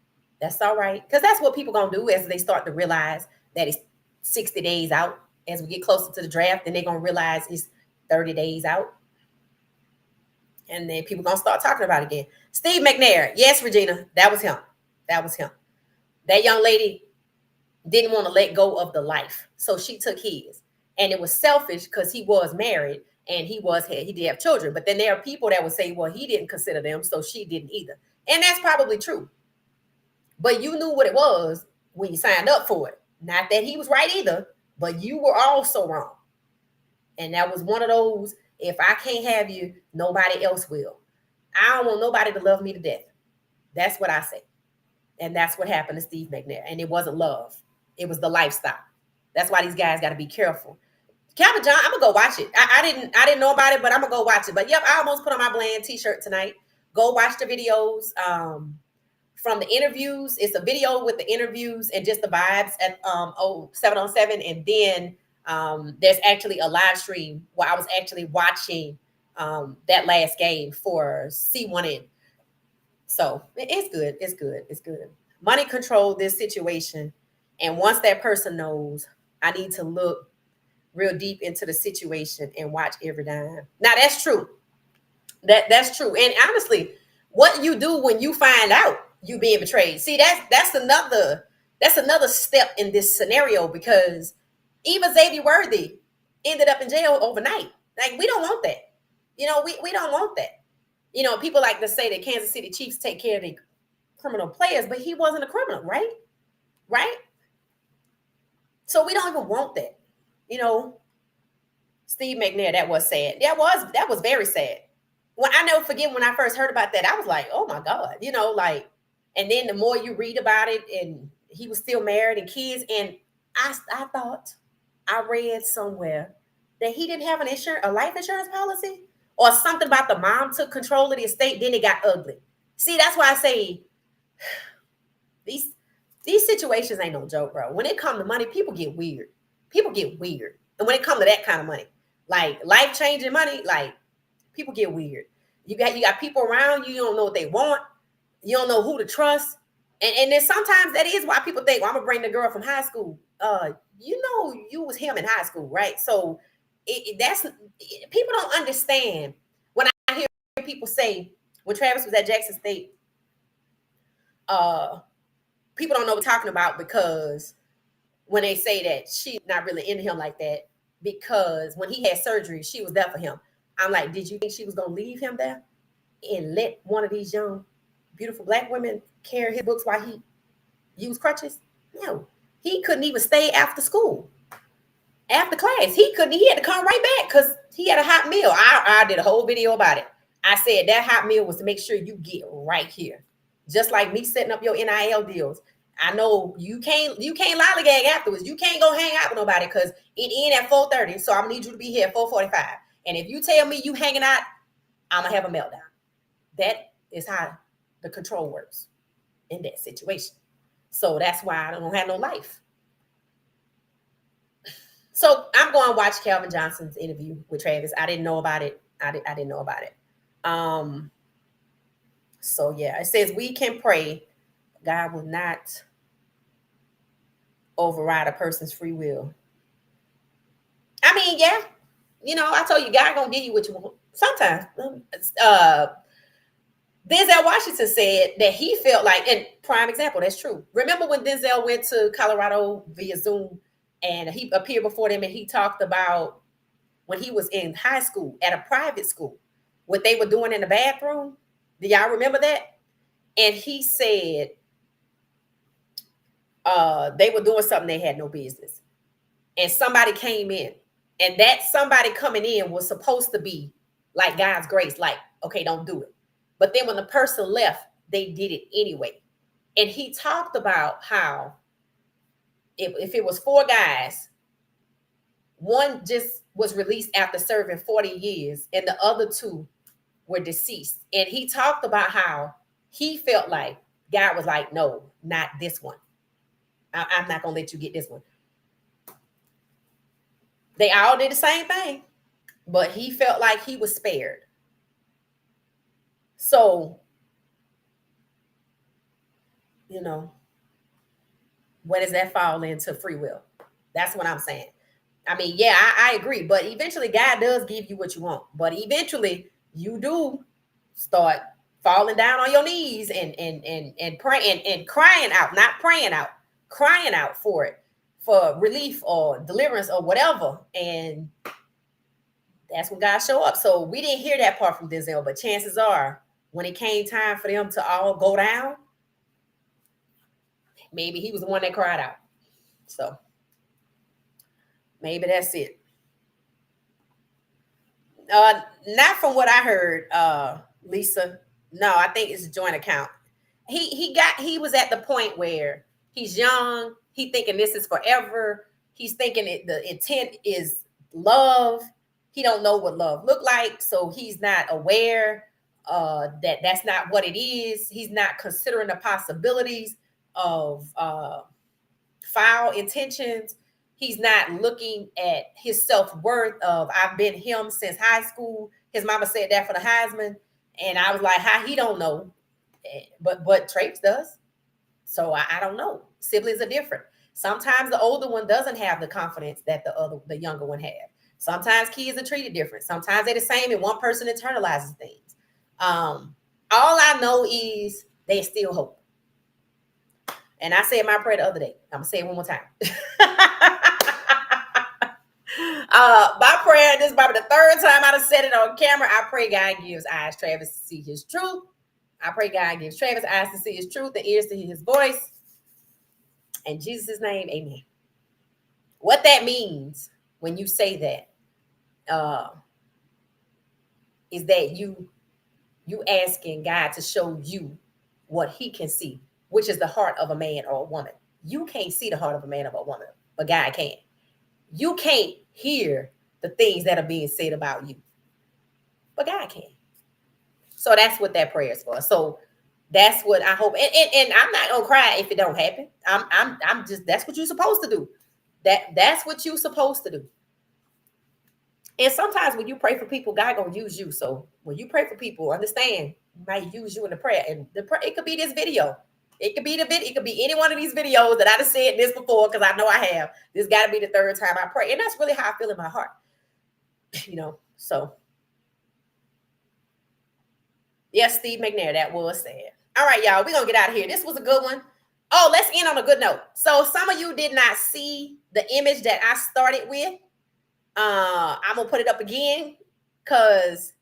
That's all right. Because that's what people going to do as they start to realize that it's 60 days out. As we get closer to the draft, then they're going to realize it's 30 days out. And then people going to start talking about it again. Steve McNair. Yes, Regina. That was him. That was him. That young lady didn't want to let go of the life. So she took his. And it was selfish because he was married and he did have children. But then there are people that would say, well, he didn't consider them, so she didn't either. And that's probably true. But you knew what it was when you signed up for it. Not that he was right either, but you were also wrong. And that was one of those, if I can't have you, nobody else will. I don't want nobody to love me to death. That's what I say. And that's what happened to Steve McNair. And it wasn't love. It was the lifestyle. That's why these guys got to be careful. Calvin John, I'm gonna go watch it. I didn't know about it, but I'm gonna go watch it. But yep, I almost put on my Bland t-shirt tonight. Go watch the videos from the interviews. It's a video with the interviews and just the vibes at 7 on 7. And then there's actually a live stream where I was actually watching that last game for C1N. So it's good. It's good. It's good. Money control this situation. And once that person knows, I need to look real deep into the situation and watch every dime. Now that's true. That's true. And honestly, what you do when you find out you being betrayed. See, that's another step in this scenario, because even Xavier Worthy ended up in jail overnight. Like, we don't want that. We don't want that. People like to say that Kansas City Chiefs take care of the criminal players, but he wasn't a criminal, right? Right? So we don't even want that. Steve McNair, that was sad. That was very sad. When I never forget when I first heard about that, I was like, oh my God, and then the more you read about it, and he was still married and kids, and I thought I read somewhere that he didn't have a life insurance policy, or something about the mom took control of the estate, then it got ugly. See, that's why I say these situations ain't no joke, bro. When it comes to money, people get weird. And when it comes to that kind of money, like life-changing money, like, people get weird. You got people around you don't know what they want. You don't know who to trust. And then sometimes that is why people think, well, I'm gonna bring the girl from high school. You was him in high school, right? So people don't understand. When I hear people say, when Travis was at Jackson State, people don't know what we're talking about, because when they say that she's not really into him like that, because when he had surgery, she was there for him. I'm like, did you think she was going to leave him there and let one of these young, beautiful Black women carry his books while he used crutches? No. He couldn't even stay after school, after class. He couldn't. He had to come right back because he had a hot meal. I did a whole video about it. I said that hot meal was to make sure you get right here. Just like me setting up your NIL deals. I know you can't lollygag afterwards. You can't go hang out with nobody because it ends at 4:30. So I'm gonna need you to be here at 4:45. And if you tell me you hanging out, I'm gonna have a meltdown. That is how the control works in that situation. So that's why I don't have no life. So I'm going to watch Calvin Johnson's interview with Travis. I didn't know about it. I didn't know about it. So yeah, it says we can pray. God will not override a person's free will. I mean, yeah. I told you, God gonna give you what you want. Sometimes. Denzel Washington said that he felt like, and prime example, that's true. Remember when Denzel went to Colorado via Zoom and he appeared before them, and he talked about when he was in high school at a private school, what they were doing in the bathroom? Do y'all remember that? And he said they were doing something they had no business. And somebody came in, and that somebody coming in was supposed to be like God's grace, like, okay, don't do it. But then when the person left, they did it anyway. And he talked about how if it was 4 guys, one just was released after serving 40 years and the other 2 were deceased. And he talked about how he felt like God was like, no, not this one. I'm not going to let you get this one. They all did the same thing, but he felt like he was spared. So, where does that fall into free will? That's what I'm saying. I mean, yeah, I agree. But eventually God does give you what you want. But eventually you do start falling down on your knees and praying and crying out, not praying out, crying out for it, for relief or deliverance or whatever. And that's when God show up. So we didn't hear that part from Denzel, but chances are when it came time for them to all go down, maybe he was the one that cried out. So maybe that's it. Not from what I heard, Lisa. No, I think it's a joint account. He was at the point where he's young. He thinking this is forever. He's thinking the intent is love. He don't know what love look like, so he's not aware that that's not what it is. He's not considering the possibilities of foul intentions. He's not looking at his self-worth of I've been him since high school. His mama said that for the Heisman. And I was like, how he don't know? But Trace does. So I don't know. Siblings are different. Sometimes the older one doesn't have the confidence that the younger one have. Sometimes kids are treated different. Sometimes they're the same, and one person internalizes things. All I know is they still hope. And I said my prayer the other day. I'm gonna say it one more time. My prayer, this is probably the third time I've said it on camera. I pray God gives eyes Travis to see his truth. I pray God gives Travis eyes to see his truth, the ears to hear his voice. In Jesus' name, amen. What that means when you say that is that you asking God to show you what he can see, which is the heart of a man or a woman. You can't see the heart of a man or a woman, but God can. You can't hear the things that are being said about you, but God can. So that's what that prayer is for. So that's what I hope. And I'm not gonna cry if it don't happen. I'm just, that's what you're supposed to do. That's what you're supposed to do. And sometimes when you pray for people, God gonna use you. So when you pray for people, understand He might use you in the prayer. And the prayer, it could be this video. It could be the video. It could be any one of these videos that I've said this before, because I know I have. This got to be the third time I pray, and that's really how I feel in my heart. So yes, Steve McNair, that was sad. All right, y'all, we're gonna get out of here. This was a good one. Oh, let's end on a good note. So some of you did not see the image that I started with. I'm gonna put it up again because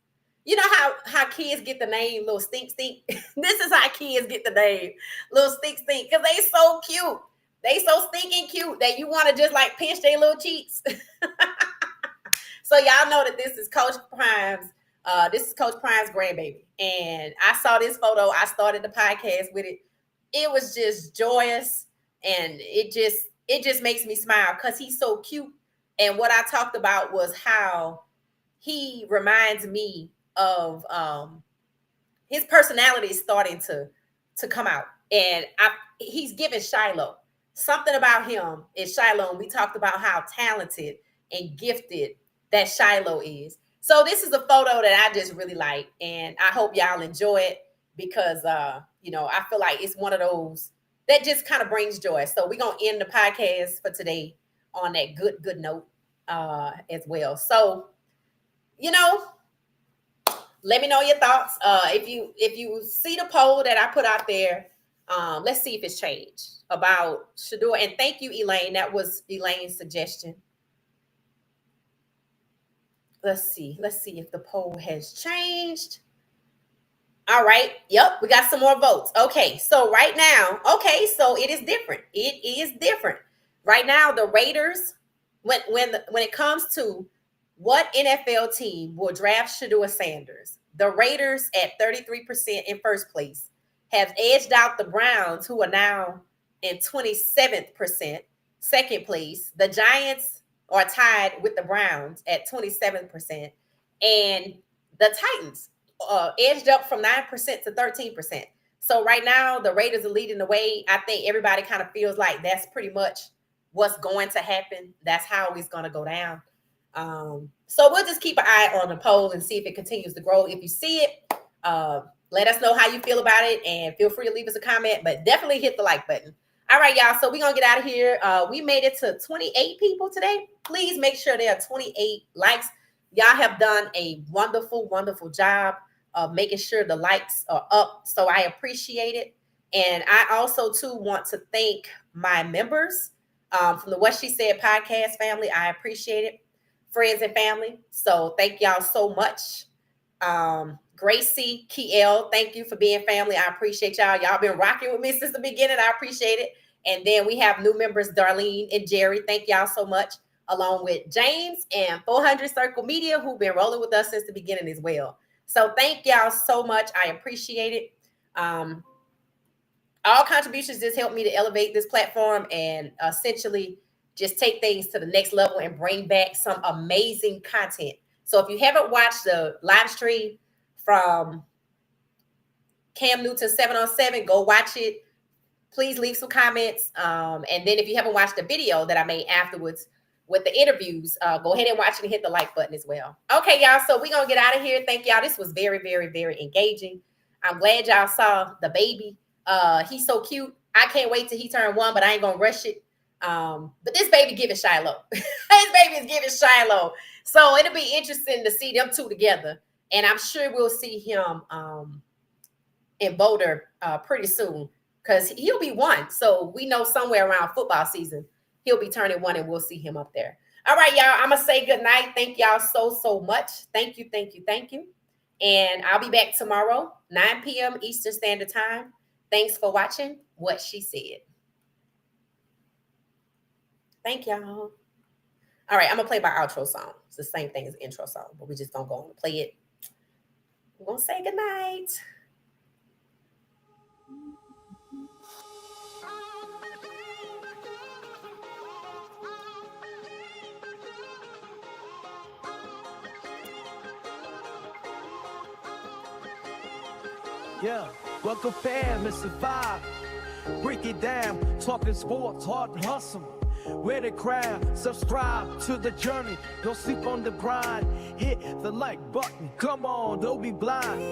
you know how kids get the name Little Stink Stink. This is how kids get the name Little Stink Stink, because they so cute. They so stinking cute that you want to just like pinch their little cheeks. So y'all know that this is Coach Prime's. This is Coach Prime's grandbaby, and I saw this photo. I started the podcast with it. It was just joyous, and it just makes me smile because he's so cute. And what I talked about was how he reminds me of his personality is starting to come out, and he's given Shiloh something about him. Is Shiloh, and we talked about how talented and gifted that Shiloh is. So this is a photo that I just really like, and I hope y'all enjoy it because I feel like it's one of those that just kind of brings joy. So we're gonna end the podcast for today on that good note as well. So let me know your thoughts. If you see the poll that I put out there, let's see if it's changed about Shador. And thank you, Elaine. That was Elaine's suggestion. Let's see if the poll has changed. All right. Yep, we got some more votes. Okay, so right now, so it is different. It is different. Right now, the Raiders, when it comes to what NFL team will draft Shador Sanders, the Raiders at 33% in first place have edged out the Browns, who are now in 27% second place. The Giants are tied with the Browns at 27%, and the Titans edged up from 9% to 13%. So right now, the Raiders are leading the way. I think everybody kind of feels like that's pretty much what's going to happen. That's how it's going to go down. So we'll just keep an eye on the poll and see if it continues to grow. If you see it, let us know how you feel about it, and feel free to leave us a comment, but definitely hit the like button. All right, y'all. So we're going to get out of here. We made it to 28 people today. Please make sure there are 28 likes. Y'all have done a wonderful, wonderful job of making sure the likes are up. So I appreciate it. And I also, too, want to thank my members from the What She Said podcast family. I appreciate it. Friends and family. So thank y'all so much. Gracie, Kiel, thank you for being family. I appreciate y'all. Y'all been rocking with me since the beginning. I appreciate it. And then we have new members, Darlene and Jerry. Thank y'all so much. Along with James and 400 Circle Media, who've been rolling with us since the beginning as well. So thank y'all so much. I appreciate it. All contributions just help me to elevate this platform and essentially just take things to the next level and bring back some amazing content. So if you haven't watched the live stream from Cam Newton 7-on-7, go watch it. Please leave some comments. And then if you haven't watched the video that I made afterwards with the interviews, go ahead and watch it and hit the like button as well. Okay, y'all. So we're going to get out of here. Thank y'all. This was very, very, very engaging. I'm glad y'all saw the baby. He's so cute. I can't wait till he turned 1, but I ain't going to rush it. But this baby giving Shiloh. His baby is giving Shiloh. So it'll be interesting to see them two together. And I'm sure we'll see him in Boulder pretty soon, because he'll be 1. So we know somewhere around football season, he'll be turning 1 and we'll see him up there. All right, y'all. I'm going to say good night. Thank y'all so much. Thank you, thank you, thank you. And I'll be back tomorrow, 9 p.m. Eastern Standard Time. Thanks for watching What She Said. Thank y'all. All right, I'm going to play my outro song. It's the same thing as intro song, but we just don't go on and play it. We're going to say good night. Yeah, welcome fam, it's a vibe. Break it down, talking sports, hard and hustle. Wear the crown, subscribe to the journey. Don't sleep on the grind. Hit the like button, come on, don't be blind.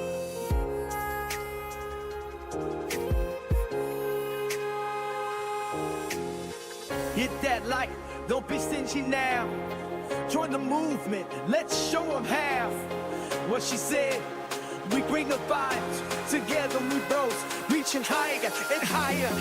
Hit that like, don't be stingy now. Join the movement, let's show them how. What she said, we bring the vibes, together we rose, reaching higher and higher.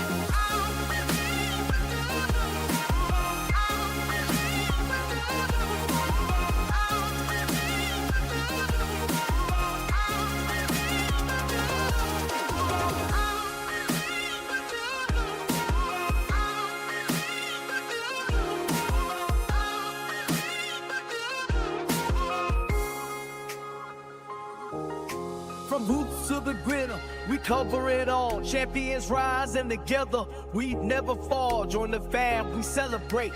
From hoops to the griddle, we cover it all. Champions rise and together we never fall. Join the fam, we celebrate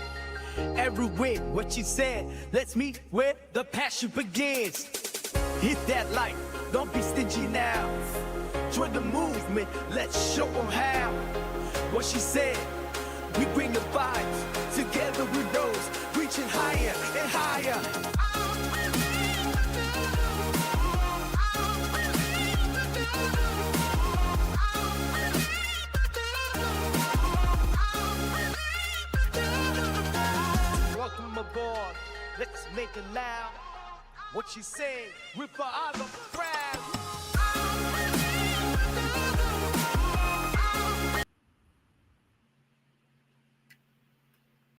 every win. What she said, let's meet where the passion begins. Hit that like, don't be stingy now. Join the movement, let's show them how. What she said, we bring the vibes, together we rose, reaching higher and higher. Welcome aboard, let's make it loud. What she said, with her eyes on the crowd.